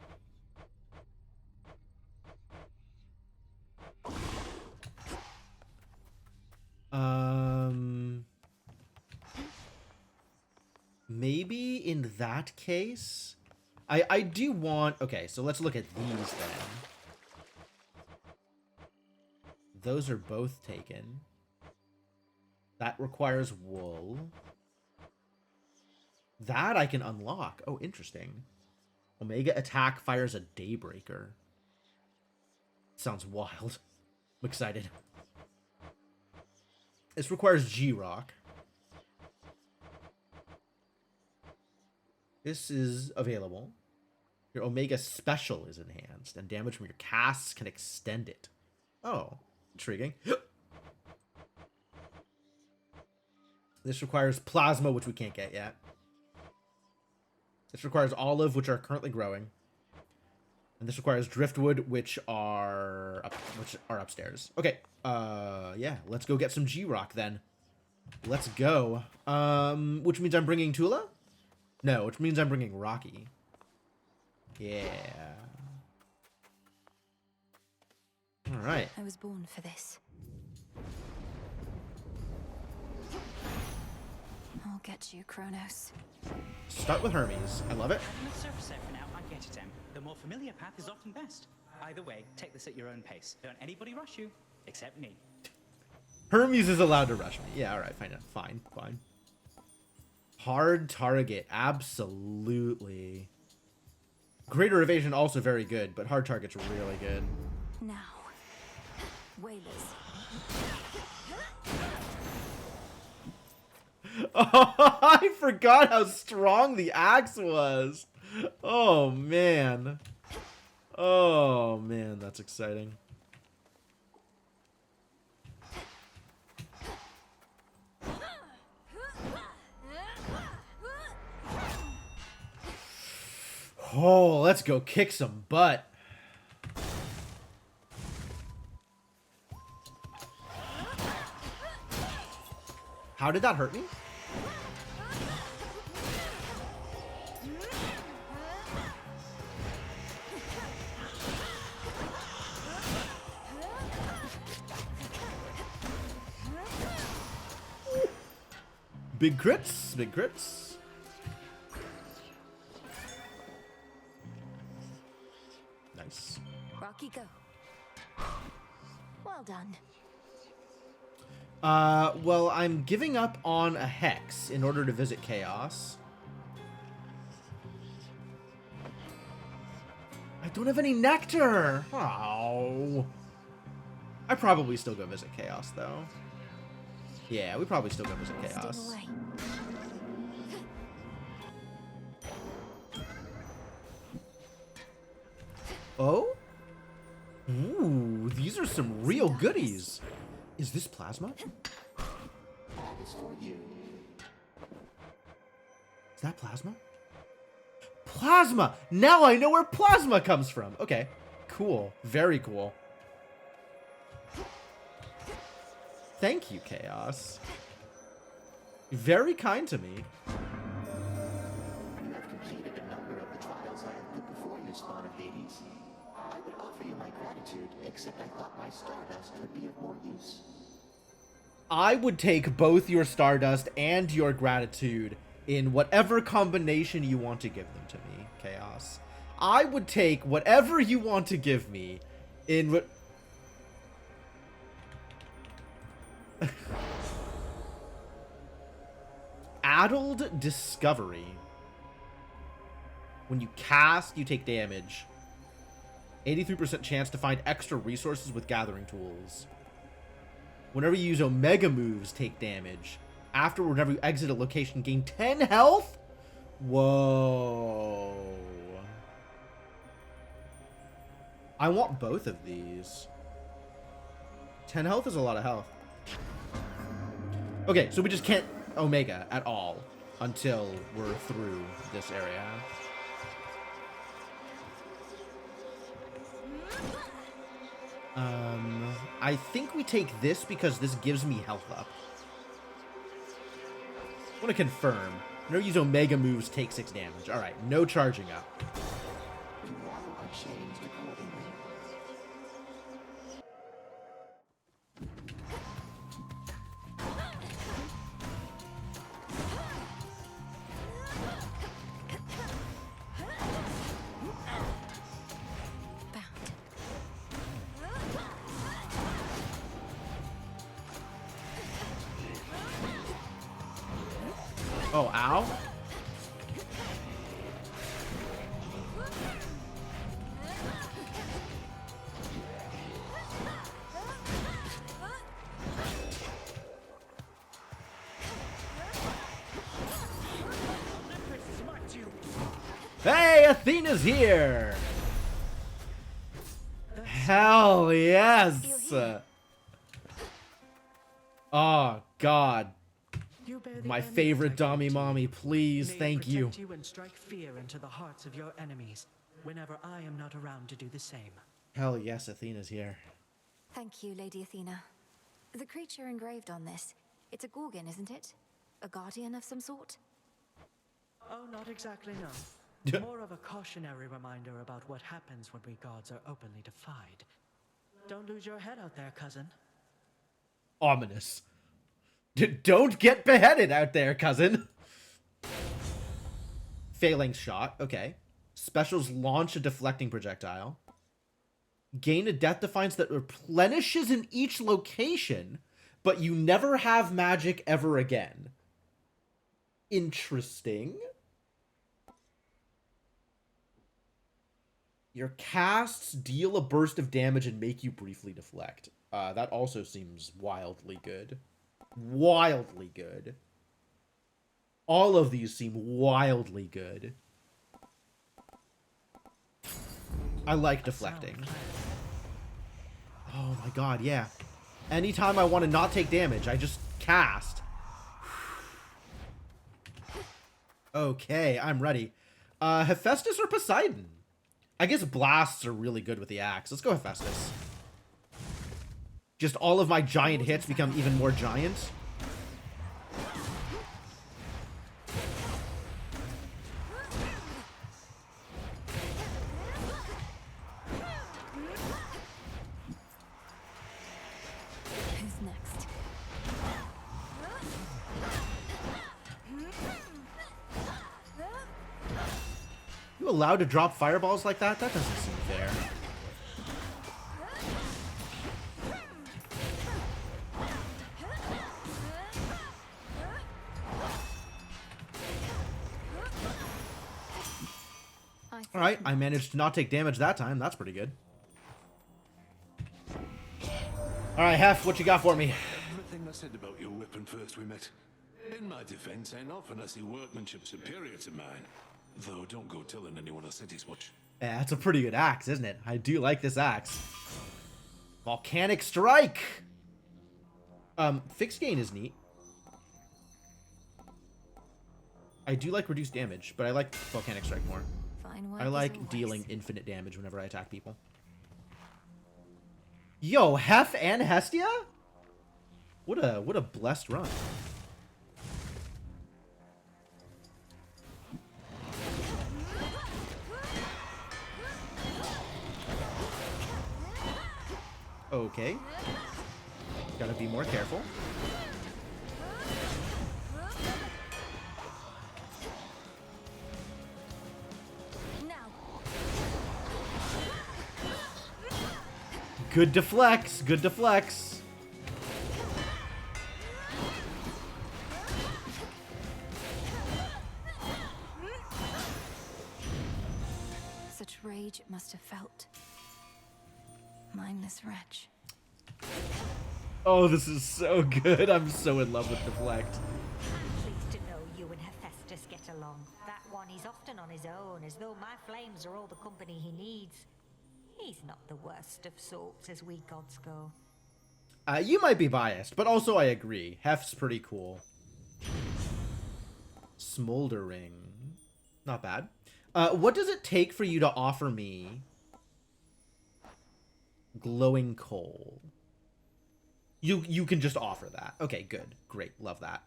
Maybe in that case, I do want... Okay, so let's look at these then. Those are both taken. That requires wool. That I can unlock. Oh, interesting. Omega attack fires a Daybreaker. Sounds wild. I'm excited. This requires G-Rock. This is available. Your Omega special is enhanced, and damage from your casts can extend it. Oh, intriguing. This requires Plasma, which we can't get yet. This requires Olive, which are currently growing. And this requires Driftwood, which are upstairs. Okay, yeah, let's go get some G-Rock then. Let's go. Which means I'm bringing Tula? No, which means I'm bringing Rocky. Yeah. All right. I was born for this. I'll get you, Kronos. Start with Hermes. I love it. On the surface for now, I get it, Em. The more familiar path is often best. Either way, take this at your own pace. Don't anybody rush you, except me. Hermes is allowed to rush me. Yeah, all right, fine. Hard target, absolutely. Greater evasion also very good, but hard target's really good. Now, Wailers. Oh, I forgot how strong the axe was. Oh man, that's exciting. Oh, let's go kick some butt. How did that hurt me? Big crits, big crits. Nice. Rocky, go. Well done. Well, I'm giving up on a Hex in order to visit Chaos. I don't have any Nectar! Oh. I probably still go visit Chaos, though. Yeah, we probably still go visit Chaos. Oh? Ooh, these are some real goodies. Is this Plasma? Is that Plasma? Plasma! Now I know where Plasma comes from. Okay, cool. Very cool. Thank you, Chaos. Very kind to me. You have completed a number of the trials I have put before you, Spawn of Hades. I would offer you my gratitude, except I thought my Stardust would be of more use. I would take both your Stardust and your gratitude in whatever combination you want to give them to me, Chaos. I would take whatever you want to give me in what... Addled Discovery. When you cast, you take damage. 83% chance to find extra resources with gathering tools. Whenever you use Omega moves, take damage. Afterward, whenever you exit a location, gain 10 health? Whoa. I want both of these. 10 health is a lot of health. Okay, so we just can't Omega at all until we're through this area. I think we take this because this gives me health up. I want to confirm. Whenever you use Omega moves, take 6 damage. Alright, no charging up. Oh, ow. Athena's here! Hell yes! Oh, God. My favorite Dami Mommy, please, thank you. Protect you and strike fear into the hearts of your enemies whenever I am not around to do the same. Hell yes, Athena's here. Thank you, Lady Athena. The creature engraved on this, it's a Gorgon, isn't it? A guardian of some sort? Oh, not exactly, no. More of a cautionary reminder about what happens when we gods are openly defied. Don't lose your head out there, cousin. Ominous. Don't get beheaded out there, cousin. Phalanx shot. Okay. Specials launch a deflecting projectile. Gain a death defiance that replenishes in each location, but you never have magic ever again. Interesting. Your casts deal a burst of damage and make you briefly deflect. That also seems wildly good. Wildly good. All of these seem wildly good. I like deflecting. Oh my god, yeah. Anytime I want to not take damage, I just cast. Okay, I'm ready. Hephaestus or Poseidon? I guess blasts are really good with the axe. Let's go Hephaestus. Just all of my giant hits become even more giant. Who's next? You allowed to drop fireballs like that? That doesn't seem fair. Alright, I managed to not take damage that time. That's pretty good. Alright, Hef, what you got for me? Everything I said about your weapon first we met. In my defense, ain't often I see workmanship superior to mine. Though don't go telling anyone I said he's much. Yeah, that's a pretty good axe, isn't it? I do like this axe. Volcanic Strike! Fixed gain is neat. I do like reduced damage, but I like Volcanic Strike more. I like dealing infinite damage whenever I attack people. Yo, Hef and Hestia? What a blessed run. Okay. Gotta be more careful. Good deflects, good deflects. Such rage it must have felt. Mindless wretch. Oh, this is so good. I'm so in love with deflect. Pleased to know you and Hephaestus get along. That one is often on his own, as though my flames are all the company he needs. He's not the worst of sorts as we gods go. You might be biased, but also I agree. Hef's pretty cool. Smoldering. Not bad. What does it take for you to offer me glowing coal? You can just offer that. Okay, good. Great. Love that.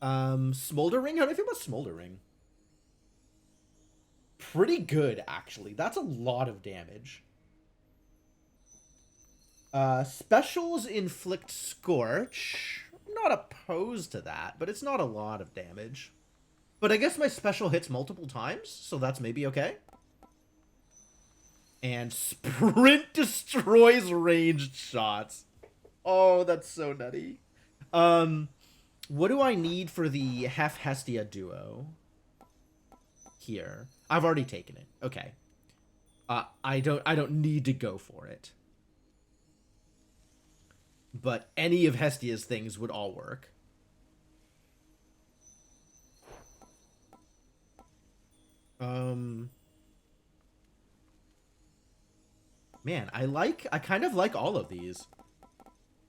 Smoldering? How do you feel about smoldering? Pretty good, actually. That's a lot of damage. Specials inflict scorch. I'm not opposed to that, but it's not a lot of damage. But I guess my special hits multiple times, so that's maybe okay. And sprint destroys ranged shots. Oh, that's so nutty. What do I need for the Hephaestia duo? Here. I've already taken it. Okay. I don't need to go for it. But any of Hestia's things would all work. Man, I kind of like all of these.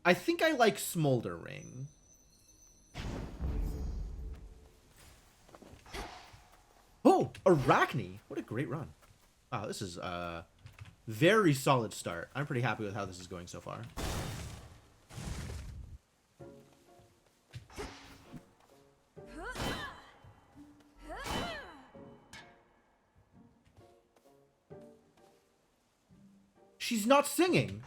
I think I like Smoldering. Oh, Arachne! What a great run. Wow, this is a very solid start. I'm pretty happy with how this is going so far. She's not singing!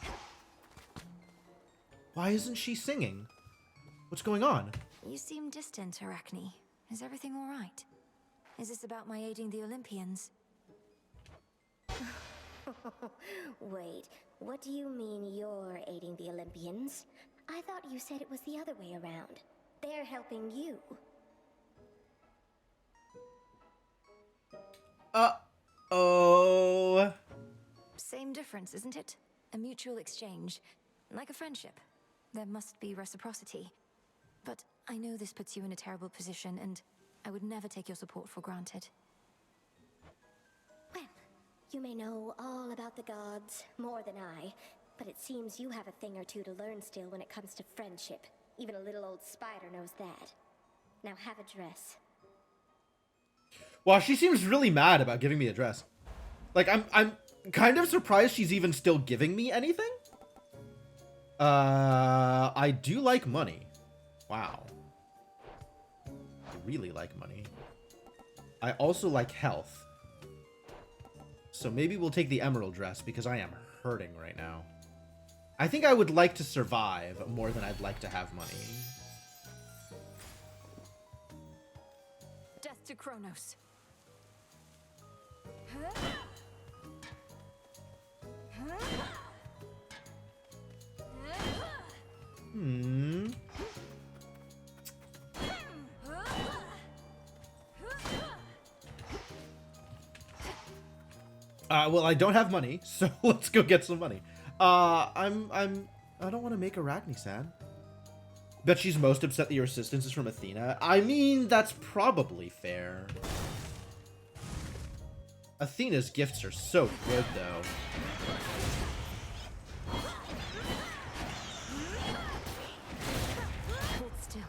Why isn't she singing? What's going on? You seem distant, Arachne. Is everything all right? Is this about my aiding the Olympians? Wait, what do you mean you're aiding the Olympians? I thought you said it was the other way around. They're helping you. Uh-oh. Same difference, isn't it? A mutual exchange. Like a friendship. There must be reciprocity. But I know this puts you in a terrible position, and I would never take your support for granted. Well, you may know all about the gods, more than I, but it seems you have a thing or two to learn still when it comes to friendship. Even a little old spider knows that. Now have a dress. Wow, she seems really mad about giving me a dress. Like, I'm kind of surprised she's even still giving me anything. I do like money. Wow. I really like money. I also like health. So maybe we'll take the emerald dress because I am hurting right now. I think I would like to survive more than I'd like to have money. Death to Kronos. Hmm. Well, I don't have money, so let's go get some money. I don't want to make Arachne sad. Bet she's most upset that your assistance is from Athena. I mean, that's probably fair. Athena's gifts are so good, though. Hold still.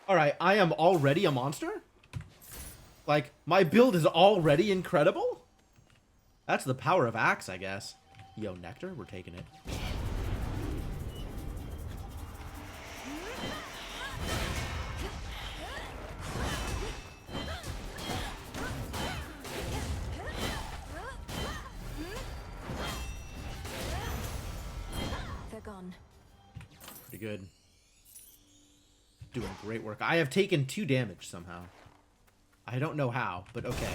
Alright, I am already a monster? Like, my build is already incredible? That's the power of Axe, I guess. Yo, Nectar, we're taking it. They're gone. Pretty good. Doing great work. I have taken 2 damage somehow. I don't know how, but okay.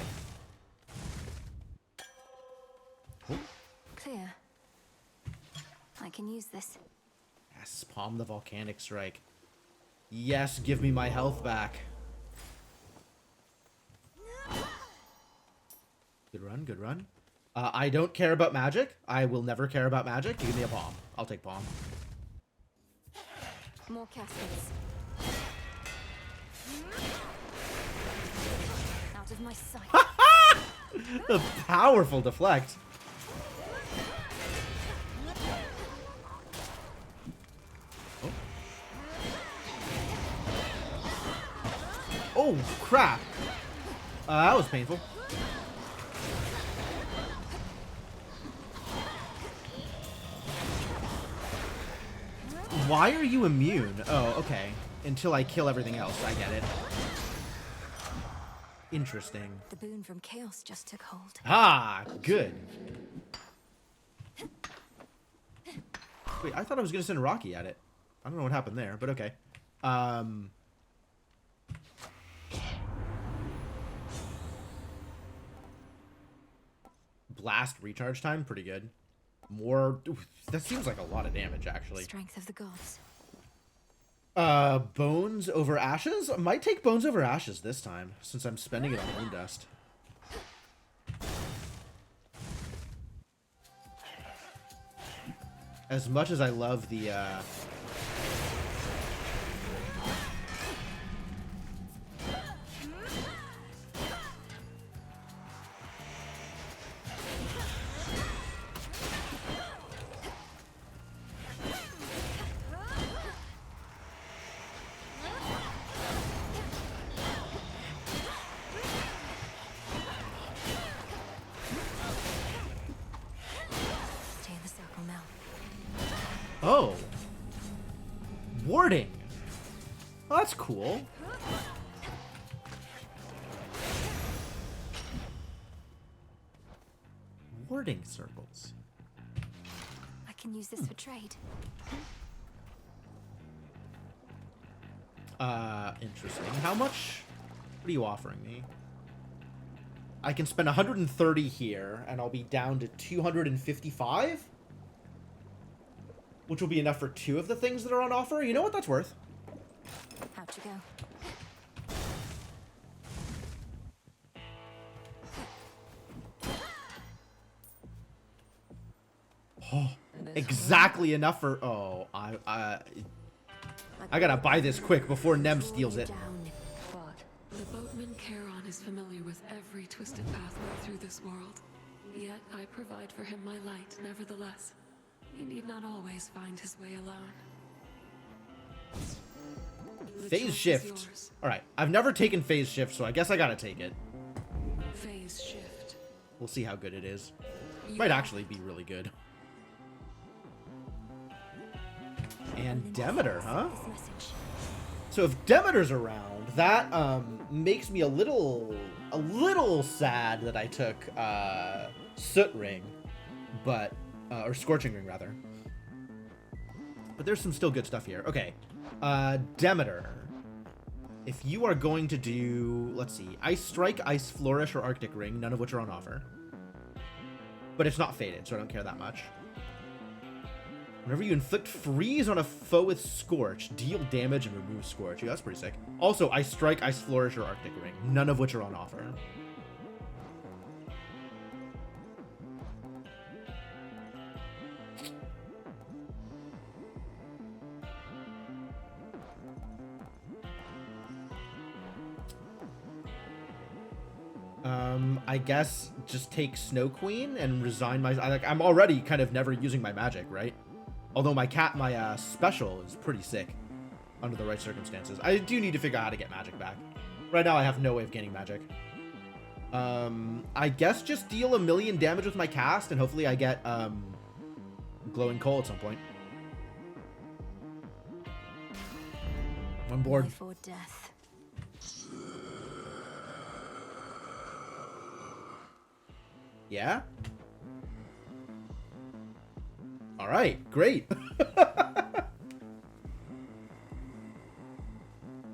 Oh. Clear. I can use this. Yes, palm the volcanic strike. Yes, give me my health back. Good run, good run. I don't care about magic. I will never care about magic. Give me a palm. I'll take palm. More caskets. Out of my sight. A powerful deflect. Oh. Oh, crap. That was painful. Why are you immune? Oh, okay. Until I kill everything else. I get it. Interesting. The boon from chaos just took hold. Ah, good. Wait, I thought I was going to send Rocky at it. I don't know what happened there, but okay. Blast recharge time, pretty good. More... Ooh, that seems like a lot of damage, actually. Strength of the gods. Bones over ashes? Might take bones over ashes this time, since I'm spending it on moon dust. As much as I love the Stay in the circle now. Oh. Warding. Oh, that's cool. Warding circles. I can use this for trade. Interesting. How much? What are you offering me? I can spend 130 here, and I'll be down to 255? Which will be enough for 2 of the things that are on offer. You know what? That's worth. How'd you go? Oh, exactly enough for... Oh, I gotta buy this quick before Nem steals it. The boatman Charon is familiar with every twisted pathway through this world. Yet I provide for him my light, nevertheless. He need not always find his way alone. Phase shift. Alright, I've never taken phase shift, so I guess I gotta take it. Phase shift. We'll see how good it is. Might actually be really good. And Demeter, huh? So if Demeter's around, that makes me a little sad that I took Soot Ring, but or Scorching Ring rather. But there's some still good stuff here. Okay, Demeter. If you are going to do, let's see, Ice Strike, Ice Flourish, or Arctic Ring, none of which are on offer. But it's not faded, so I don't care that much. Whenever you inflict freeze on a foe with Scorch, deal damage and remove Scorch. Yeah, that's pretty sick. Also, Ice Strike, Ice Flourish, or Arctic Ring, none of which are on offer. I guess just take Snow Queen and resign my... I'm already kind of never using my magic, right? Although my special is pretty sick under the right circumstances. I do need to figure out how to get magic back. Right now I have no way of gaining magic. I guess just deal 1,000,000 damage with my cast and hopefully I get Glowing Coal at some point. I'm bored. Life or death. Yeah? Alright, great.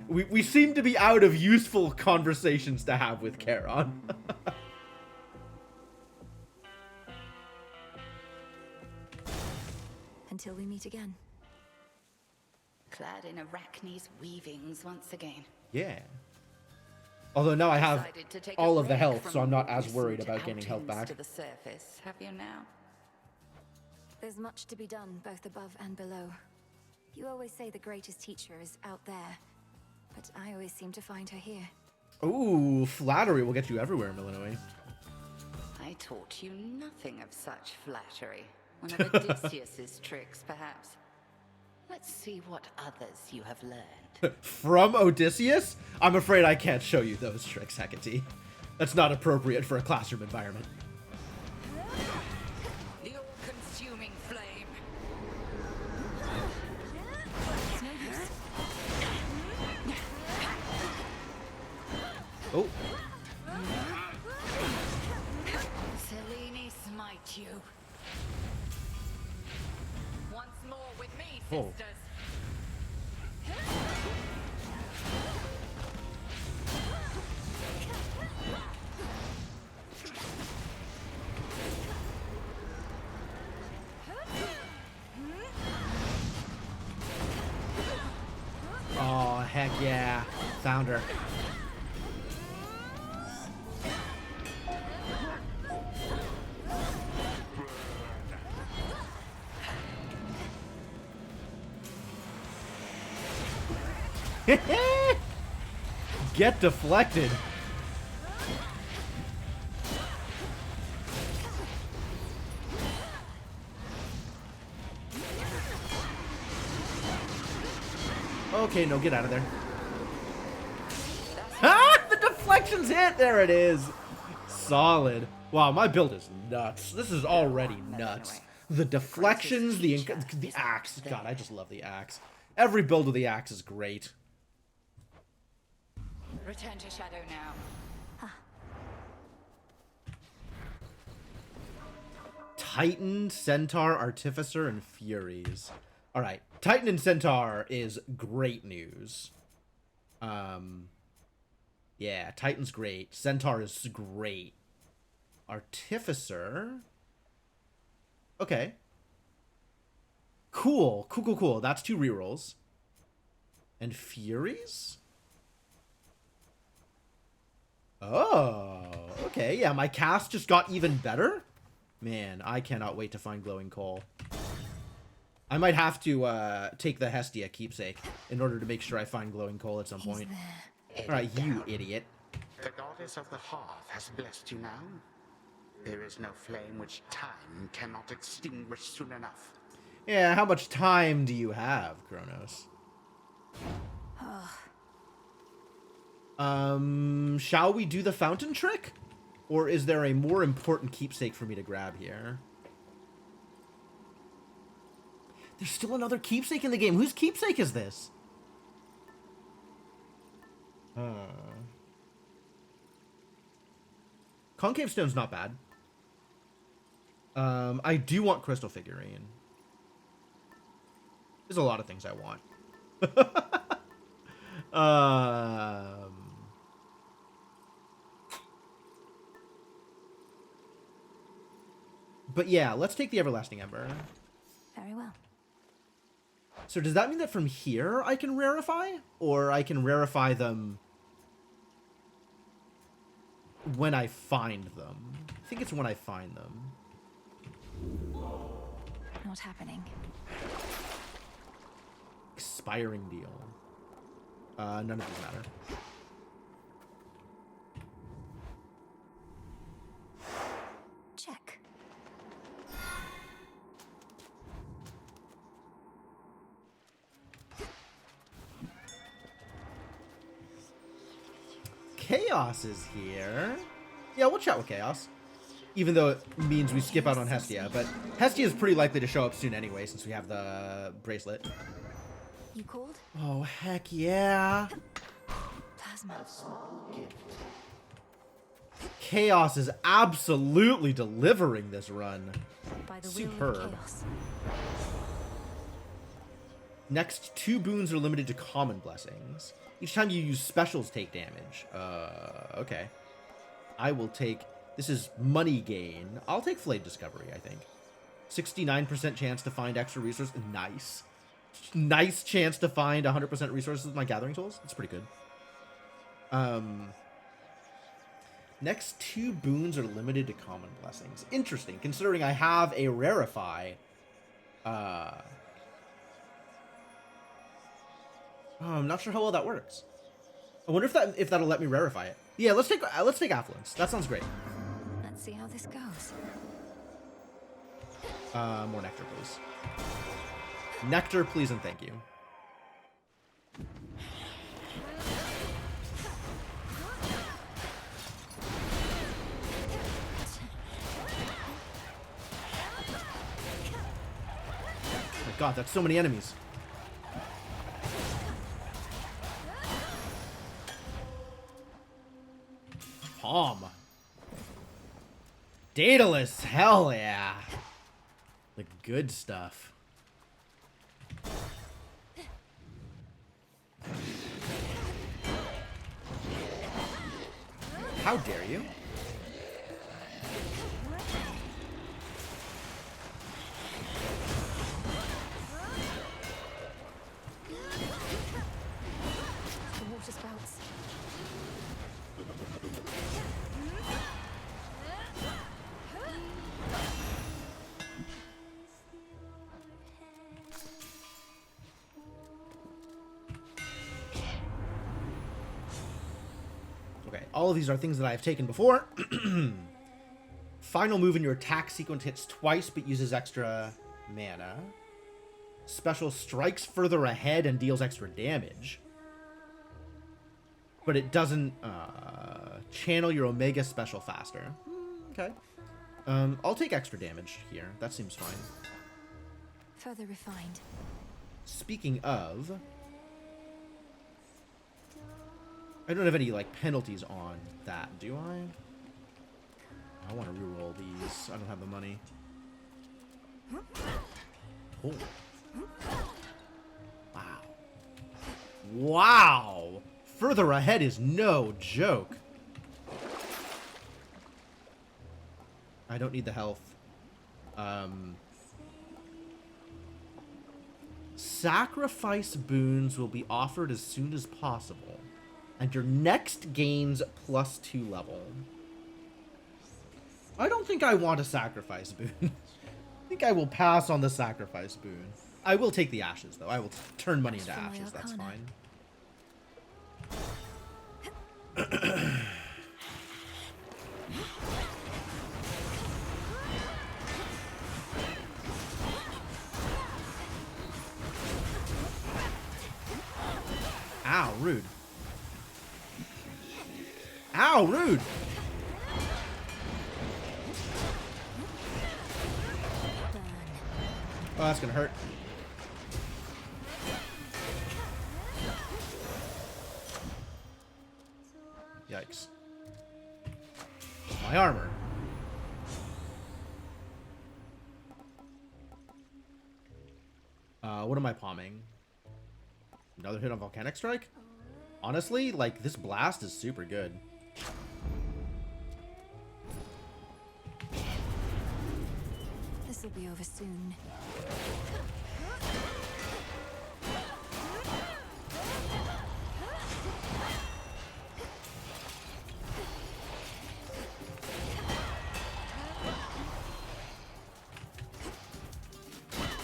we seem to be out of useful conversations to have with Charon. Until we meet again. Clad in Arachne's weavings once again. Yeah. Although now I have Decided to take all a of the break health, from so I'm not as recent worried about gaining health outings back. to the surface, have you now? There's much to be done, both above and below. You always say the greatest teacher is out there, but I always seem to find her here. Ooh, flattery will get you everywhere, Milanoe. I taught you nothing of such flattery. One of Odysseus's tricks, perhaps. Let's see what others you have learned. From Odysseus? I'm afraid I can't show you those tricks, Hecate. That's not appropriate for a classroom environment. The all-consuming flame. Oh. Selene smite you. Once more with me, Oh. sisters. Oh, heck yeah. Found her. Get deflected. Okay, no, get out of there. Ah, the deflections hit. There it is. Solid. Wow, my build is nuts. This is already nuts. The deflections, the axe. God, I just love the axe. Every build of the axe is great. Return to Shadow now. Titan, Centaur, Artificer, and Furies. Alright, Titan and Centaur is great news. Yeah, Titan's great. Centaur is great. Artificer... Okay. Cool. Cool. That's 2 rerolls. And Furies? Oh, okay. Yeah, my cast just got even better. Man, I cannot wait to find Glowing Coal. I might have to take the Hestia keepsake in order to make sure I find Glowing Coal at some point. Alright, you idiot. The goddess of the hearth has blessed you now. There is no flame which time cannot extinguish soon enough. Yeah, how much time do you have, Kronos? Shall we do the fountain trick? Or is there a more important keepsake for me to grab here? There's still another keepsake in the game. Whose keepsake is this? Concave Stone's not bad. I do want Crystal Figurine. There's a lot of things I want. But yeah, let's take the Everlasting Ember. Very well. So does that mean that from here I can rarefy? Or I can rarefy them when I find them? I think it's when I find them. Not happening. Expiring deal. None of these matter. Check. Chaos is here. Yeah, we'll chat with Chaos. Even though it means we skip out on Hestia, but Hestia is pretty likely to show up soon anyway, since we have the bracelet. You called? Oh, heck yeah. Plasma. Chaos is absolutely delivering this run. By the Superb. Next 2 boons are limited to common blessings. Each time you use specials, take damage. Okay. I will take... This is money gain. I'll take Flayed Discovery, I think. 69% chance to find extra resources. Nice. Nice chance to find 100% resources with my gathering tools. That's pretty good. Next 2 boons are limited to common blessings. Interesting, considering I have a Rarefy. I'm not sure how well that works. I wonder if that'll let me Rarefy it. Yeah, let's take Affluence. That sounds great. Let's see how this goes. More nectar, please. Nectar, please, and thank you. Oh my god, that's so many enemies. Palm. Daedalus, hell yeah. The good stuff. How dare you? The water spouts. all of these are things that I have taken before. Final move in your attack sequence hits twice but uses extra mana. Special strikes further ahead and deals extra damage. But it doesn't channel your Omega special faster. Okay. I'll take extra damage here. That seems fine. Further refined. Speaking of... I don't have any, like, penalties on that, do I? I want to reroll these. I don't have the money. Oh. Wow. Wow! Further ahead is no joke. I don't need the health. Sacrifice boons will be offered as soon as possible. And your next gains +2 level. I don't think I want a sacrifice boon. I think I will pass on the sacrifice boon. I will take the ashes, though. I will turn money into ashes. That's fine. Ow, rude. Ow, rude! Oh, that's gonna hurt. Yikes. My armor. What am I palming? Another hit on Volcanic Strike? Honestly, like, this blast is super good. This will be over soon.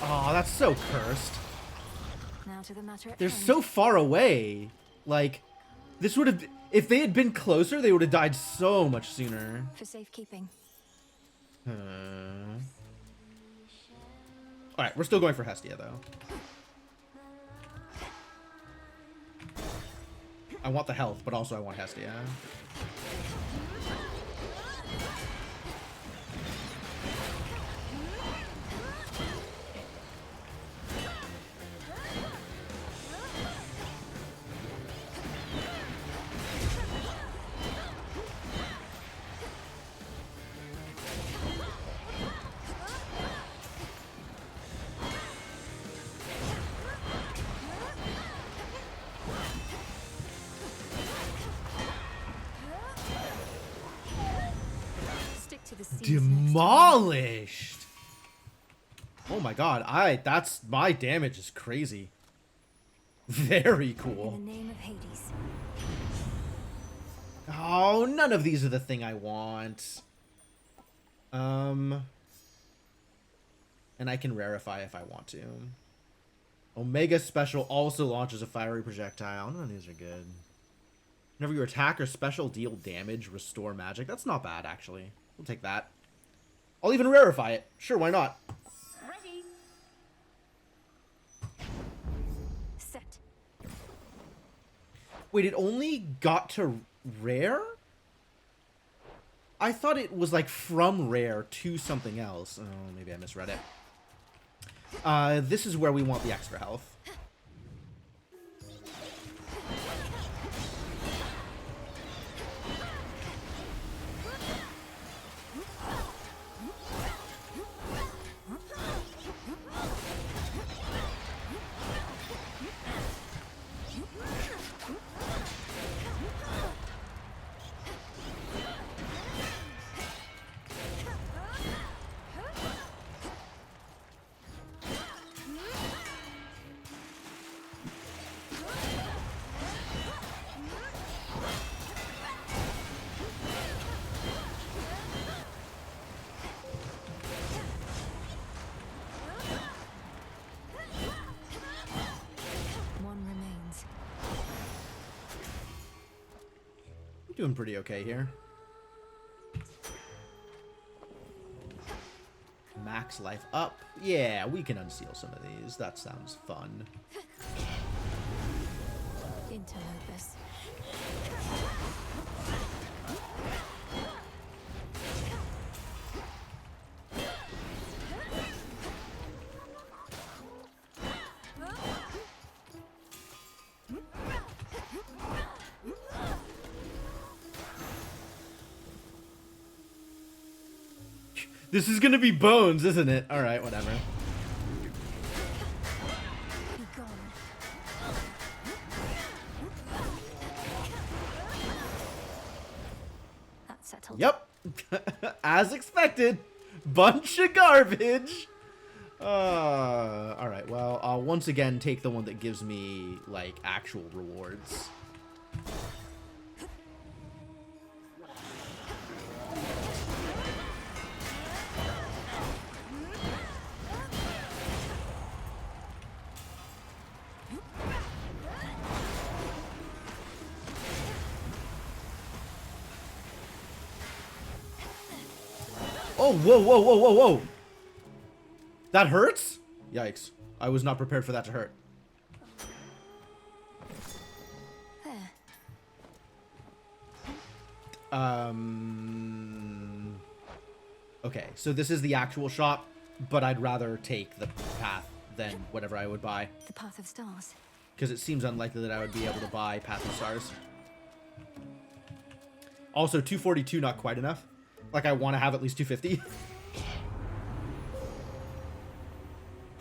Oh, that's so cursed. Now to the matter at They're hand. so far away. Like, this would have... If they had been closer, they would have died so much sooner. For safekeeping. Alright, we're still going for Hestia, though. I want the health, but also I want Hestia. Stick to the seas. Demolished! Oh my god, that's my damage is crazy. Very cool. In the name of Hades. Oh, none of these are the thing I want. And I can rarefy if I want to. Omega Special also launches a fiery projectile. None of these are good. Whenever your attack or special deal damage, restore magic. That's not bad, actually. We'll take that. I'll even rarefy it. Sure, why not? Ready. Set. Wait, it only got to rare? I thought it was like from rare to something else. Oh, maybe I misread it. This is where we want the extra health. Doing pretty okay here. Max life up. Yeah, we can unseal some of these. That sounds fun. Interlopers. This is gonna be bones, isn't it? Alright, whatever. Be gone. That's settled. Yep. As expected. Bunch of garbage. Alright, well, I'll once again take the one that gives me, like, actual rewards. Oh, whoa, whoa, whoa, whoa, whoa. That hurts? Yikes. I was not prepared for that to hurt. Okay, so this is the actual shop, but I'd rather take the path than whatever I would buy. The Path of Stars. Because it seems unlikely that I would be able to buy Path of Stars. Also, 242 not quite enough. Like, I want to have at least 250.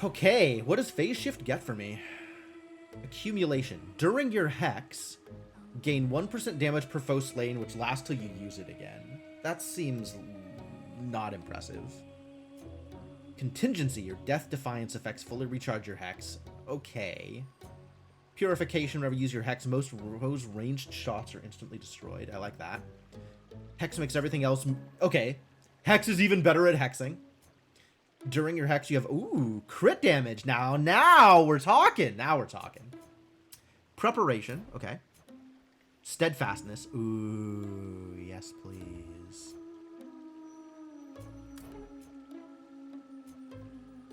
Okay, what does Phase Shift get for me? Accumulation. During your Hex, gain 1% damage per foe slain, which lasts till you use it again. That seems not impressive. Contingency. Your Death Defiance effects fully recharge your Hex. Okay. Purification. Whenever you use your Hex, most ranged shots are instantly destroyed. I like that. Hex makes everything else... Okay. Hex is even better at hexing. During your Hex, you have... Ooh, crit damage. Now we're talking. Now we're talking. Preparation. Okay. Steadfastness. Ooh, yes, please.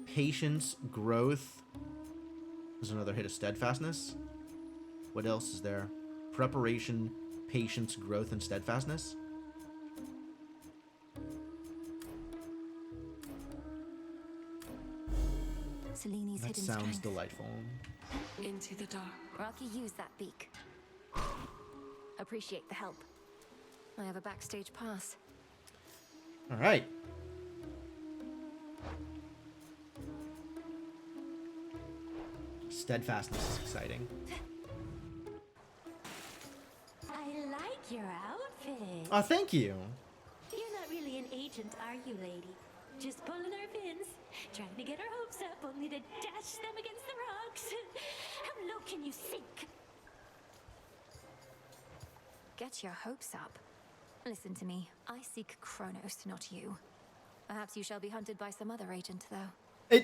Patience, growth. There's another hit of steadfastness. What else is there? Preparation, patience, growth, and steadfastness. Seleni's That hidden sounds strength. delightful. Into the dark. Rocky, use that beak. Appreciate the help. I have a backstage pass. All right. Steadfastness is exciting. I like your outfit. Oh, thank you. You're not really an agent, are you, lady? Just pulling our fins, trying to get our hopes up, only to dash them against the rocks. How low can you sink? Get your hopes up. Listen to me. I seek Kronos, not you. Perhaps you shall be hunted by some other agent, though.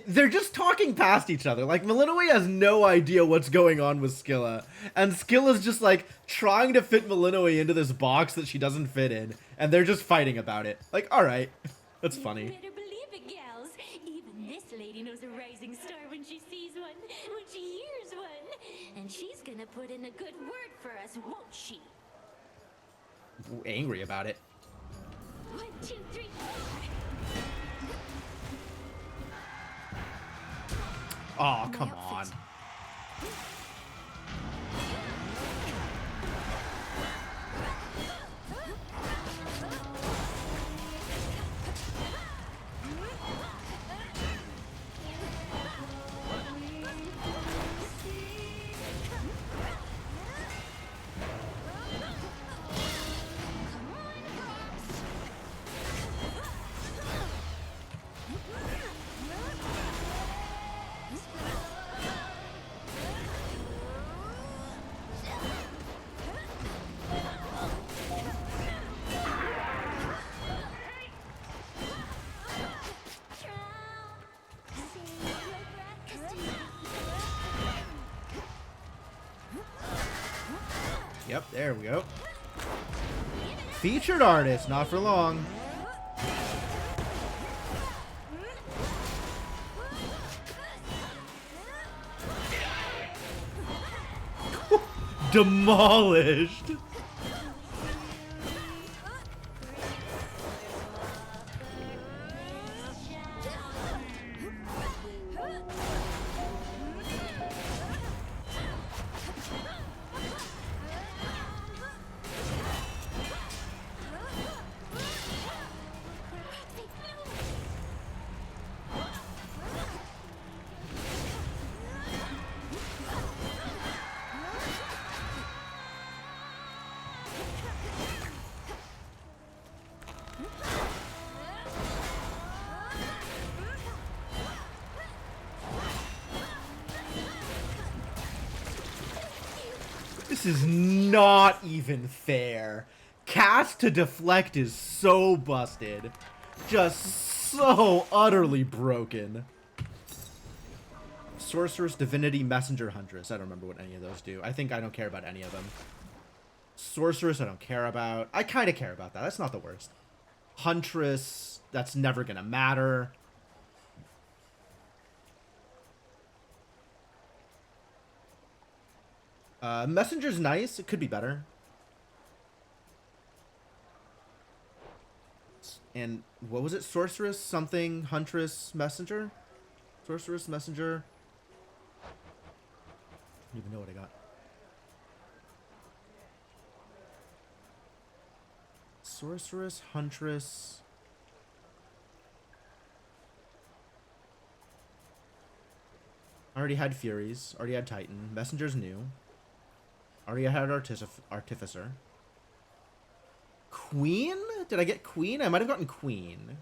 They're just talking past each other. Like, Malinois has no idea what's going on with Scylla. And Scylla's just, like, trying to fit Malinois into this box that she doesn't fit in. And they're just fighting about it. Like, alright. That's funny. You better believe it, gals. Even this lady knows a rising star when she sees one, when she hears one. And she's gonna put in a good word for us, won't she? Angry about it. 1, 2, 3, 4. Oh, come on. Yep, there we go. Featured artist, not for long. Demolished. This is not even fair. Cast to deflect is so busted. Just so utterly broken. Sorceress, Divinity, Messenger, Huntress. I don't remember what any of those do. I think I don't care about any of them. Sorceress, I don't care about. I kind of care about that. That's not the worst. Huntress, that's never going to matter. Messenger's nice. It could be better. And what was it? Sorceress, something, Huntress, Messenger? Sorceress, Messenger. I don't even know what I got. Sorceress, Huntress. I already had Furies. Already had Titan. Messenger's new. Already had Artificer. Queen? Did I get Queen? I might have gotten Queen.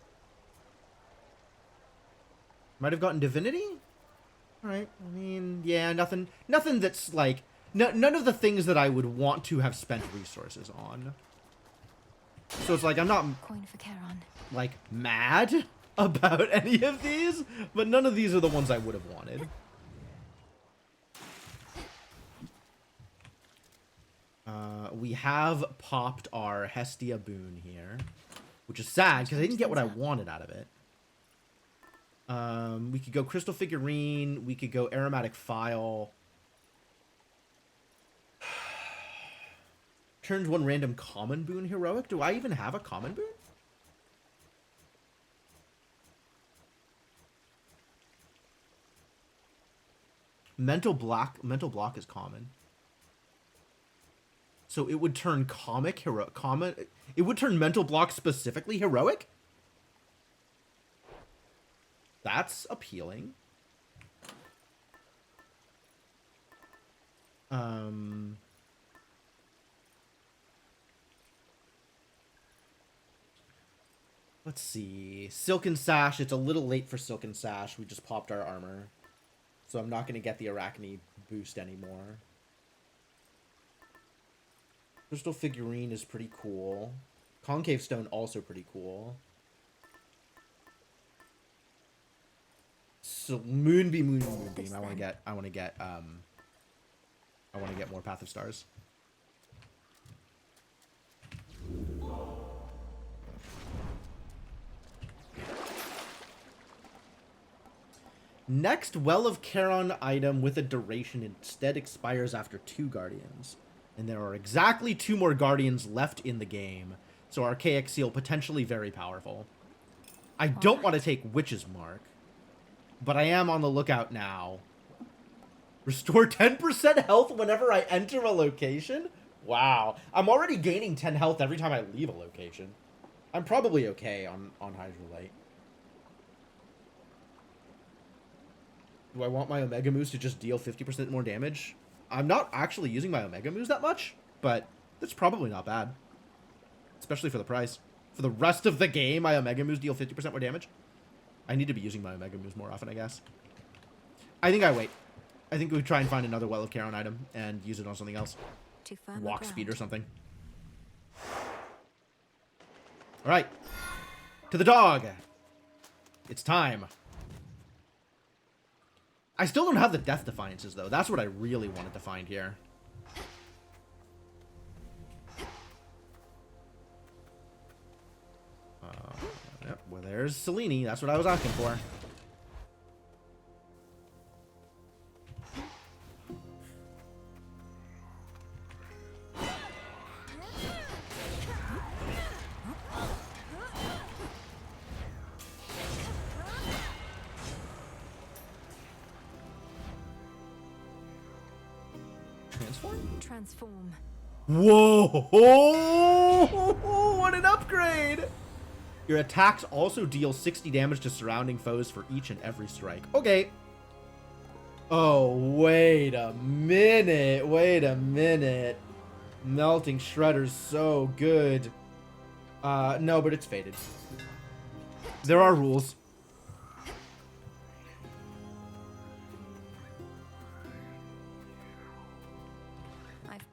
Might have gotten Divinity? Alright. I mean, yeah, nothing that's like... none of the things that I would want to have spent resources on. So it's like, I'm not... Coin for Charon. Like, mad about any of these, but none of these are the ones I would have wanted. We have popped our Hestia boon here, which is sad because I didn't get what I wanted out of it. We could go Crystal Figurine. We could go Aromatic Phial. Turns one random common boon heroic. Do I even have a common boon? Mental block is common. So it would turn it would turn mental block specifically heroic? That's appealing. Let's see. Silken Sash. It's a little late for Silken Sash. We just popped our armor. So I'm not going to get the Arachne boost anymore. Crystal Figurine is pretty cool. Concave Stone also pretty cool. So Moonbeam. I want to get more Path of Stars. Next Well of Charon item with a duration instead expires after 2 Guardians. And there are exactly 2 more Guardians left in the game. So Archaic Seal potentially very powerful. I don't want to take Witch's Mark. But I am on the lookout now. Restore 10% health whenever I enter a location? Wow. I'm already gaining 10 health every time I leave a location. I'm probably okay on Hydrolite. Do I want my Omega Moose to just deal 50% more damage? I'm not actually using my Omega Moose that much, but that's probably not bad. Especially for the price. For the rest of the game, my Omega Moose deal 50% more damage. I need to be using my Omega Moose more often, I guess. I think I wait. I think we try and find another Well of Charon item and use it on something else. Walk speed or something. Alright. To the dog. It's time. I still don't have the Death Defiances, though. That's what I really wanted to find here. there's Selene. That's what I was asking for. Transform. Whoa! What an upgrade! Your attacks also deal 60 damage to surrounding foes for each and every strike. Okay. Oh, wait a minute. Wait a minute. Melting Shredder's so good. No, but it's faded. There are rules.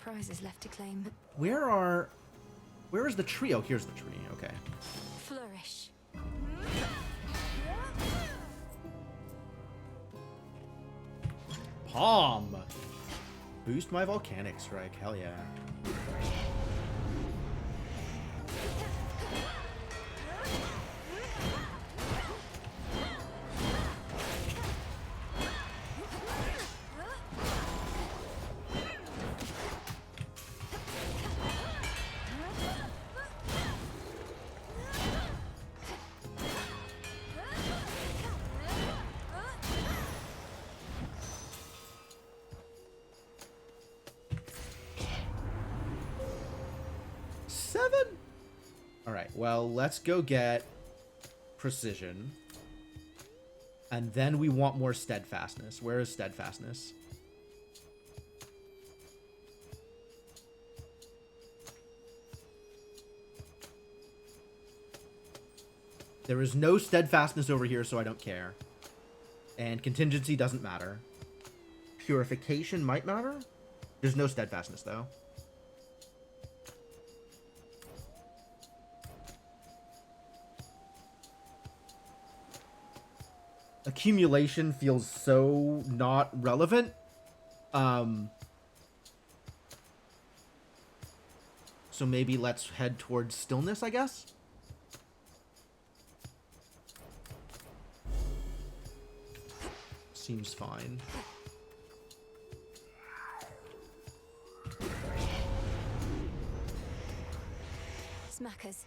Prizes left to claim. Where is the tree? Oh, here's the tree. Okay. Flourish. Palm. Boost my volcanic strike. Hell yeah. Well, let's go get precision. And then we want more steadfastness. Where is steadfastness? There is no steadfastness over here, so I don't care. And contingency doesn't matter. Purification might matter. There's no steadfastness, though. Accumulation feels so not relevant. So maybe let's head towards stillness, I guess. Seems fine. Smackers.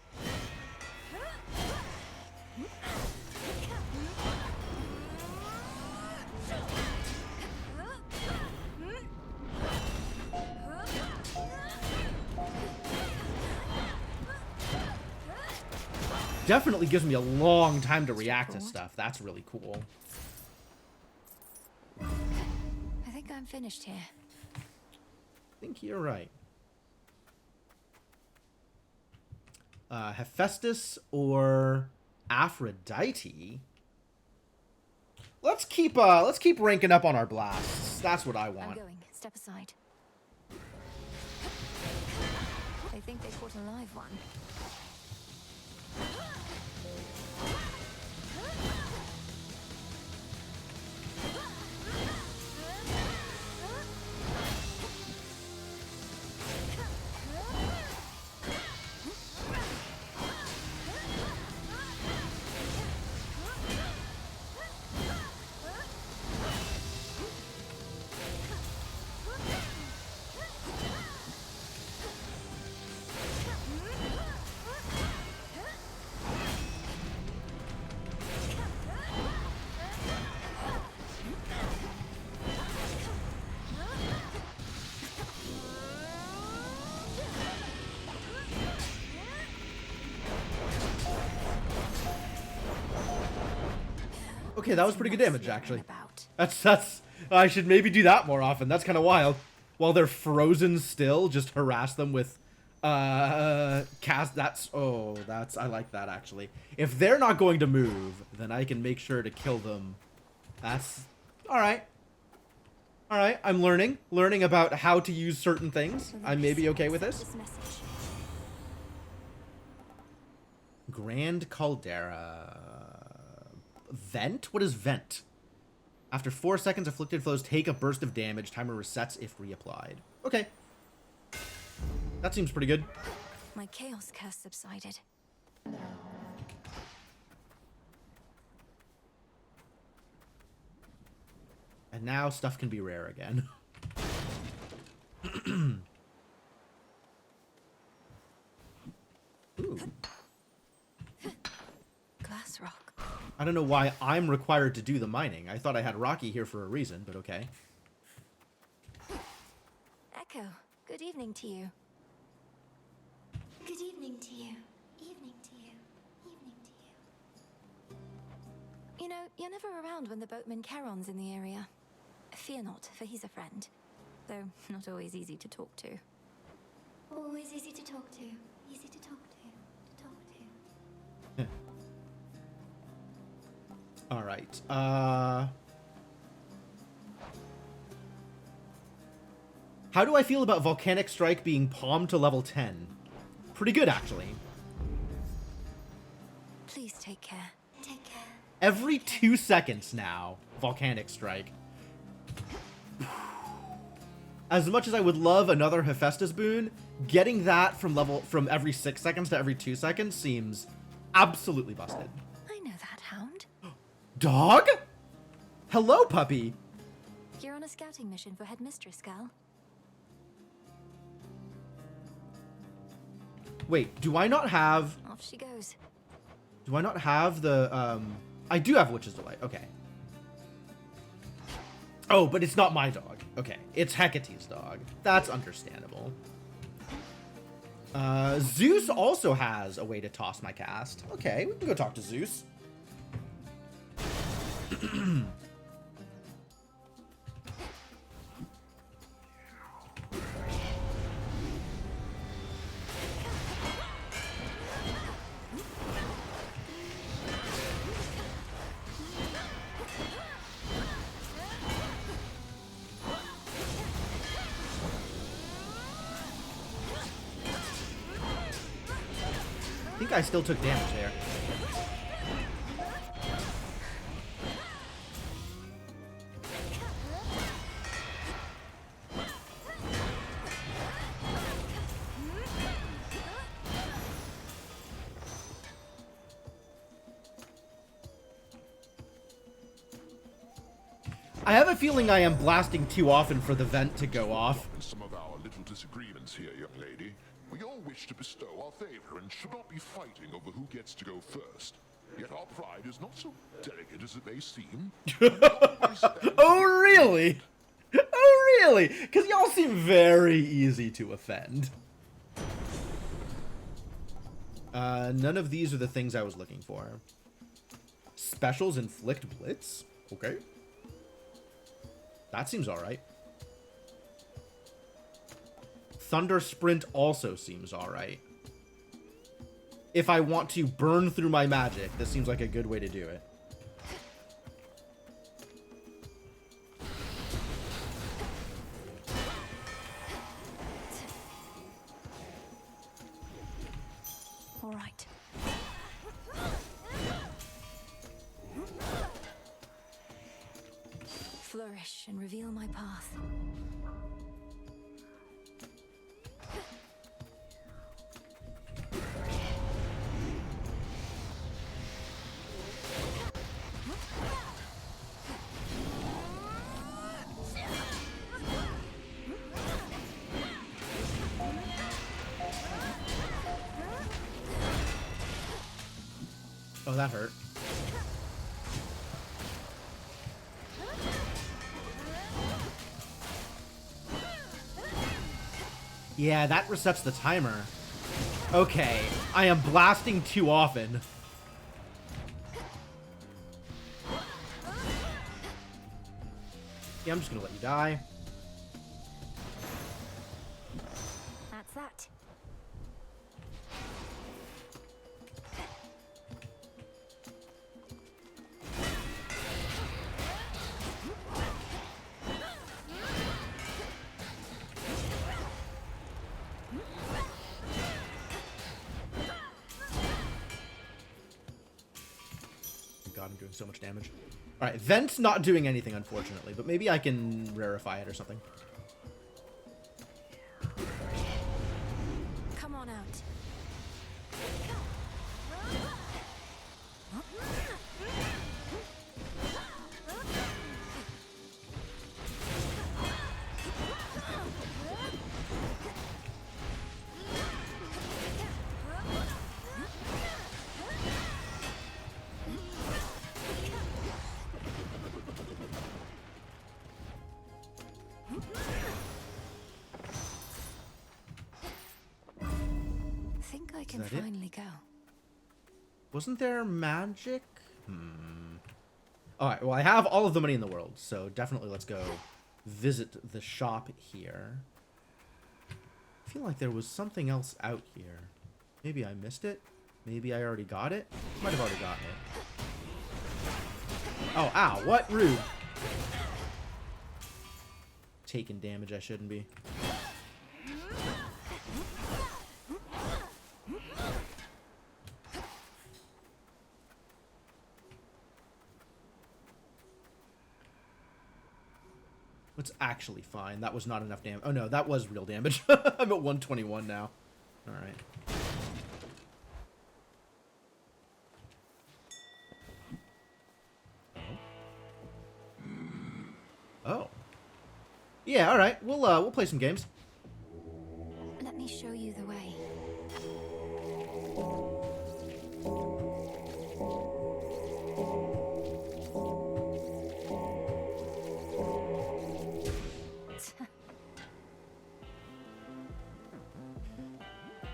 Definitely gives me a long time to react to stuff. That's really cool. I think I'm finished here. I think you're right. Hephaestus or Aphrodite? Let's keep ranking up on our blasts. That's what I want. I'm going. Step aside. They think they caught a live one. Okay, that was pretty good damage, actually. That's I should maybe do that more often. That's kind of wild. While they're frozen still, just harass them with cast. I like that, actually. If they're not going to move, then I can make sure to kill them. That's all right. All right, I'm learning about how to use certain things. I may be okay with this. Grand Caldera. Vent? What is vent? After 4 seconds, afflicted foes take a burst of damage. Timer resets if reapplied. Okay. That seems pretty good. My chaos curse subsided. And now stuff can be rare again. Ooh. Glass rock. I don't know why I'm required to do the mining. I thought I had Rocky here for a reason, but okay. Echo, good evening to you. Good evening to you. Evening to you. Evening to you. You know, you're never around when the boatman Charon's in the area. Fear not, for he's a friend. Though not always easy to talk to. Always easy to talk to. Easy to talk to. All right. How do I feel about Volcanic Strike being palmed to level 10? Pretty good, actually. Please take care. Take care. Every 2 seconds now, Volcanic Strike. As much as I would love another Hephaestus boon, getting that from every 6 seconds to every 2 seconds seems absolutely busted. I know that hound. Dog? Hello, puppy. You're on a scouting mission for Headmistress, gal. Wait, do I not have... Off she goes. Do I not have the, I do have Witch's Delight. Okay. Oh, but it's not my dog. Okay. It's Hecate's dog. That's understandable. Zeus also has a way to toss my cast. Okay, we can go talk to Zeus. I think I still took damage there. I have a feeling I am blasting too often for the vent to go off. Some of our little disagreements here, young lady. We all wish to bestow our favor and should not be fighting over who gets to go first. Yet our pride is not so delicate as it may seem. Oh, really? Oh, really? Because y'all seem very easy to offend. None of these are the things I was looking for. Specials inflict blitz? Okay. That seems alright. Thunder Sprint also seems alright. If I want to burn through my magic, this seems like a good way to do it. All right. Flourish and reveal my path. Oh, that hurt. Yeah, that resets the timer. Okay, I am blasting too often. Yeah, I'm just gonna let you die. That's that. God, I'm doing so much damage. Alright, Vent's not doing anything, unfortunately, but maybe I can rarefy it or something. Come on out. I can that it? finally go. Wasn't there magic? Alright, well, I have all of the money in the world, so definitely let's go visit the shop here. I feel like there was something else out here. Maybe I missed it? Maybe I already got it? Might have already gotten it. Oh, ow, what? Rude. Taking damage I shouldn't be. It's actually fine. That was not enough damage. Oh no, that was real damage. I'm at 121 now. Alright. Oh. Yeah, alright. We'll play some games. Let me show you the way.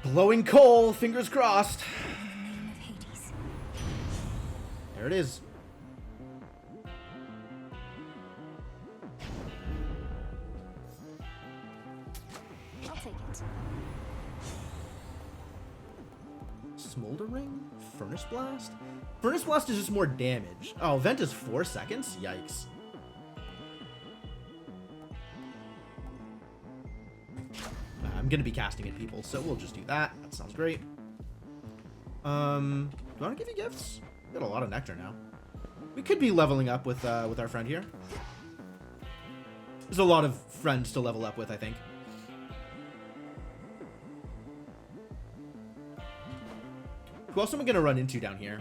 Glowing coal, fingers crossed. There it is. I'll take it. Smoldering? Furnace Blast? Furnace Blast is just more damage. Oh, Vent is 4 seconds? Yikes. I'm gonna be casting at people, so we'll just do that. That sounds great. Do I want to give you gifts? We got a lot of nectar now. We could be leveling up with our friend here. There's a lot of friends to level up with, I think. Who else am I gonna run into down here?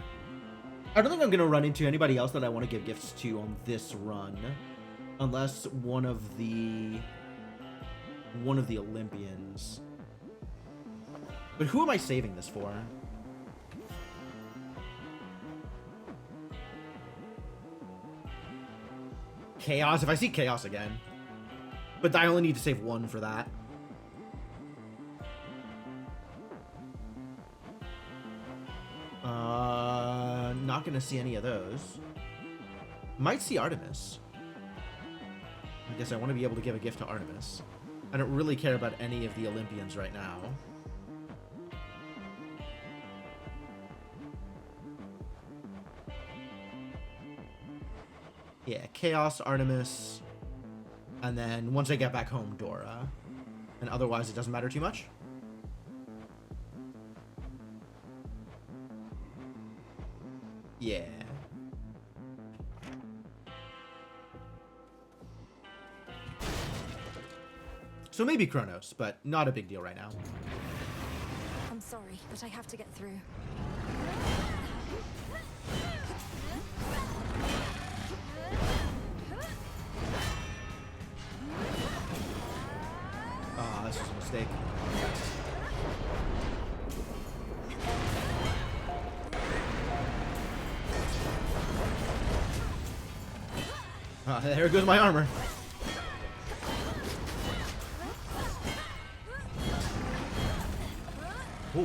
I don't think I'm gonna run into anybody else that I want to give gifts to on this run, unless one of the Olympians. But who am I saving this for? Chaos? If I see Chaos again. But I only need to save one for that. Not gonna see any of those. Might see Artemis. I guess I want to be able to give a gift to Artemis. I don't really care about any of the Olympians right now. Yeah, Chaos, Artemis, and then once I get back home, Dora. And otherwise, it doesn't matter too much. Yeah. So maybe Kronos, but not a big deal right now. I'm sorry, but I have to get through. Ah, this was a mistake. There goes my armor. Ooh.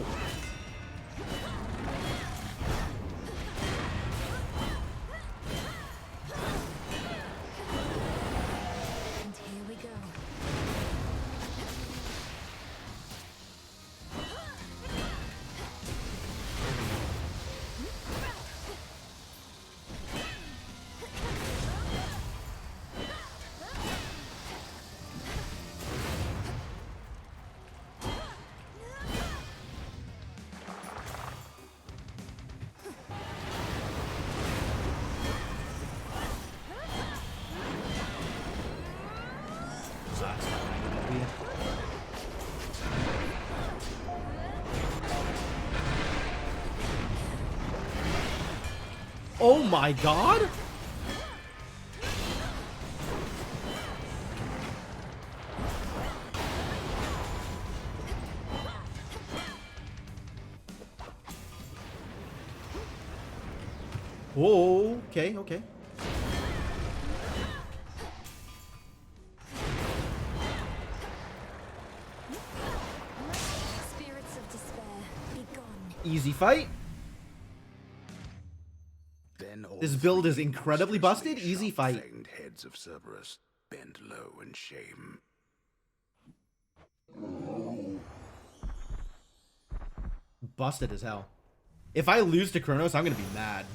And here we go. Oh my god! Whoa, okay, okay. Spirits of despair, be gone. Easy fight. Then all This build is three incredibly busted. monstrously Easy fight. sharp-fanged heads of Cerberus bend low in shame. Busted as hell. If I lose to Kronos, I'm gonna be mad.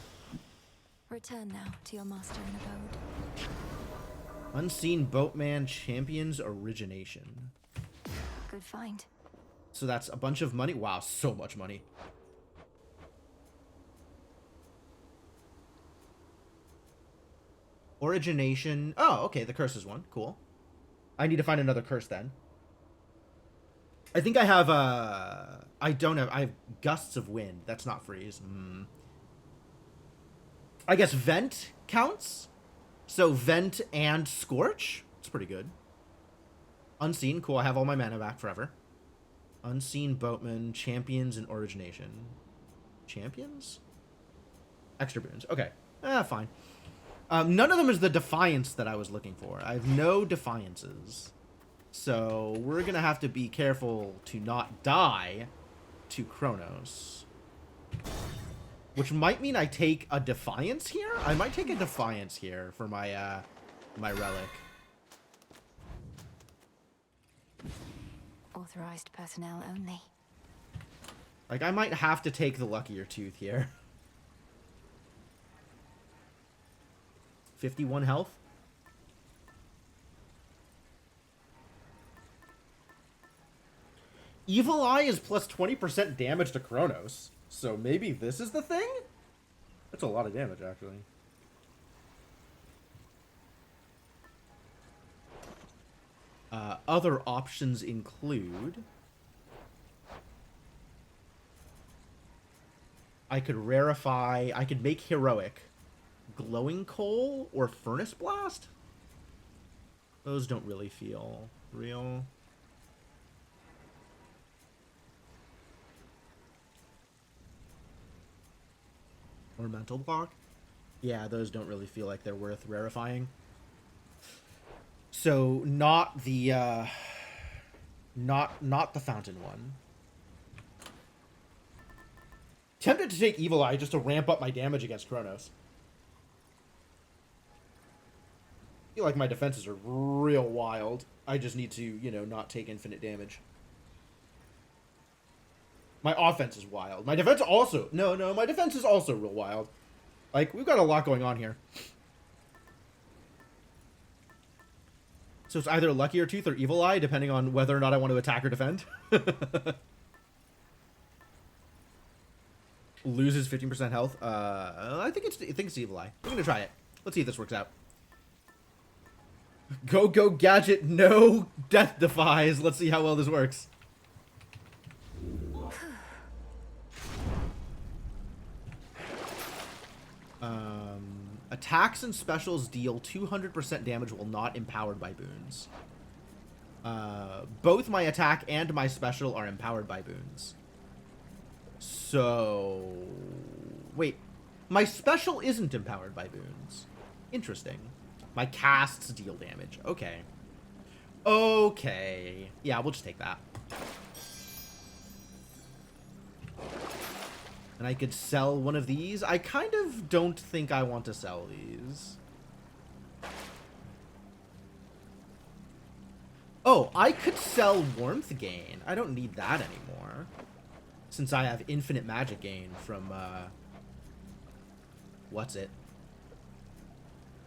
Return now to your master in abode. Unseen Boatman Champions Origination. Good find. So that's a bunch of money. Wow, so much money. Origination. Oh, okay, the curse is one. Cool. I need to find another curse then. I think I have, I don't have, I have Gusts of Wind. That's not freeze. I guess Vent counts? So Vent and Scorch? It's pretty good. Unseen. Cool, I have all my mana back forever. Unseen Boatman, Champions, and Origination. Champions? Extra boons. Okay. Fine. None of them is the Defiance that I was looking for. I have no Defiances. So we're going to have to be careful to not die to Kronos. Which might mean I take a Defiance here? I might take a Defiance here for my, my relic. Authorized personnel only. Like, I might have to take the Luckier Tooth here. 51 health. Evil Eye is plus 20% damage to Kronos. So maybe this is the thing? That's a lot of damage, actually. Other options include... I could rarefy... I could make Heroic. Glowing Coal or Furnace Blast? Those don't really feel real. Or Mental Block? Yeah, those don't really feel like they're worth rarefying. So, not the, not the Fountain one. Tempted to take Evil Eye just to ramp up my damage against Kronos. I feel like my defenses are real wild. I just need to, you know, not take infinite damage. My offense is wild. My defense also... No, my defense is also real wild. Like, we've got a lot going on here. So it's either Luckier Tooth or Evil Eye, depending on whether or not I want to attack or defend. Loses 15% health. I think it's Evil Eye. I'm gonna try it. Let's see if this works out. Go Gadget, no Death Defies. Let's see how well this works. Attacks and specials deal 200% damage while not empowered by boons. Both my attack and my special are empowered by boons. So... Wait. My special isn't empowered by boons. Interesting. My casts deal damage. Okay. Okay. Yeah, we'll just take that. And I could sell one of these. I kind of don't think I want to sell these. Oh, I could sell Warmth Gain. I don't need that anymore. Since I have infinite magic gain from, what's it?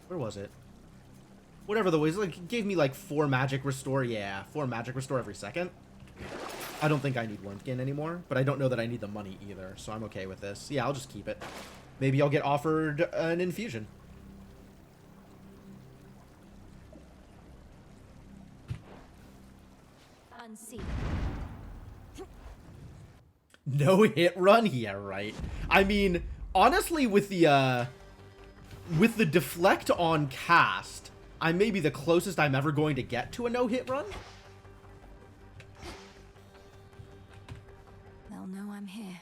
Where was it? Whatever the was, like, it gave me like 4 magic restore. Yeah, 4 magic restore every second. I don't think I need Warmth Gain anymore, but I don't know that I need the money either, so I'm okay with this. Yeah, I'll just keep it. Maybe I'll get offered an infusion. Unseen. No hit run? Yeah, right. I mean, honestly, with the deflect on cast, I may be the closest I'm ever going to get to a no-hit run. They'll know I'm here.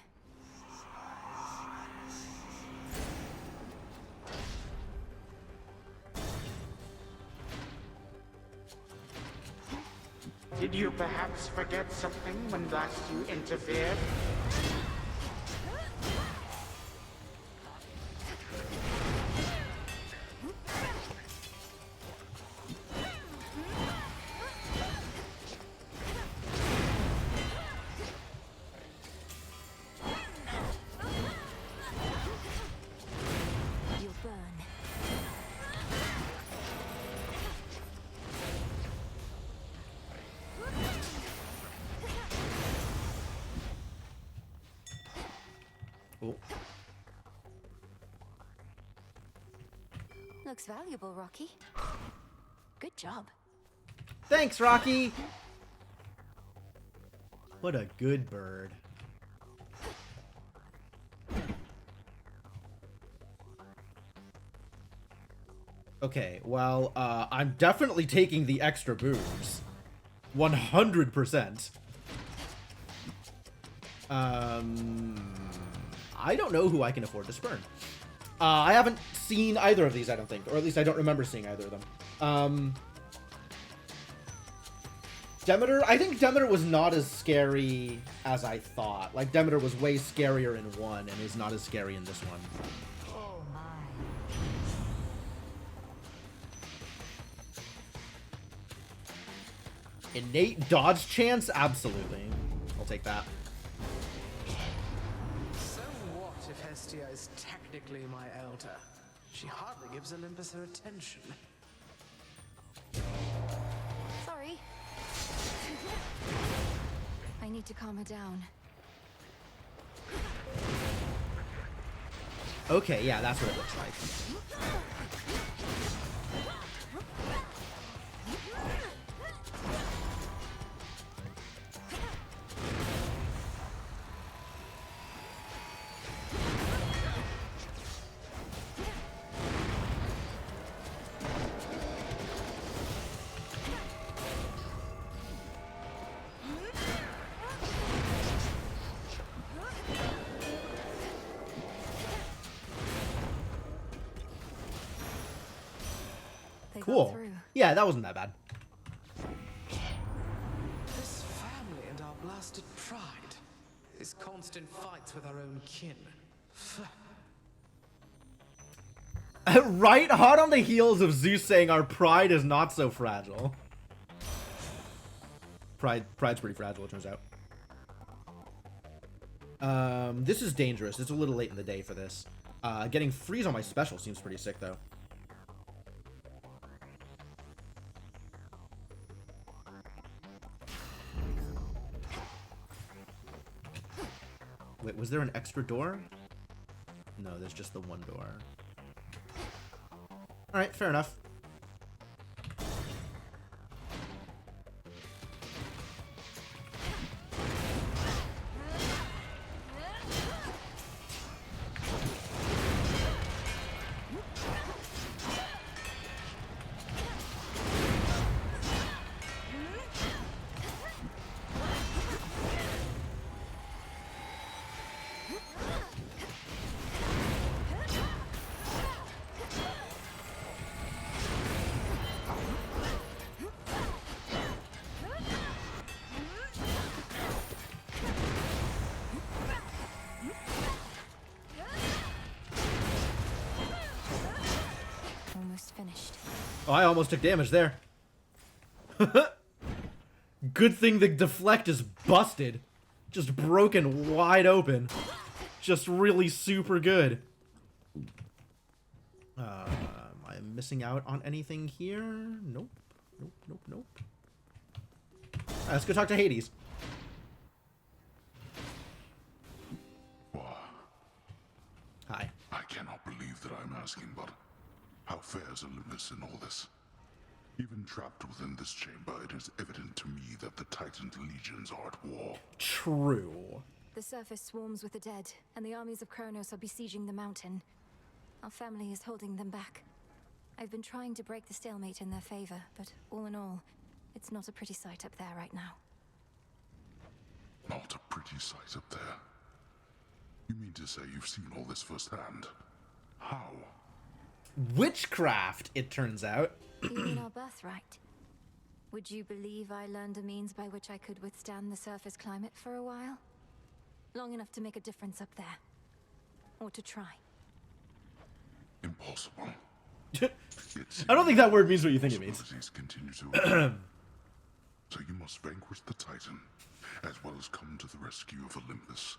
Did you perhaps forget something when last you interfered? Oh. Looks valuable, Rocky. Good job. Thanks, Rocky! What a good bird. Okay, well, I'm definitely taking the extra booze. 100%. I don't know who I can afford to spurn. I haven't seen either of these, I don't think. Or at least I don't remember seeing either of them. Demeter? I think Demeter was not as scary as I thought. Like, Demeter was way scarier in 1 and is not as scary in this one. Oh my. Innate dodge chance? Absolutely. I'll take that. So what if Hestia is technically my elder? She hardly gives Olympus her attention. Sorry. I need to calm her down. Okay, yeah, that's what it looks like. Cool. Yeah, that wasn't that bad. This family and our blasted pride. These constant fights with our own kin. Right? Hot on the heels of Zeus saying our pride is not so fragile. Pride's pretty fragile, it turns out. This is dangerous. It's a little late in the day for this. Getting freeze on my special seems pretty sick, though. Wait, was there an extra door? No, there's just the one door. Alright, fair enough. Oh, I almost took damage there. Good thing the deflect is busted. Just broken wide open. Just really super good. Am I missing out on anything here? Nope. Nope, nope, nope. Alright, let's go talk to Hades. Hi. I cannot believe that I'm asking, but how fares Olympus in all this? Even trapped within this chamber, it is evident to me that the Titan's legions are at war. True. The surface swarms with the dead, and the armies of Kronos are besieging the mountain. Our family is holding them back. I've been trying to break the stalemate in their favor, but all in all, it's not a pretty sight up there right now. Not a pretty sight up there. You mean to say you've seen all this firsthand? How? Witchcraft, it turns out. You mean our birthright? Would you believe I learned a means by which I could withstand the surface climate for a while? Long enough to make a difference up there. Or to try. Impossible. I don't think that word means what you think it means. Continue to so you must vanquish the Titan, as well as come to the rescue of Olympus.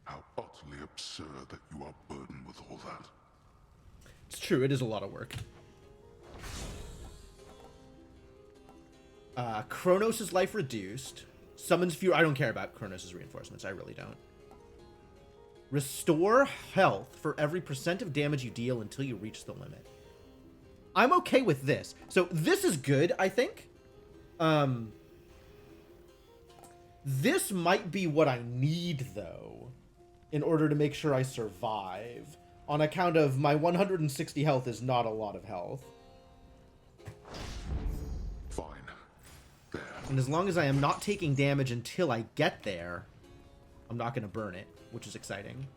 How utterly absurd that you are burdened with all that. It's true, it is a lot of work. Kronos' life reduced. Summons few. I don't care about Kronos' reinforcements, I really don't. Restore health for every % of damage you deal until you reach the limit. I'm okay with this. So this is good, I think. This might be what I need, though, in order to make sure I survive. On account of my 160 health is not a lot of health. Fine. There. And as long as I am not taking damage until I get there, I'm not going to burn it, which is exciting.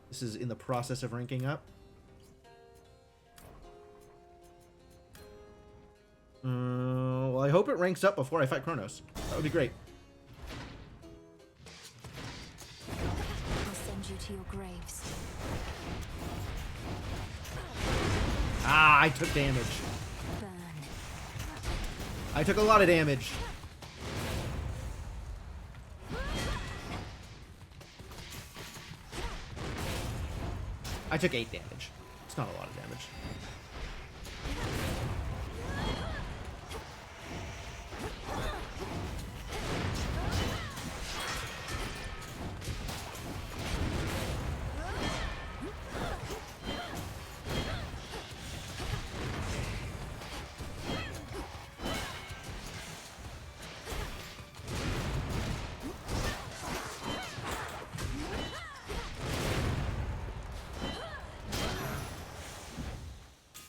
This is in the process of ranking up. Well, I hope it ranks up before I fight Kronos. That would be great. I'll send you to your graves. Ah, I took damage. Burn. I took a lot of damage. I took 8 damage. It's not a lot of damage.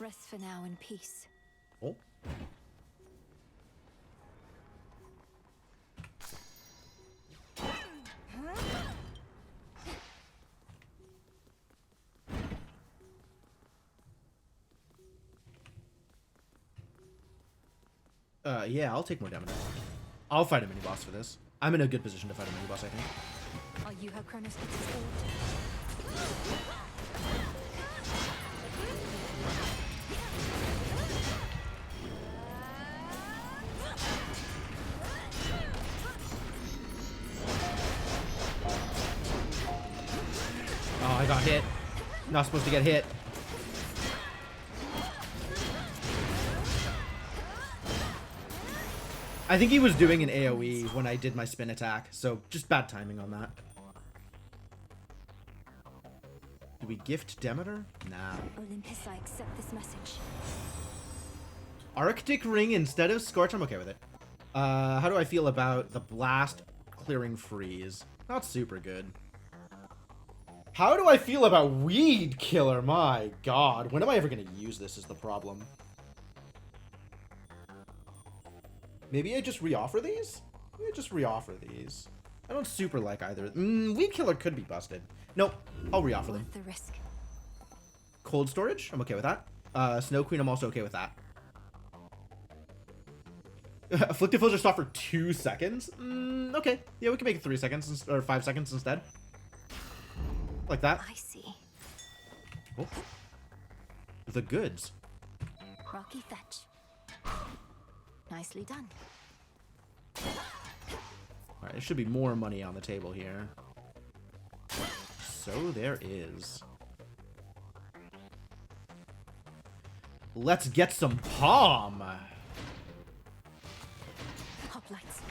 Rest for now in peace. Oh. Yeah, I'll take more damage. I'll fight a mini-boss for this. I'm in a good position to fight a mini-boss, I think. Are you how Kronos gets his sword? Oh, I got hit. Not supposed to get hit. I think he was doing an AoE when I did my spin attack, so just bad timing on that. Do we gift Demeter? Nah. Olympus, I accept this message. Arctic Ring instead of Scorch? I'm okay with it. How do I feel about the Blast clearing freeze? Not super good. How do I feel about Weed Killer? My god. When am I ever going to use this is the problem. Maybe I just reoffer these? Maybe I just reoffer these. I don't super like either. Weed Killer could be busted. Nope. I'll reoffer them. Worth the risk. Cold Storage? I'm okay with that. Snow Queen, I'm also okay with that. Afflictive Foes are stopped for 2 seconds? Okay. Yeah, we can make it 3 seconds or 5 seconds instead. Like that. I see. Oh. The goods. Rocky Fetch. Nicely done. Alright, there should be more money on the table here. So there is. Let's get some palm. Hoplites.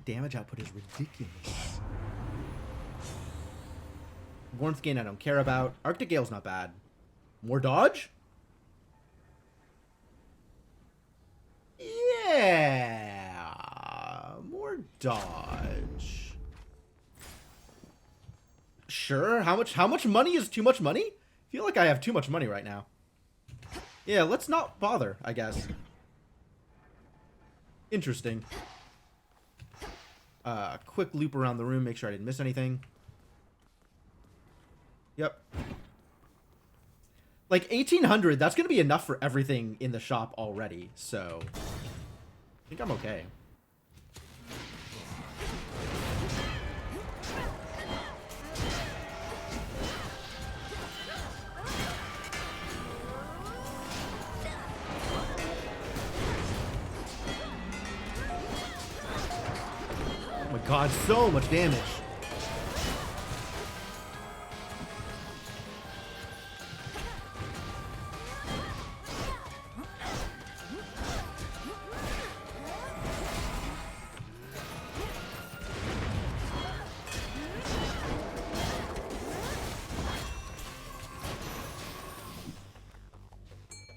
Damage output is ridiculous. Warmth gain I don't care about. Arctic Gale's not bad. More dodge? Yeah. More dodge. Sure. How much money is too much money? I feel like I have too much money right now. Yeah, let's not bother, I guess. Interesting. Quick loop around the room, make sure I didn't miss anything. Yep. Like 1800, that's gonna be enough for everything in the shop already, so I think I'm okay. Oh my god, so much damage.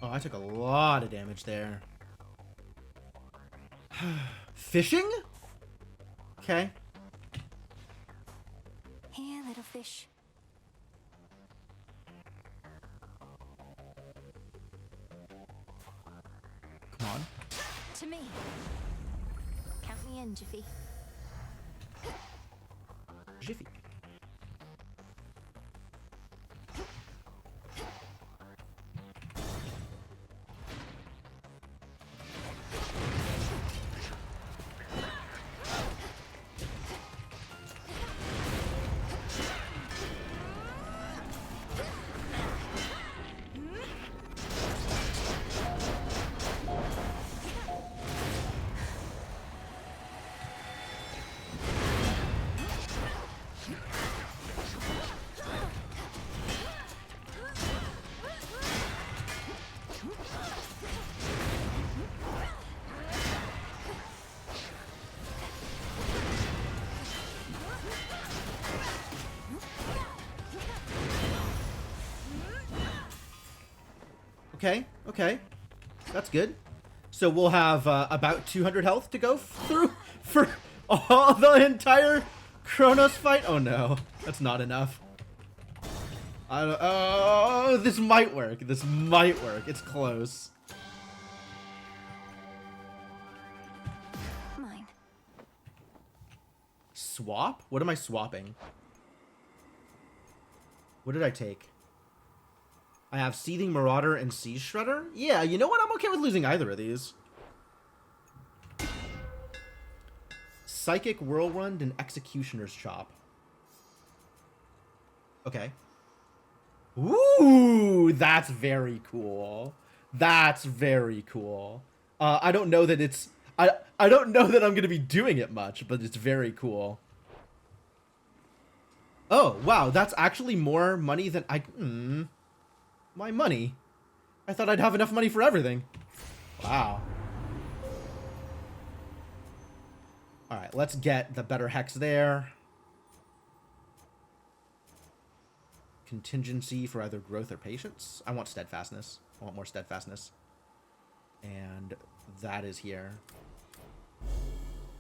Oh, I took a lot of damage there. Fishing? Okay. Here, little fish. Come on. To me. Count me in, Jiffy. Jiffy. Okay, okay. That's good. So we'll have about 200 health to go through for all the entire Kronos fight? Oh no, that's not enough. I don't, oh, this might work. This might work. It's close. Mine. Swap? What am I swapping? What did I take? I have Seething Marauder and Siege Shredder? Yeah, you know what? I'm okay with losing either of these. Psychic Whirlwind and Executioner's Chop. Okay. Ooh, that's very cool. That's very cool. I don't know that it's... I don't know that I'm going to be doing it much, but it's very cool. Oh, wow, that's actually more money than I... my money. I thought I'd have enough money for everything. Wow. Alright, let's get the better hex there. Contingency for either growth or patience. I want steadfastness. I want more steadfastness. And that is here.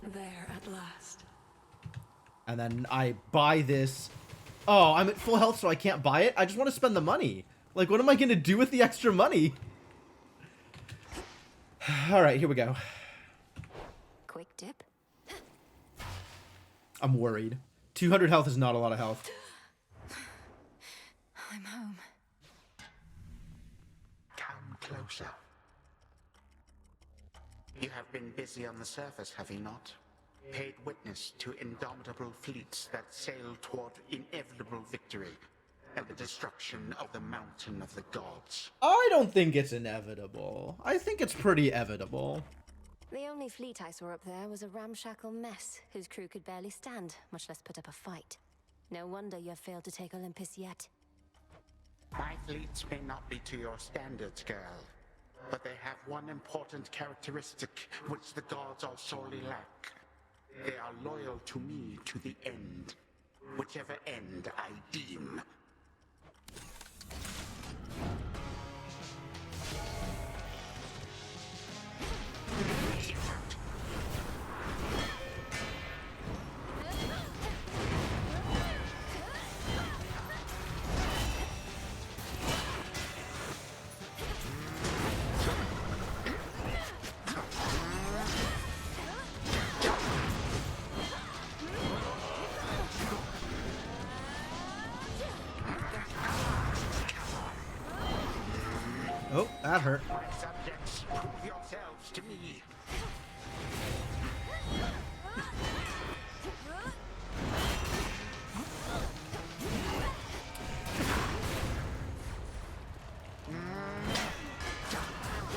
There at last. And then I buy this. Oh, I'm at full health, so I can't buy it? I just want to spend the money. Like, what am I going to do with the extra money? Alright, here we go. Quick dip. I'm worried. 200 health is not a lot of health. I'm home. Come closer. You have been busy on the surface, have you not? Paid witness to indomitable fleets that sail toward inevitable victory and the destruction of the Mountain of the Gods. I don't think it's inevitable. I think it's pretty evitable. The only fleet I saw up there was a ramshackle mess whose crew could barely stand, much less put up a fight. No wonder you have failed to take Olympus yet. My fleets may not be to your standards, girl, but they have one important characteristic which the gods all sorely lack. They are loyal to me to the end, whichever end I deem. Oh, that hurt. My subjects, prove yourselves to me.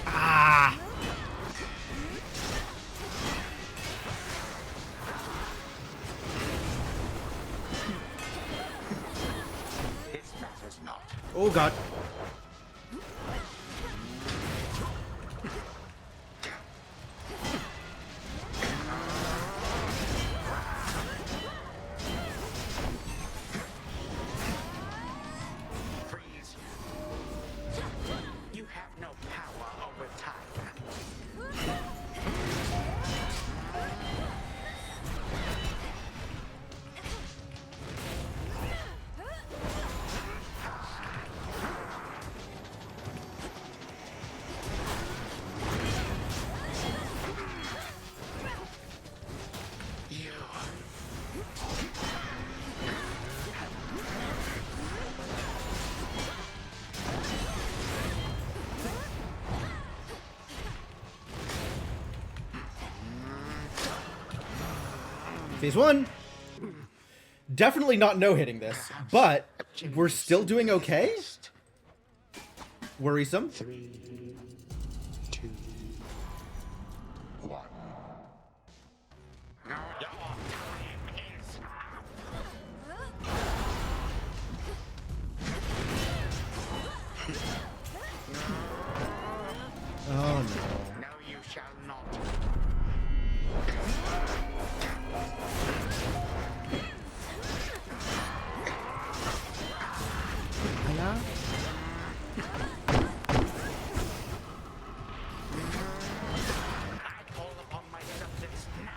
Ah! This matters not. Oh god. Freeze. You have no power over time. Phase 1. Definitely not no-hitting this, but we're still doing okay? Worrisome. 3, 2, 1. Now your time is Oh no. No, you shall not. Yeah? I call upon my subjects now.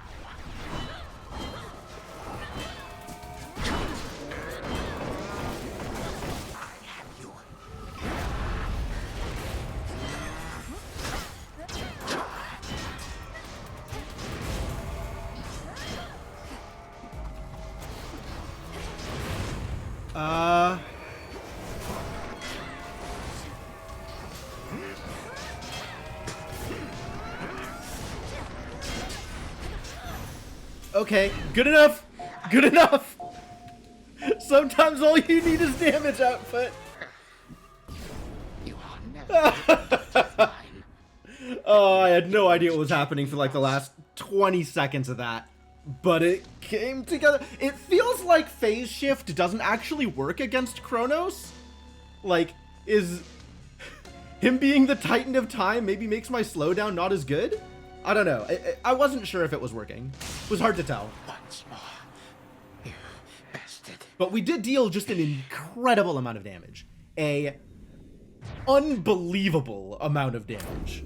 I have you. Okay, good enough. Good enough. Sometimes all you need is damage output. You are never Oh, I had no idea what was happening for like the last 20 seconds of that. But it came together. It feels like phase shift doesn't actually work against Kronos. Like, is him being the Titan of Time maybe makes my slowdown not as good? I don't know. I wasn't sure if it was working. It was hard to tell. once more. You bastard. But we did deal just an incredible amount of damage. A unbelievable amount of damage.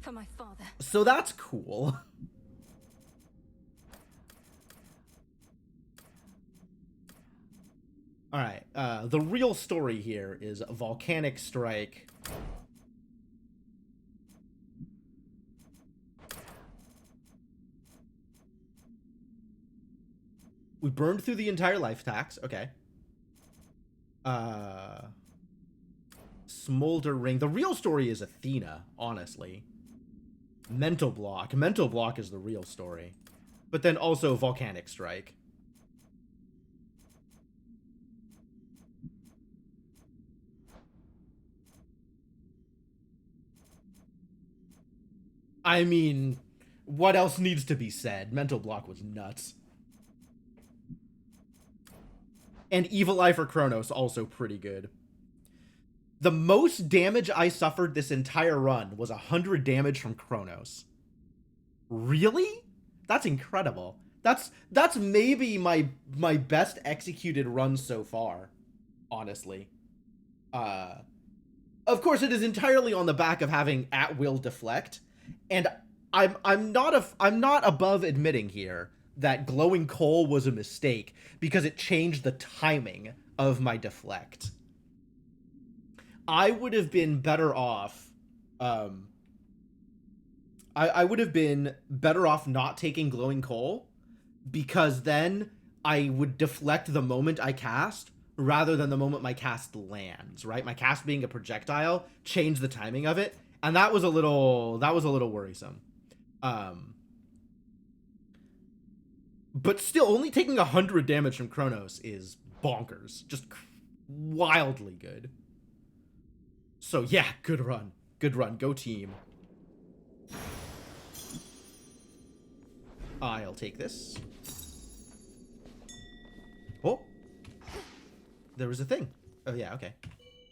For my father. So that's cool. Alright, the real story here is Volcanic Strike. We burned through the entire life tax. Okay. Smolder Ring. The real story is Athena, honestly. Mental Block. Mental Block is the real story. But then also Volcanic Strike. I mean, what else needs to be said? Mental Block was nuts. And Evil Eye for Kronos, also pretty good. The most damage I suffered this entire run was 100 damage from Kronos. Really? That's incredible. That's maybe my best executed run so far, honestly. Of course, it is entirely on the back of having at-will deflect, and I'm not above admitting here that glowing coal was a mistake because it changed the timing of my deflect. I would have been better off. I would have been better off not taking glowing coal, because then I would deflect the moment I cast rather than the moment my cast lands, right? My cast being a projectile changed the timing of it, and that was a little worrisome. But still, only taking 100 damage from Kronos is bonkers. Just wildly good. So yeah, good run. Good run. Go team. I'll take this. Oh. There was a thing. Oh yeah, okay.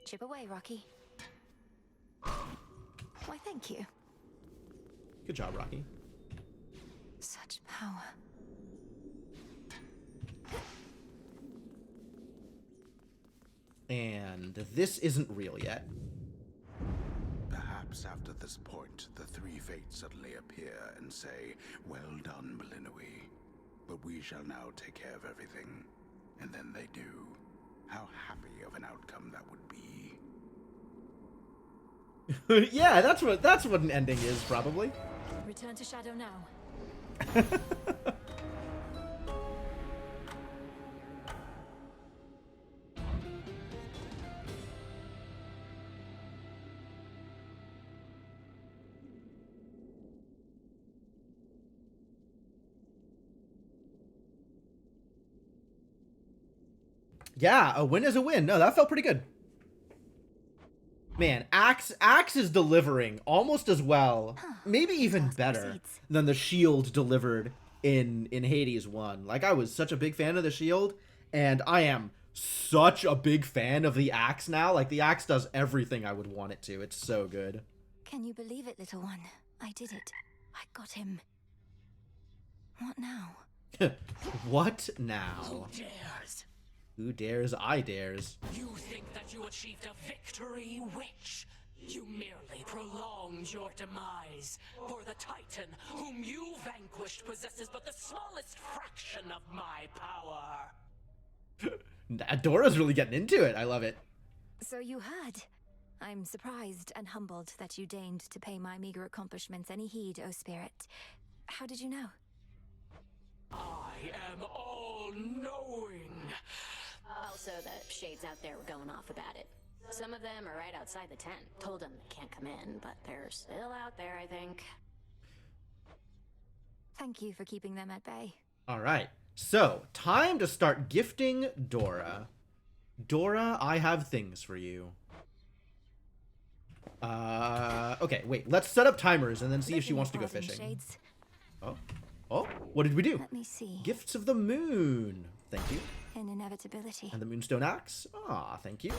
Chip away, Rocky. Why, thank you. Good job, Rocky. Such power. And this isn't real yet. Perhaps after this point, the three fates suddenly appear and say, "Well done, Belinui. But we shall now take care of everything." And then they do. How happy of an outcome that would be. Yeah, that's what an ending is, probably. Return to Shadow now. Yeah, a win is a win. No, that felt pretty good. Man, Axe is delivering almost as well, maybe even better than the Shield delivered in Hades 1. Like, I was such a big fan of the Shield, and I am such a big fan of the Axe now. Like, the Axe does everything I would want it to. It's so good. Can you believe it, little one? I did it. I got him. What now? What now? Who dares? Who dares? I dares. You think that you achieved a victory, witch? You merely prolonged your demise, for the Titan whom you vanquished possesses but the smallest fraction of my power. Dora's really getting into it. I love it. So you heard. I'm surprised and humbled that you deigned to pay my meager accomplishments any heed, O Spirit. How did you know? I am all-knowing. Also, the shades out there were going off about it. Some of them are right outside the tent. Told them they can't come in, but they're still out there, I think. Thank you for keeping them at bay. All right. So, time to start gifting Dora. Dora, I have things for you. Okay, wait. Let's set up timers and then see if she wants to go fishing. Shades. Oh, what did we do? Let me see. Gifts of the Moon. Thank you. An inevitability. And the Moonstone Axe. Ah, thank you.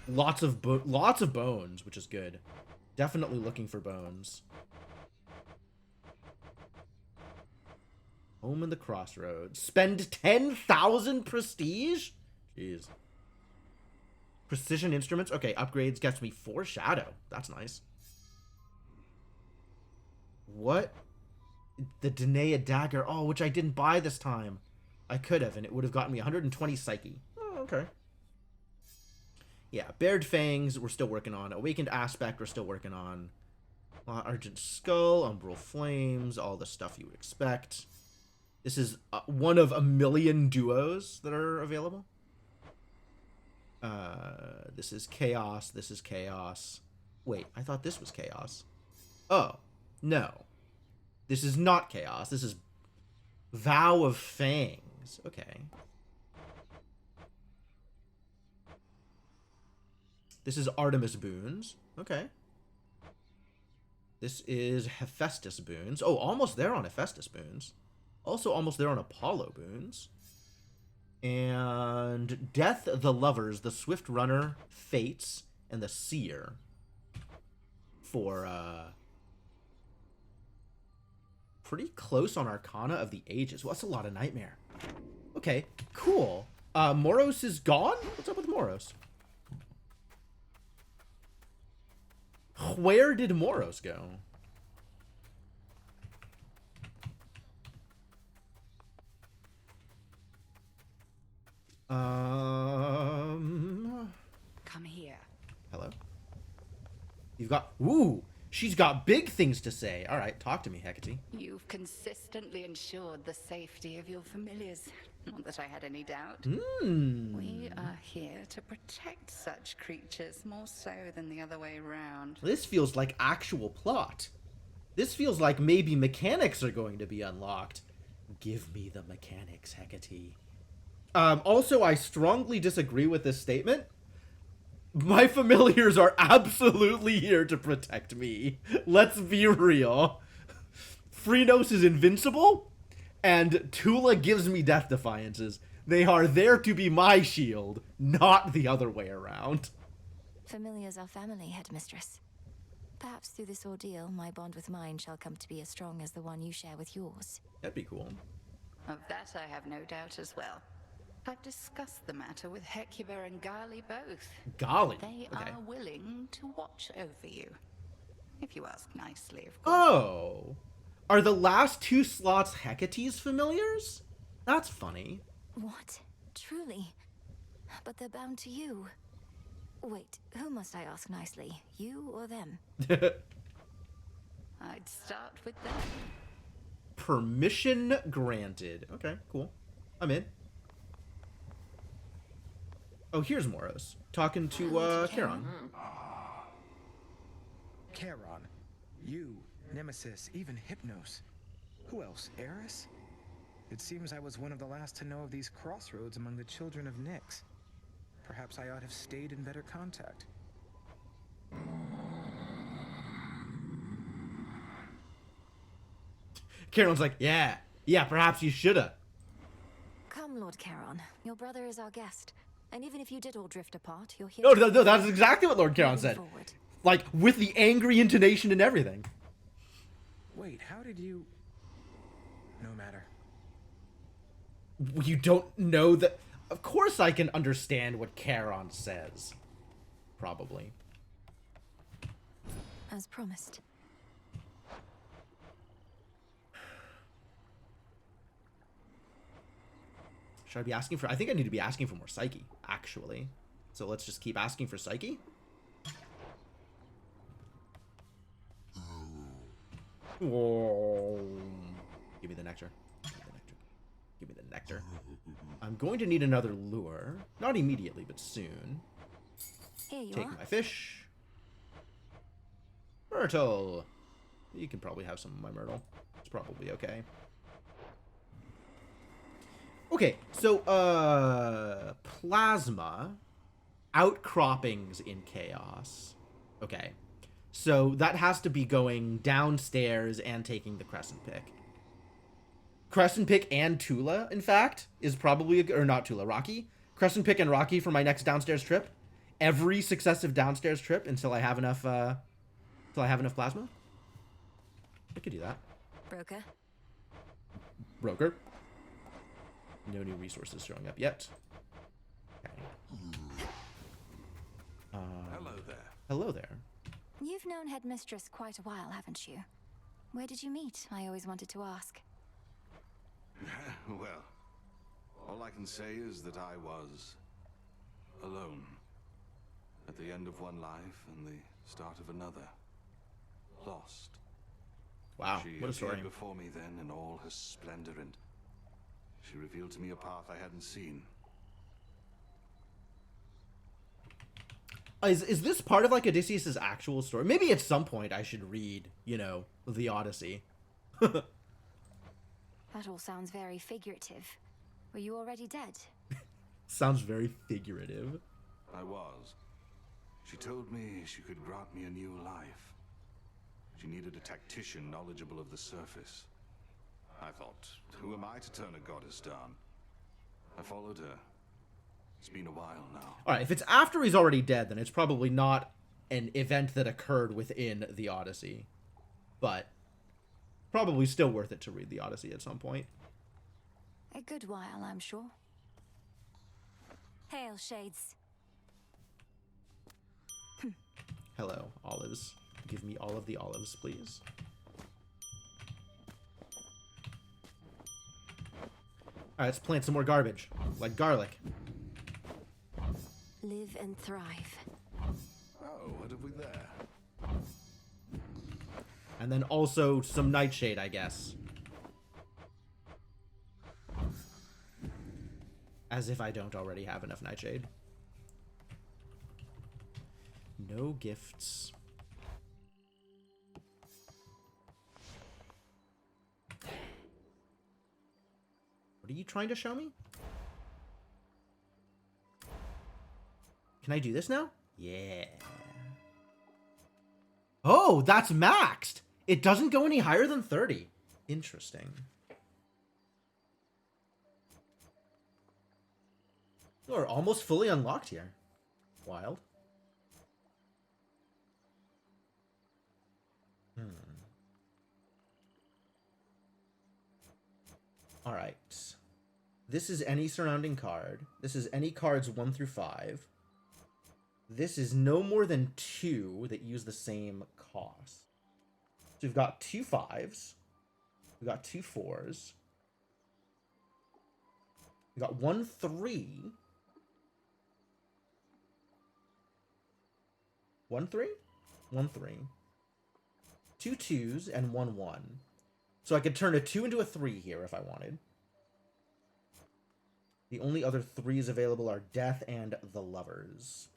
Lots of bones, which is good. Definitely looking for bones. Home in the Crossroads. Spend 10,000 prestige? Jeez. Precision instruments. Okay, upgrades gets me 4 shadow. That's nice. What? The Danaea dagger. Oh, which I didn't buy this time. I could have, and it would have gotten me 120 psyche. Oh, okay. Yeah, Bared Fangs we're still working on. Awakened Aspect we're still working on. Argent Skull, Umbral Flames, all the stuff you would expect. This is one of a million duos that are available. This is Chaos. This is Chaos. Wait, I thought this was Chaos. Oh, no. This is not Chaos. This is Vow of Fangs. Okay. This is Artemis Boons. Okay. This is Hephaestus Boons. Oh, almost there on Hephaestus Boons. Also almost there on Apollo Boons. And Death, the Lovers, the Swift Runner, Fates, and the Seer. For, pretty close on Arcana of the Ages. Well, that's a lot of Nightmare. Okay, cool. Moros is gone? What's up with Moros? Where did Moros go? Come here. Hello? You've got... Ooh! She's got big things to say. All right, talk to me, Hecate. You've consistently ensured the safety of your familiars. Not that I had any doubt. We are here to protect such creatures more so than the other way around. This feels like actual plot. This feels like maybe mechanics are going to be unlocked. Give me the mechanics, Hecate. Also, I strongly disagree with this statement. My familiars are absolutely here to protect me. Let's be real. Phrynos is invincible, and Tula gives me death defiances. They are there to be my shield, not the other way around. Familiars are family, Headmistress. Perhaps through this ordeal, my bond with mine shall come to be as strong as the one you share with yours. That'd be cool. Of that I have no doubt as well. I've discussed the matter with Hecuba and Gali both. Gali? They Okay. are willing to watch over you. If you ask nicely, of course. Oh. Are the last 2 slots Hecate's familiars? That's funny. What? Truly? But they're bound to you. Wait, who must I ask nicely? You or them? I'd start with them. Permission granted. Okay, cool. I'm in. Oh, here's Moros. Talking to, Charon. Charon. You, Nemesis, even Hypnos. Who else? Eris? It seems I was one of the last to know of these crossroads among the children of Nyx. Perhaps I ought to have stayed in better contact. Charon's like, yeah, perhaps you shoulda. Come, Lord Charon. Your brother is our guest. And even if you did all drift apart, you're here. No, that's exactly what Lord Charon said. Forward. Like, with the angry intonation and everything. Wait, how did you... No matter. You don't know that... Of course I can understand what Charon says. Probably. As promised. Should I be asking for... I think I need to be asking for more Psyche, actually. So let's just keep asking for Psyche. Whoa. Give me the nectar. Give me the nectar. Give me the nectar. I'm going to need another lure. Not immediately, but soon. Here you Take are. my fish. Myrtle. You can probably have some of my myrtle. It's probably okay. Okay, so, plasma, outcroppings in chaos. Okay, so that has to be going downstairs and taking the Crescent Pick. Crescent Pick and Tula, in fact, is probably, or not Tula, Rocky. Crescent Pick and Rocky for my next downstairs trip. Every successive downstairs trip until I have enough, plasma. I could do that. Broker. No new resources showing up yet. Okay. Hello there. Hello there. You've known Headmistress quite a while, haven't you? Where did you meet? I always wanted to ask. Well, all I can say is that I was alone. At the end of one life and the start of another. Lost. Wow, She what a story. appeared before me then in all her splendor, and she revealed to me a path I hadn't seen. Is this part of, like, Odysseus' actual story? Maybe at some point I should read, you know, the Odyssey. That all sounds very figurative. Were you already dead? Sounds very figurative. I was. She told me she could grant me a new life. She needed a tactician knowledgeable of the surface. I thought, who am I to turn a goddess down? I followed her. It's been a while now. Alright, if it's after he's already dead, then it's probably not an event that occurred within the Odyssey. But probably still worth it to read the Odyssey at some point. A good while, I'm sure. Hail, Shades. Hello, olives. Give me all of the olives, please. Alright, let's plant some more garbage. Like garlic. Live and thrive. Oh, what have we there? And then also some Nightshade, I guess. As if I don't already have enough Nightshade. No gifts. What are you trying to show me? Can I do this now? Yeah. Oh, that's maxed. It doesn't go any higher than 30. Interesting. We're almost fully unlocked here. Wild. All right. This is any surrounding card. This is any cards 1 through 5. This is no more than 2 that use the same cost. So we've got 2 5s. We've got 2 4s. We've got 1 3. 1 3? 1 3. 2 2s and 1 1. So I could turn a 2 into a 3 here if I wanted. The only other 3s available are Death and the Lovers.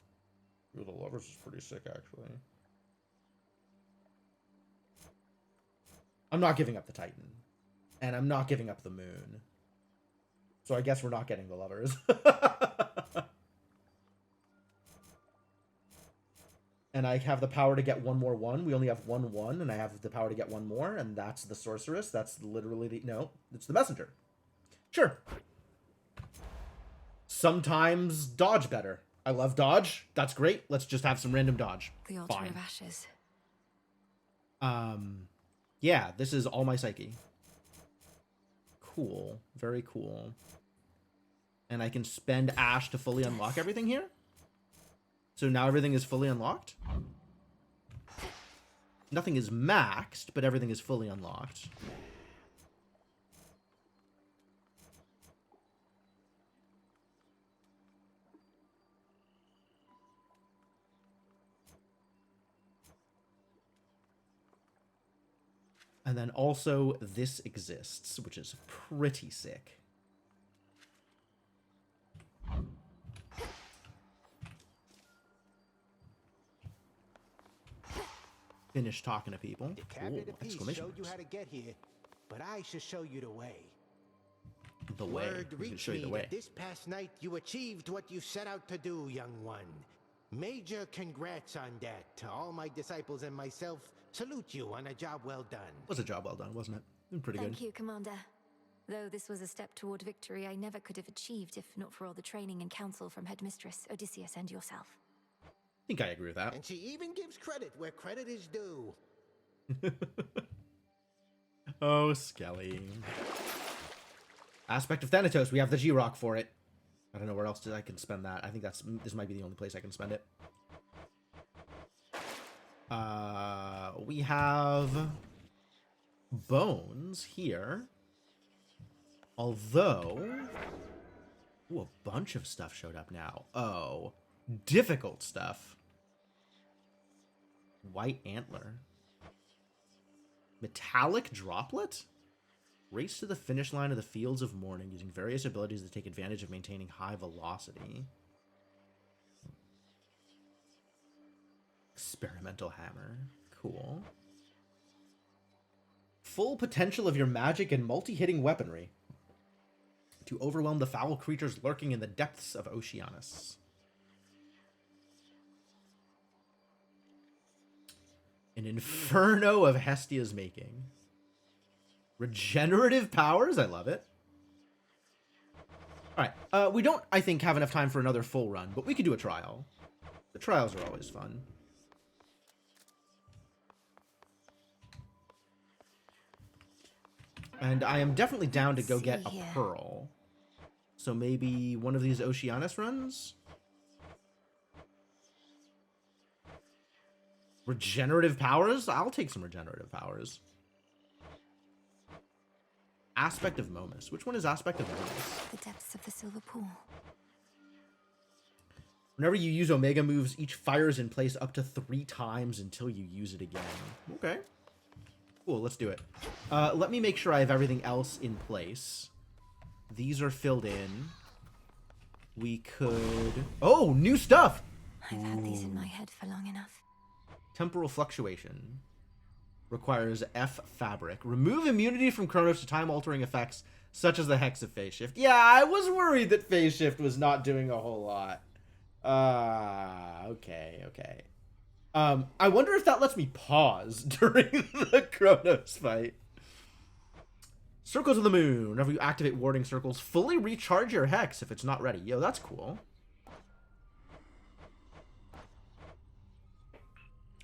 Ooh, the Lovers is pretty sick, actually. I'm not giving up the Titan. And I'm not giving up the Moon. So I guess we're not getting the Lovers. And I have the power to get 1 more 1. We only have 1 1, and I have the power to get 1 more, and that's the Sorceress. That's literally the... No, it's the Messenger. Sure. Sometimes dodge better. I love dodge. That's great. Let's just have some random dodge. The Altar Fine. of Ashes. Yeah, this is all my Psyche. Cool. Very cool. And I can spend Ash to fully unlock everything here? So now everything is fully unlocked? Nothing is maxed, but everything is fully unlocked. And then also this exists, which is pretty sick. Finish talking to people. The cabinet Ooh, of peace exclamation showed you marks. how to get here, but I should show you the way. The way. Word We can reached show you me the way. that this past night you achieved what you set out to do, young one. Major congrats on that. To all my disciples and myself, salute you on a job well done. Was a job well done, wasn't it? Pretty Thank good. you, Commander. Though this was a step toward victory I never could have achieved if not for all the training and counsel from Headmistress, Odysseus, and yourself. I think I agree with that. And she even gives credit where credit is due. Oh, Skelly. Aspect of Thanatos. We have the G-Rock for it. I don't know where else I can spend that. I think this might be the only place I can spend it. We have Bones here. Although... Ooh, a bunch of stuff showed up now. Oh, difficult stuff. White Antler. Metallic Droplet? Race to the finish line of the Fields of Mourning using various abilities to take advantage of maintaining high velocity. Experimental Hammer. Cool. Full potential of your magic and multi-hitting weaponry to overwhelm the foul creatures lurking in the depths of Oceanus. An inferno of Hestia's making. Regenerative powers? I love it. Alright, we don't, I think, have enough time for another full run, but we could do a trial. The trials are always fun. And I am definitely down to go get a pearl. So maybe one of these Oceanus runs? Regenerative powers? I'll take some regenerative powers. Aspect of Momus. Which one is Aspect of Momus? The depths of the Silver Pool. Whenever you use Omega moves, each fires in place up to 3 times until you use it again. Okay. Cool, let's do it. Let me make sure I have everything else in place. These are filled in. We could... Oh, new stuff! I've had these in my head for long enough. Temporal fluctuation. Requires F fabric. Remove immunity from Chronos to time-altering effects, such as the Hex of Phase Shift. Yeah, I was worried that Phase Shift was not doing a whole lot. Okay. I wonder if that lets me pause during the Chronos fight. Circles of the Moon. Whenever you activate warding circles, fully recharge your Hex if it's not ready. Yo, that's cool.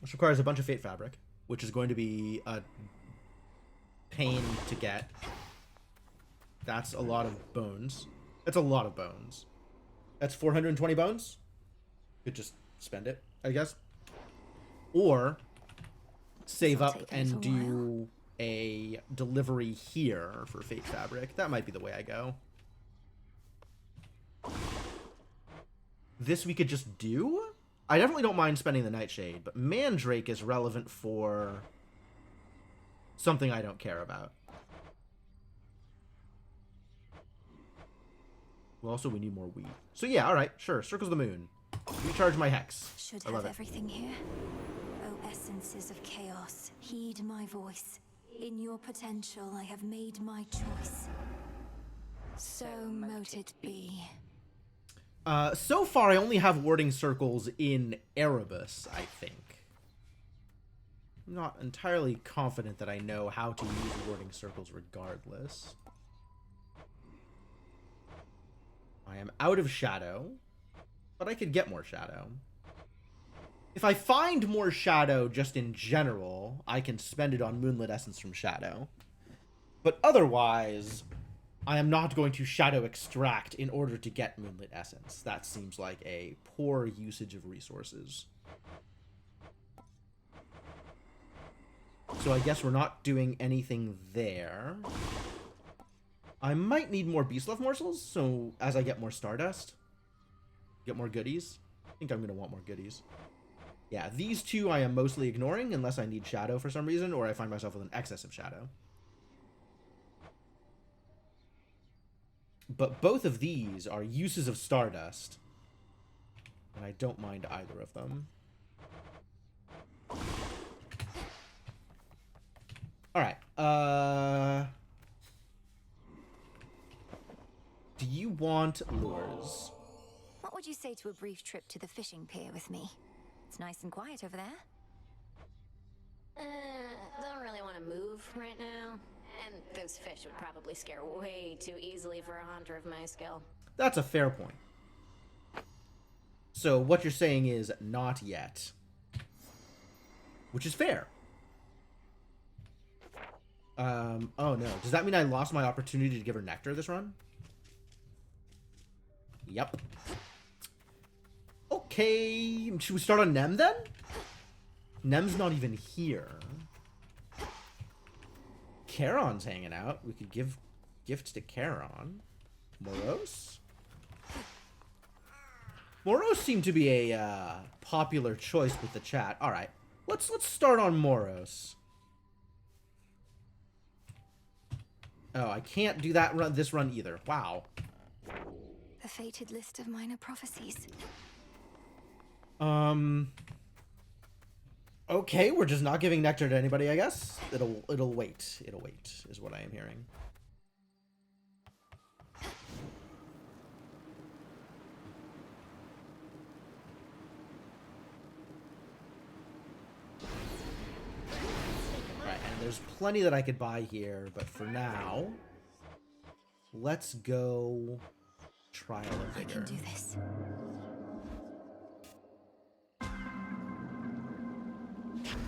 Which requires a bunch of Fate Fabric, which is going to be a pain to get. That's a lot of bones. That's a lot of bones. That's 420 bones. Could just spend it, I guess. Or save up and do a delivery here for Fate Fabric. That might be the way I go. This we could just do? I definitely don't mind spending the Nightshade, but Mandrake is relevant for something I don't care about. Well, also we need more wheat. So yeah, alright, sure. Circles of the Moon. Recharge my Hex. Should I love have it. everything here. Oh, essences of chaos, heed my voice. In your potential, I have made my choice. So mote it be. So far, I only have warding circles in Erebus, I think. I'm not entirely confident that I know how to use warding circles regardless. I am out of shadow, but I could get more shadow. If I find more shadow just in general, I can spend it on Moonlit Essence from Shadow. But otherwise, I am not going to Shadow Extract in order to get Moonlit Essence. That seems like a poor usage of resources. So I guess we're not doing anything there. I might need more Beast Love Morsels, so as I get more Stardust, get more goodies. I think I'm going to want more goodies. Yeah, these two I am mostly ignoring unless I need Shadow for some reason, or I find myself with an excess of Shadow. But both of these are uses of Stardust, and I don't mind either of them. Alright, do you want lures? What would you say to a brief trip to the fishing pier with me? It's nice and quiet over there. Don't really want to move right now. And those fish would probably scare way too easily for a hunter of my skill. That's a fair point. So what you're saying is not yet. Which is fair. Oh no. Does that mean I lost my opportunity to give her nectar this run? Yep. Okay. Should we start on Nem then? Nem's not even here. Charon's hanging out. We could give gifts to Charon. Moros? Moros seemed to be a popular choice with the chat. All right. Let's start on Moros. Oh, I can't do that run this run either. Wow. The fated list of minor prophecies. Okay, we're just not giving nectar to anybody, I guess. It'll wait. It'll wait, is what I am hearing. Alright, and there's plenty that I could buy here, but for now, let's go Trial of Vigor. I can do this.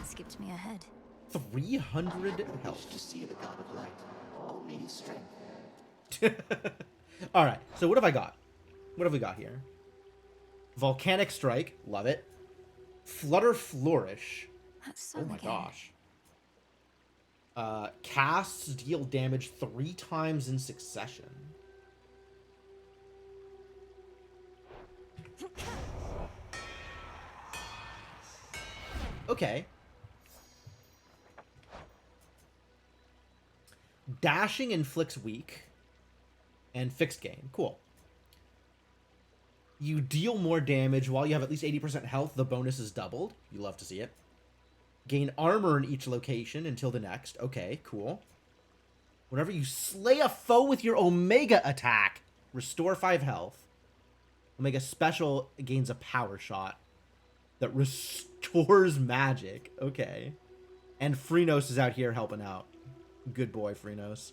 Skipped me ahead. 300 health. To see the god of light, only his strength. All right. So what have I got? What have we got here? Volcanic Strike, love it. Flutter Flourish. That's oh my gosh. Casts deal damage 3 times in succession. Okay. Dashing inflicts weak and fixed gain. Cool. You deal more damage while you have at least 80% health. The bonus is doubled. You love to see it. Gain armor in each location until the next. Okay, cool. Whenever you slay a foe with your Omega attack, restore 5 health. Omega special gains a power shot that restores magic. Okay. And Freenos is out here helping out. Good boy, Freenos.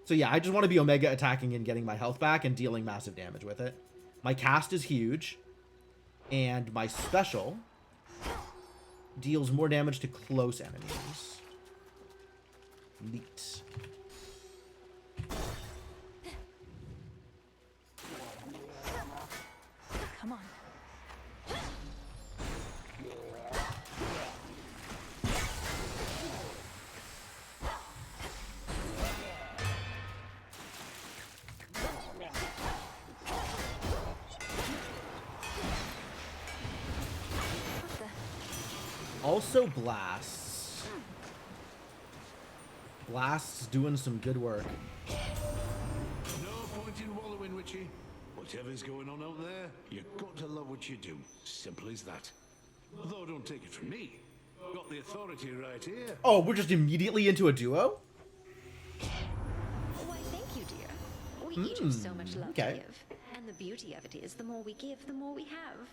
So yeah, I just want to be Omega attacking and getting my health back and dealing massive damage with it. My cast is huge. And my special deals more damage to close enemies. Neat. Come on. Also blasts. Blasts doing some good work. No point in wallowing, Witchy. Whatever's going on out there, you've got to love what you do. Simple as that. Though don't take it from me. Got the authority right here. Oh, we're just immediately into a duo? Why, thank you, dear. We each have so much love to give. And the beauty of it is, the more we give, the more we have.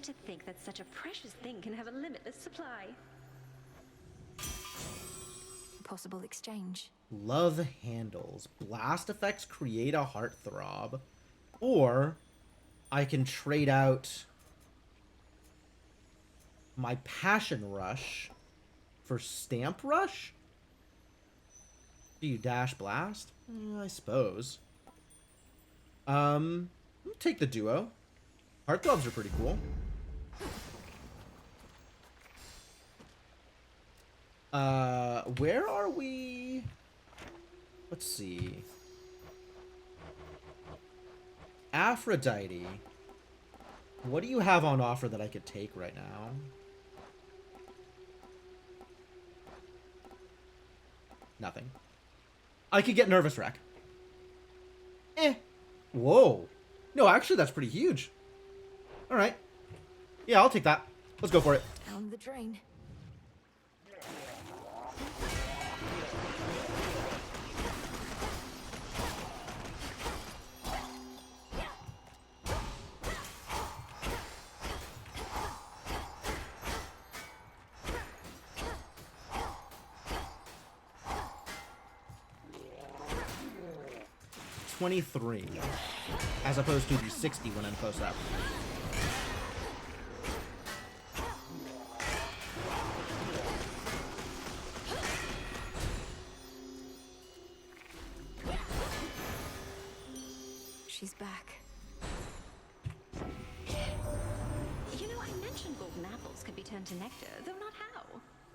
To think that such a precious thing can have a limitless supply. Possible exchange. Love handles. Blast effects create a heartthrob. Or I can trade out my Passion Rush for Stamp Rush? Do you dash blast? I suppose. Take the duo. Heartthrobs are pretty cool. Where are we? Let's see. Aphrodite. What do you have on offer that I could take right now? Nothing. I could get Nervous Wreck. Whoa. No, actually, that's pretty huge. All right. Yeah, I'll take that. Let's go for it. Down the drain. $23, as opposed to the 60 when I'm close up. She's back. You know, I mentioned golden apples could be turned to nectar, though not how.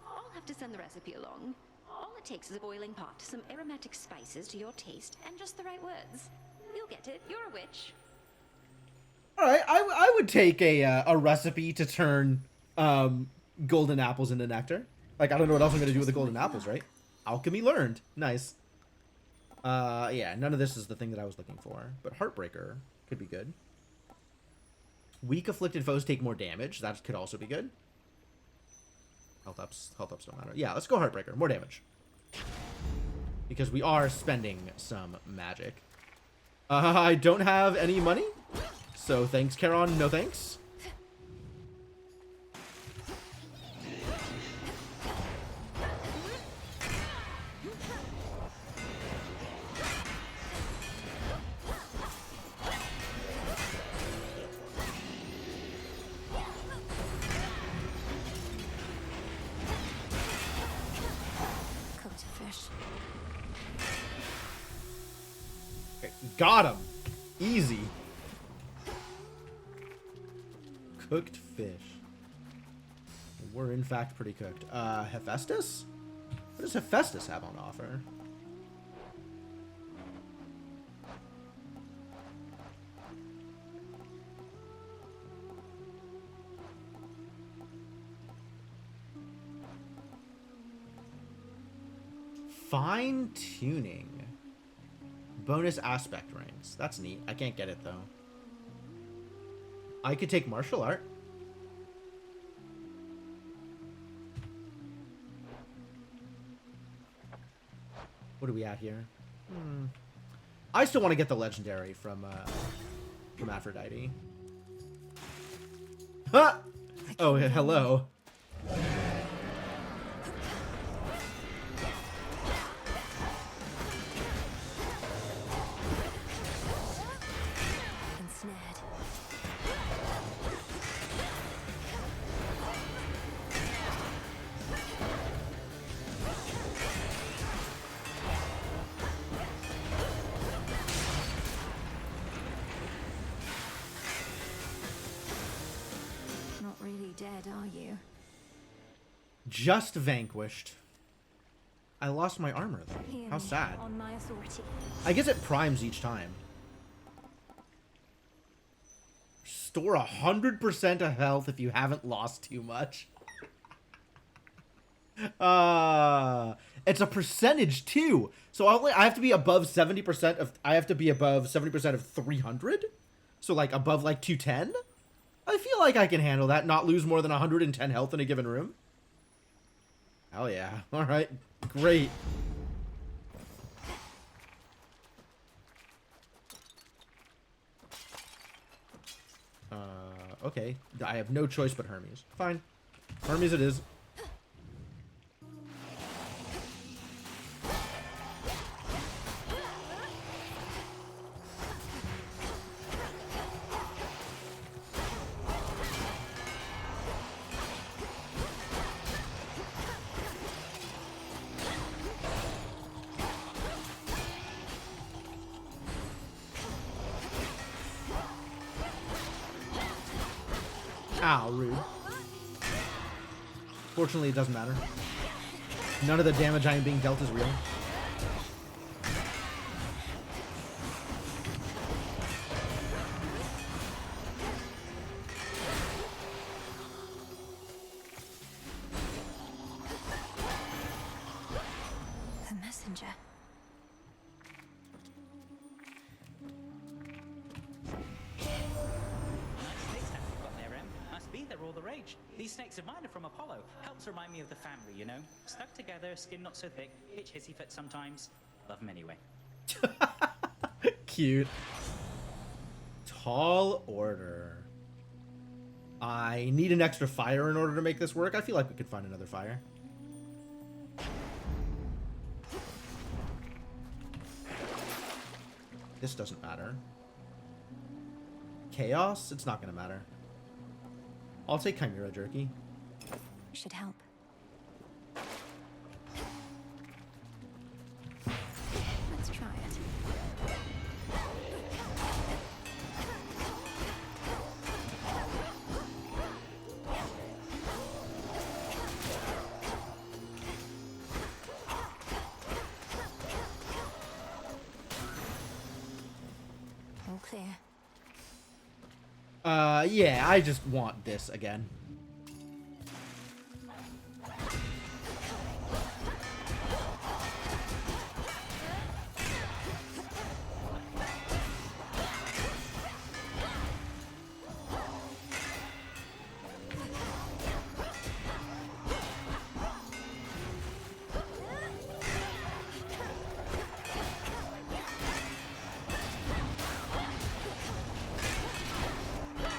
I'll have to send the recipe along. All it takes is a boiling pot, some aromatic spices to your taste, and just the right words. You'll get it. You're a witch. All right, I would take a recipe to turn golden apples into nectar. Like, I don't know what else I'm going to do with the golden apples, right? Alchemy learned. Nice. Yeah, none of this is the thing that I was looking for. But Heartbreaker could be good. Weak afflicted foes take more damage. That could also be good. Health ups don't matter. Yeah, let's go Heartbreaker. More damage. Because we are spending some magic. I don't have any money. So thanks, Charon. No thanks. Got him. Easy. Cooked fish. We're in fact pretty cooked. Hephaestus? What does Hephaestus have on offer? Fine tuning. Bonus aspect ranks. That's neat. I can't get it though. I could take martial art. What are we at here? I still want to get the legendary from Aphrodite. Huh! Oh, hello. Ensnared. Not really dead, are you? Just vanquished. I lost my armor though. Hear How me sad. on my authority. I guess it primes each time. Restore 100% of health if you haven't lost too much. It's a percentage too. So I have to be above 70% of. I have to be above 70% of 300. So like above like 210. I feel like I can handle that. Not lose more than 110 health in a given room. Hell yeah. All right. Great. Okay. I have no choice but Hermes. Fine. Hermes it is. Ow, rude. Fortunately, it doesn't matter. None of the damage I am being dealt is real. The messenger. They're all the rage. These snakes of mine are from Apollo. Helps remind me of the family, you know? Stuck together, skin not so thick, itch hissy fit sometimes. Love them anyway. Cute. Tall order. I need an extra fire in order to make this work. I feel like we could find another fire. This doesn't matter. Chaos? It's not going to matter. I'll take Chimera Jerky. Should help. Let's try it. All clear. Yeah, I just want this again.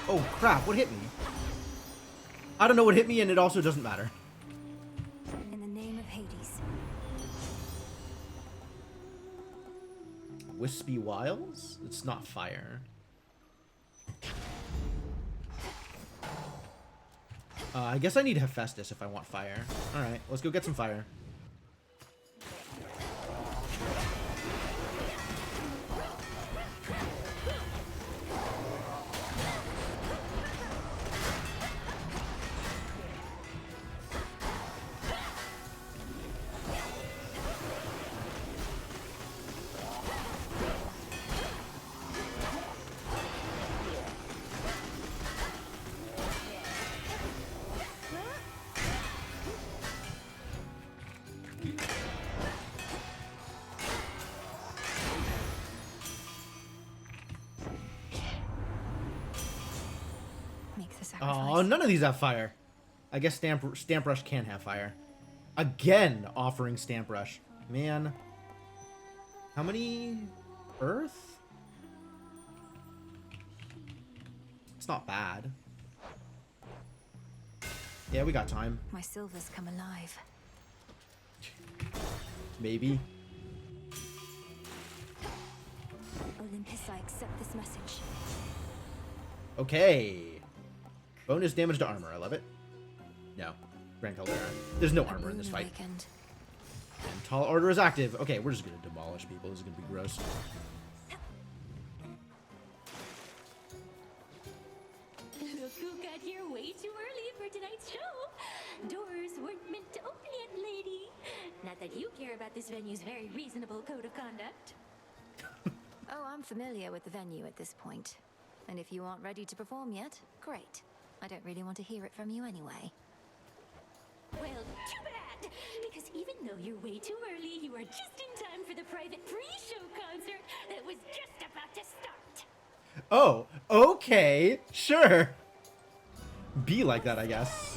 Oh crap, what hit me? I don't know what hit me and it also doesn't matter. In the name of Hades. Wispy Wiles? It's not fire. I guess I need Hephaestus if I want fire. Alright, let's go get some fire. sacrifice. Oh, none of these have fire. I guess Stamp Rush can have fire. Again, offering Stamp Rush. Man. How many? Earth? It's not bad. Yeah, we got time. My silver's come alive. Maybe. Olympus, I accept this message. Okay. Bonus damage to armor. I love it. No. Grand Caldera. There's no armor in this fight. And Tall Order is active. Okay, we're just gonna demolish people. This is gonna be gross. Look who got here way too early for tonight's show. Doors weren't meant to open yet, lady. Not that you care about this venue's very reasonable code of conduct. Oh, I'm familiar with the venue at this point. And if you aren't ready to perform yet, great. I don't really want to hear it from you anyway. Well, too bad! Because even though you're way too early, you are just in time for the private pre-show concert that was just about to start. Oh, okay. Sure. Be like that, I guess.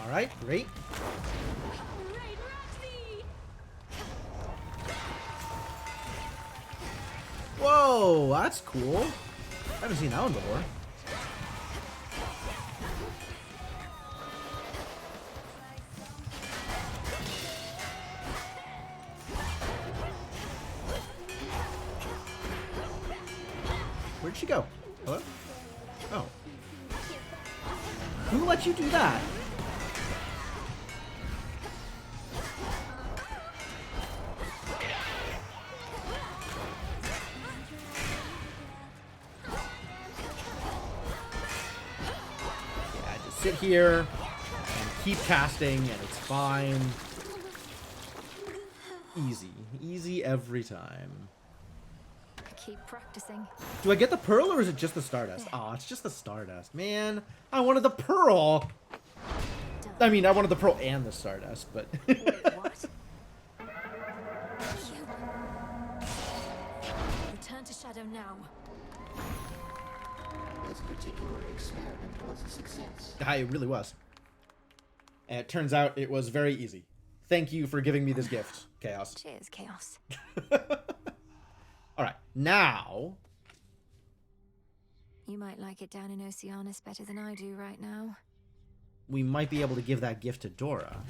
Alright, great. Whoa, that's cool. I haven't seen that one before. Where'd she go? Hello? Oh. Who let you do that? Sit here and keep casting and it's fine. Easy. Easy every time. Keep practicing. Do I get the pearl or is it just the Stardust? Oh, it's just the Stardust. Man, I wanted the pearl. I mean, I wanted the pearl and the Stardust, but... What? Return to Shadow now. This particular experiment was a success. It really was. And it turns out it was very easy. Thank you for giving me this gift, Chaos. Cheers, Chaos. Alright, now... You might like it down in Oceanus better than I do right now. we might be able to give that gift to Dora.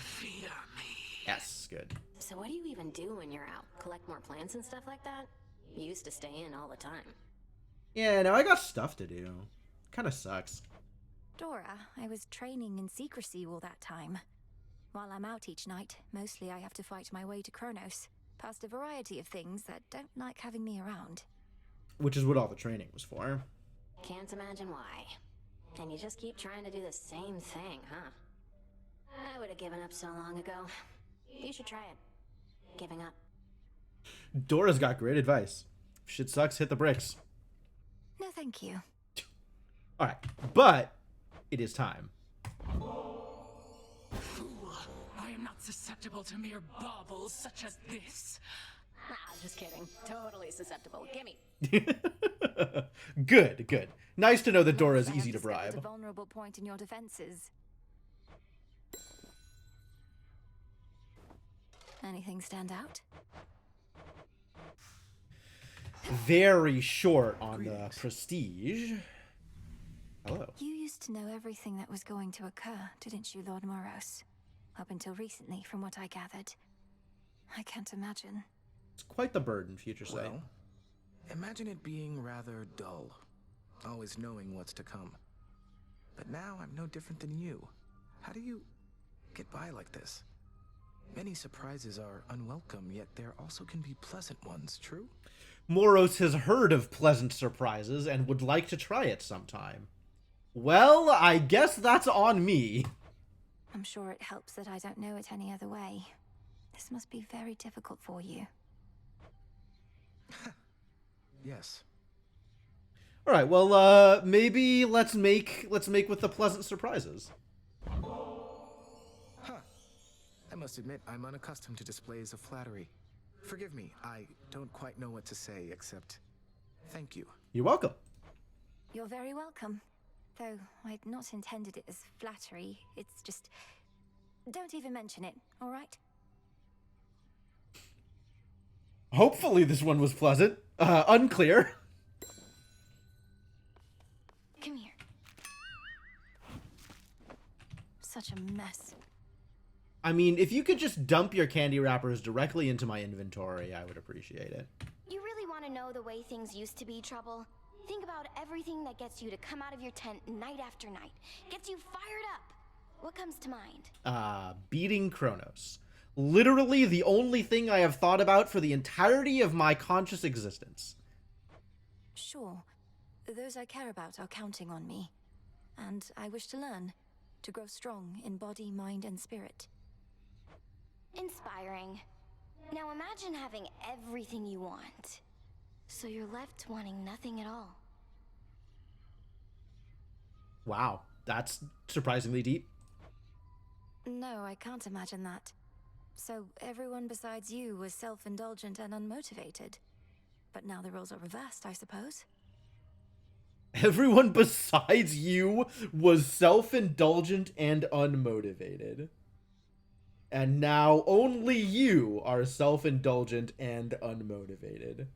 Yes, good. So what do you even do when you're out? Collect more plants and stuff like that? You used to stay in all the time. Yeah, no, I got stuff to do. Kinda sucks. Dora, I was training in secrecy all that time. While I'm out each night, mostly I have to fight my way to Kronos, past a variety of things that don't like having me around. Which is what all the training was for. Can't imagine why. And you just keep trying to do the same thing, huh? I would have given up so long ago. You should try it. Giving up. Dora's got great advice. If shit sucks, hit the bricks. No, thank you. Alright, but it is time. Fool, I am not susceptible to mere baubles such as this. Ah, just kidding. Totally susceptible. Gimme. Good, good. Nice to know that Dora's I have easy to discovered bribe. A vulnerable point in your defenses. Anything stand out? Very short on the prestige. Hello. You used to know everything that was going to occur, didn't you, Lord Moros? up until recently, from what I gathered. I can't imagine. It's quite the burden, Future Sight. Well, imagine it being rather dull, always knowing what's to come. But now I'm no different than you. How do you get by like this? Many surprises are unwelcome, yet there also can be pleasant ones, true? Moros has heard of pleasant surprises and would like to try it sometime. Well, I guess that's on me. I'm sure it helps that I don't know it any other way. This must be very difficult for you. Yes. All right, well, maybe let's make with the pleasant surprises. Huh. I must admit, I'm unaccustomed to displays of flattery. Forgive me, I don't quite know what to say except thank you. You're welcome. You're very welcome. Though I'd not intended it as flattery. It's just... Don't even mention it, all right? Hopefully this one was pleasant. Unclear. Come here. Such a mess. I mean, if you could just dump your candy wrappers directly into my inventory, I would appreciate it. You really want to know the way things used to be, Trouble? Think about everything that gets you to come out of your tent night after night. Gets you fired up. What comes to mind? Beating Kronos. Literally the only thing I have thought about for the entirety of my conscious existence. Sure. Those I care about are counting on me. And I wish to learn. To grow strong in body, mind, and spirit. Inspiring. Now imagine having everything you want. So you're left wanting nothing at all. Wow, that's surprisingly deep. No, I can't imagine that. So everyone besides you was self-indulgent and unmotivated. But now the roles are reversed, I suppose. Everyone besides you was self-indulgent and unmotivated. And now only you are self-indulgent and unmotivated.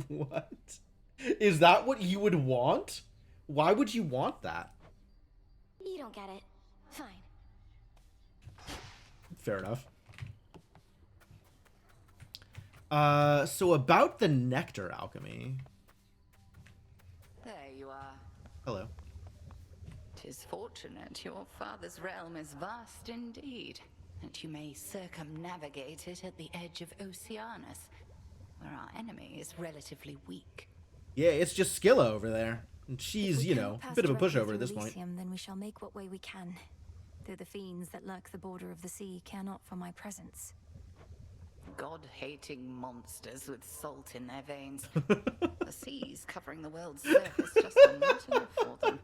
What? Is that what you would want? Why would you want that? You don't get it. Fine. Fair enough. So about the nectar alchemy. There you are. Hello. 'Tis fortunate your father's realm is vast indeed, and you may circumnavigate it at the edge of Oceanus, where our enemy is relatively weak. Yeah, it's just Skilla over there. And she's, you know, a bit of a pushover at this point. Then we shall make what way we can. Though the fiends that lurk the border of the sea care not for my presence. God-hating monsters with salt in their veins. The seas covering the world's surface just are not enough for them.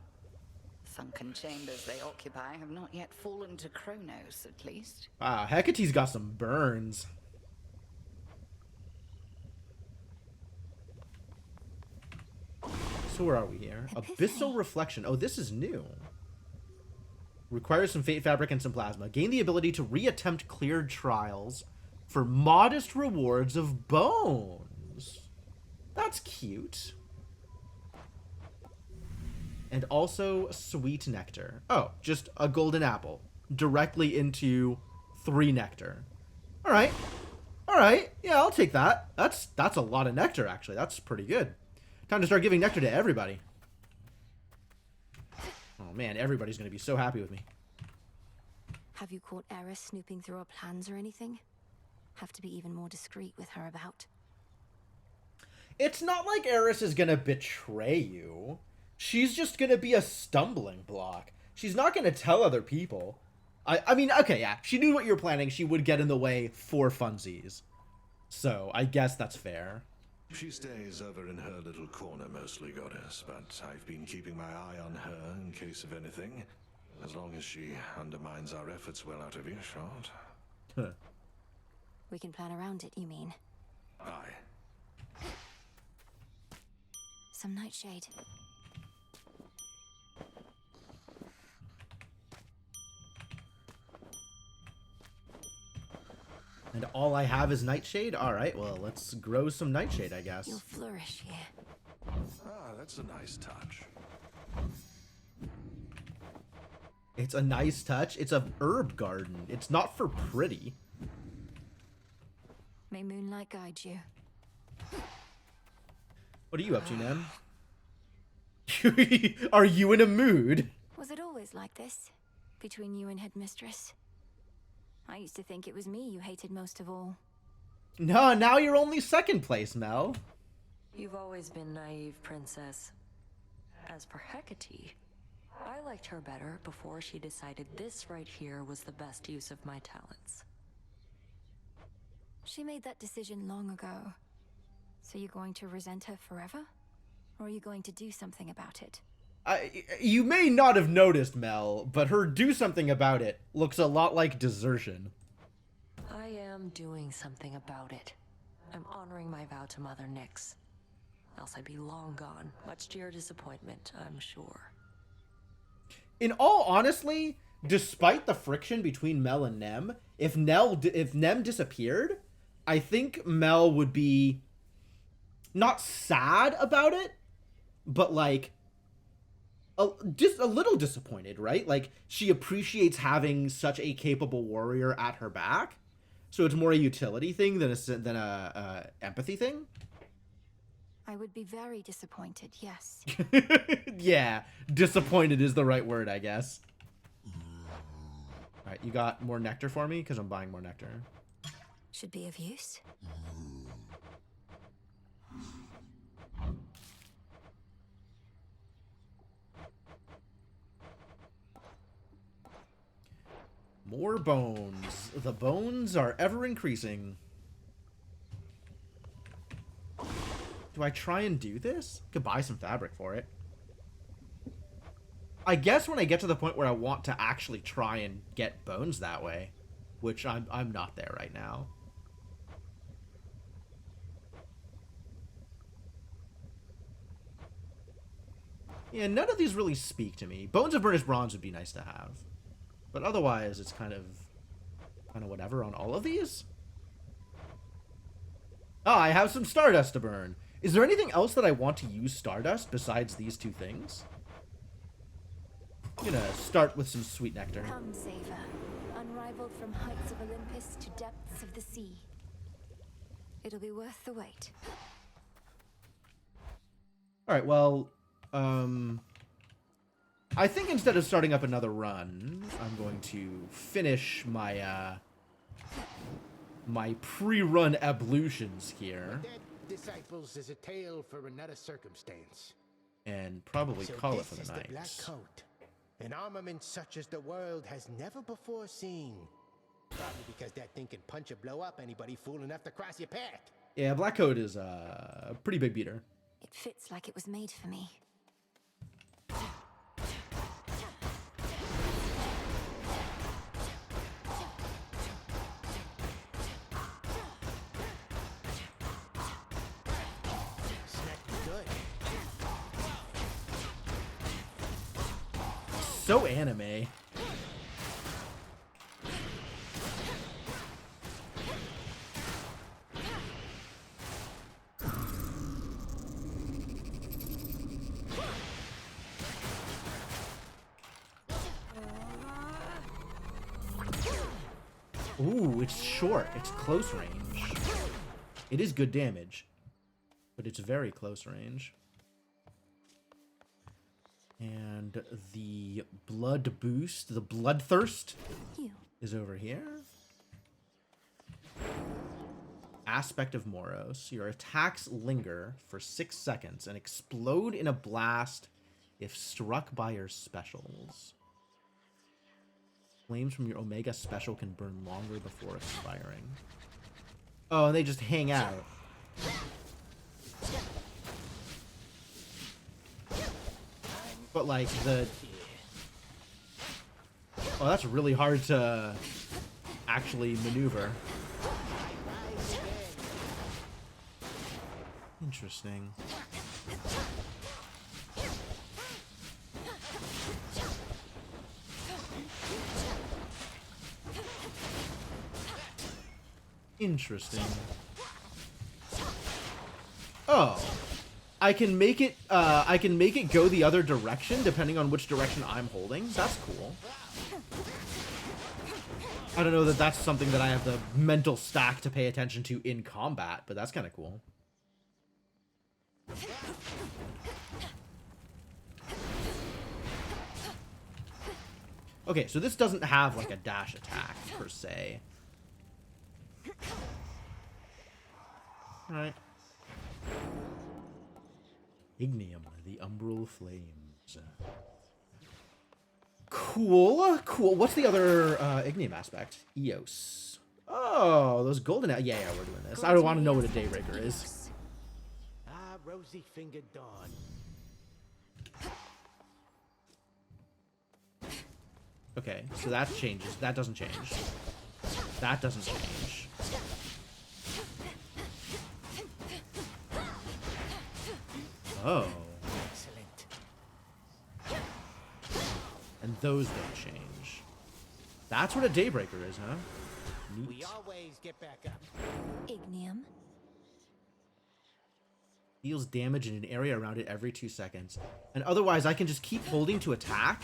Sunken chambers they occupy have not yet fallen to Kronos, at least. Wow, Hecate's got some burns. So where are we here? Abyssal Reflection. Oh, this is new. Requires some Fate Fabric and some Plasma. Gain the ability to reattempt cleared trials for modest rewards of bones. That's cute. And also Sweet Nectar. Oh, just a golden apple. Directly into 3 nectar. Alright. Alright. Yeah, I'll take that. That's a lot of nectar, actually. That's pretty good. Time to start giving nectar to everybody. Oh man, everybody's gonna be so happy with me. Have you caught Eris snooping through our plans or anything? Have to be even more discreet with her about. It's not like Eris is gonna betray you. She's just gonna be a stumbling block. She's not gonna tell other people. I mean, okay, yeah, she knew what you were planning. She would get in the way for funsies. So, I guess that's fair. She stays over in her little corner mostly, Goddess, but I've been keeping my eye on her in case of anything. As long as she undermines our efforts well out of earshot. Huh. We can plan around it, you mean? Aye. Some nightshade. And all I have is Nightshade? Alright, well, let's grow some Nightshade, I guess. You'll flourish here. Ah, that's a nice touch. It's a nice touch. It's a herb garden. It's not for pretty. May moonlight guide you. What are you up to, Nem? Are you in a mood? Was it always like this? Between you and Headmistress? I used to think it was me you hated most of all. No, now you're only second place, Mel. You've always been naive, Princess. As for Hecate, I liked her better before she decided this right here was the best use of my talents. She made that decision long ago. So you're going to resent her forever? Or are you going to do something about it? You may not have noticed, Mel, but her do something about it looks a lot like desertion. I am doing something about it. I'm honoring my vow to Mother Nyx. Else I'd be long gone, much to your disappointment, I'm sure. In all honesty, despite the friction between Mel and Nem, if Nem disappeared, I think Mel would be not sad about it, but like just a little disappointed, right? Like, she appreciates having such a capable warrior at her back, so it's more a utility thing than a empathy thing. I would be very disappointed, yes. Yeah, disappointed is the right word, I guess. Alright, you got more nectar for me? Because I'm buying more nectar. Should be of use. More bones. The bones are ever increasing. Do I try and do this? Could buy some fabric for it. I guess when I get to the point where I want to actually try and get bones that way, which I'm not there right now. Yeah, none of these really speak to me. Bones of Burnished Bronze would be nice to have. But otherwise, it's kind of whatever on all of these. Ah, I have some Stardust to burn. Is there anything else that I want to use Stardust besides these two things? I'm gonna start with some sweet nectar. Come, Savor. Unrivaled from heights of Olympus to depths of the sea. It'll be worth the wait. Alright, well, I think instead of starting up another run, I'm going to finish my, my pre-run ablutions here. Dead disciples is a tale for another circumstance. And probably call it for the night. The Black Coat. An armament such as the world has never before seen. Probably because that thing can punch or blow up anybody fool enough to cross your path. Yeah, Black Coat is a pretty big beater. It fits like it was made for me. So anime. Ooh, it's short. It's close range. It is good damage, but it's very close range. And the blood boost, the bloodthirst, is over here. Aspect of Moros. Your attacks linger for 6 seconds and explode in a blast if struck by your specials. Flames from your Omega special can burn longer before expiring. Oh, and they just hang out. But like the... Oh, that's really hard to actually maneuver. Interesting. Interesting. Oh. I can make it go the other direction depending on which direction I'm holding. That's cool. I don't know that that's something that I have the mental stack to pay attention to in combat, but that's kind of cool. Okay, so this doesn't have like a dash attack per se. Alright. Ignium, the Umbral Flames. Cool, cool. What's the other Ignium aspect? Eos. Oh, those golden... Yeah, we're doing this. I don't want to know what a Daybreaker is. Ah, rosy-fingered dawn. Okay, so that changes. That doesn't change. That doesn't change. Oh. Excellent. And those don't change. That's what a Daybreaker is, huh? Neat. We always get back up. Ignium. Deals damage in an area around it every 2 seconds. And otherwise, I can just keep holding to attack.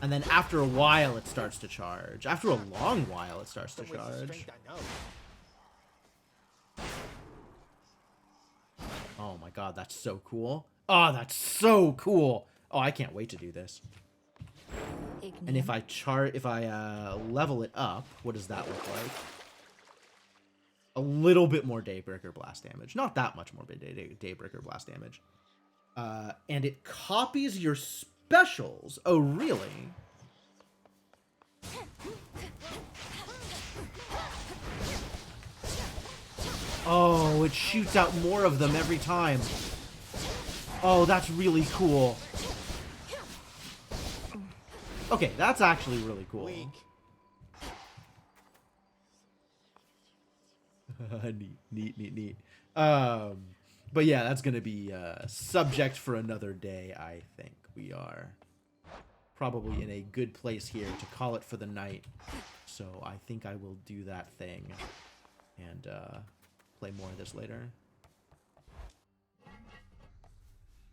And then after a while, it starts to charge. After a long while, it starts to charge. Oh my god, that's so cool. Oh, that's so cool. Oh, I can't wait to do this. Ignium. And if I level it up, what does that look like? A little bit more Daybreaker blast damage. Not that much more Daybreaker blast damage. And it copies your specials. Oh, really? Oh, it shoots out more of them every time. Oh, that's really cool. Okay, that's actually really cool. Neat. But yeah, that's gonna be subject for another day. I think we are probably in a good place here to call it for the night. So I think I will do that thing and play more of this later.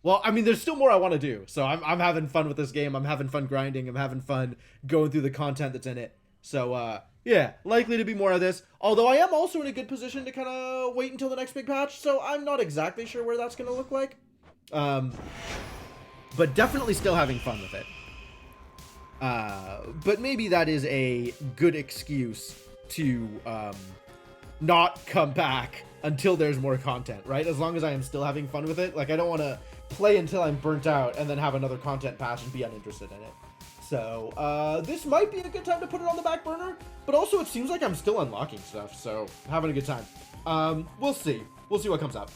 Well, I mean, there's still more I want to do. So I'm having fun with this game. I'm having fun grinding. I'm having fun going through the content that's in it. So, yeah, likely to be more of this. Although I am also in a good position to kind of wait until the next big patch. So I'm not exactly sure where that's going to look like. But definitely still having fun with it. But maybe that is a good excuse to not come back until there's more content, right? As long as I am still having fun with it. Like, I don't want to play until I'm burnt out and then have another content patch and be uninterested in it. So, this might be a good time to put it on the back burner, but also it seems like I'm still unlocking stuff, so having a good time. We'll see. We'll see what comes up.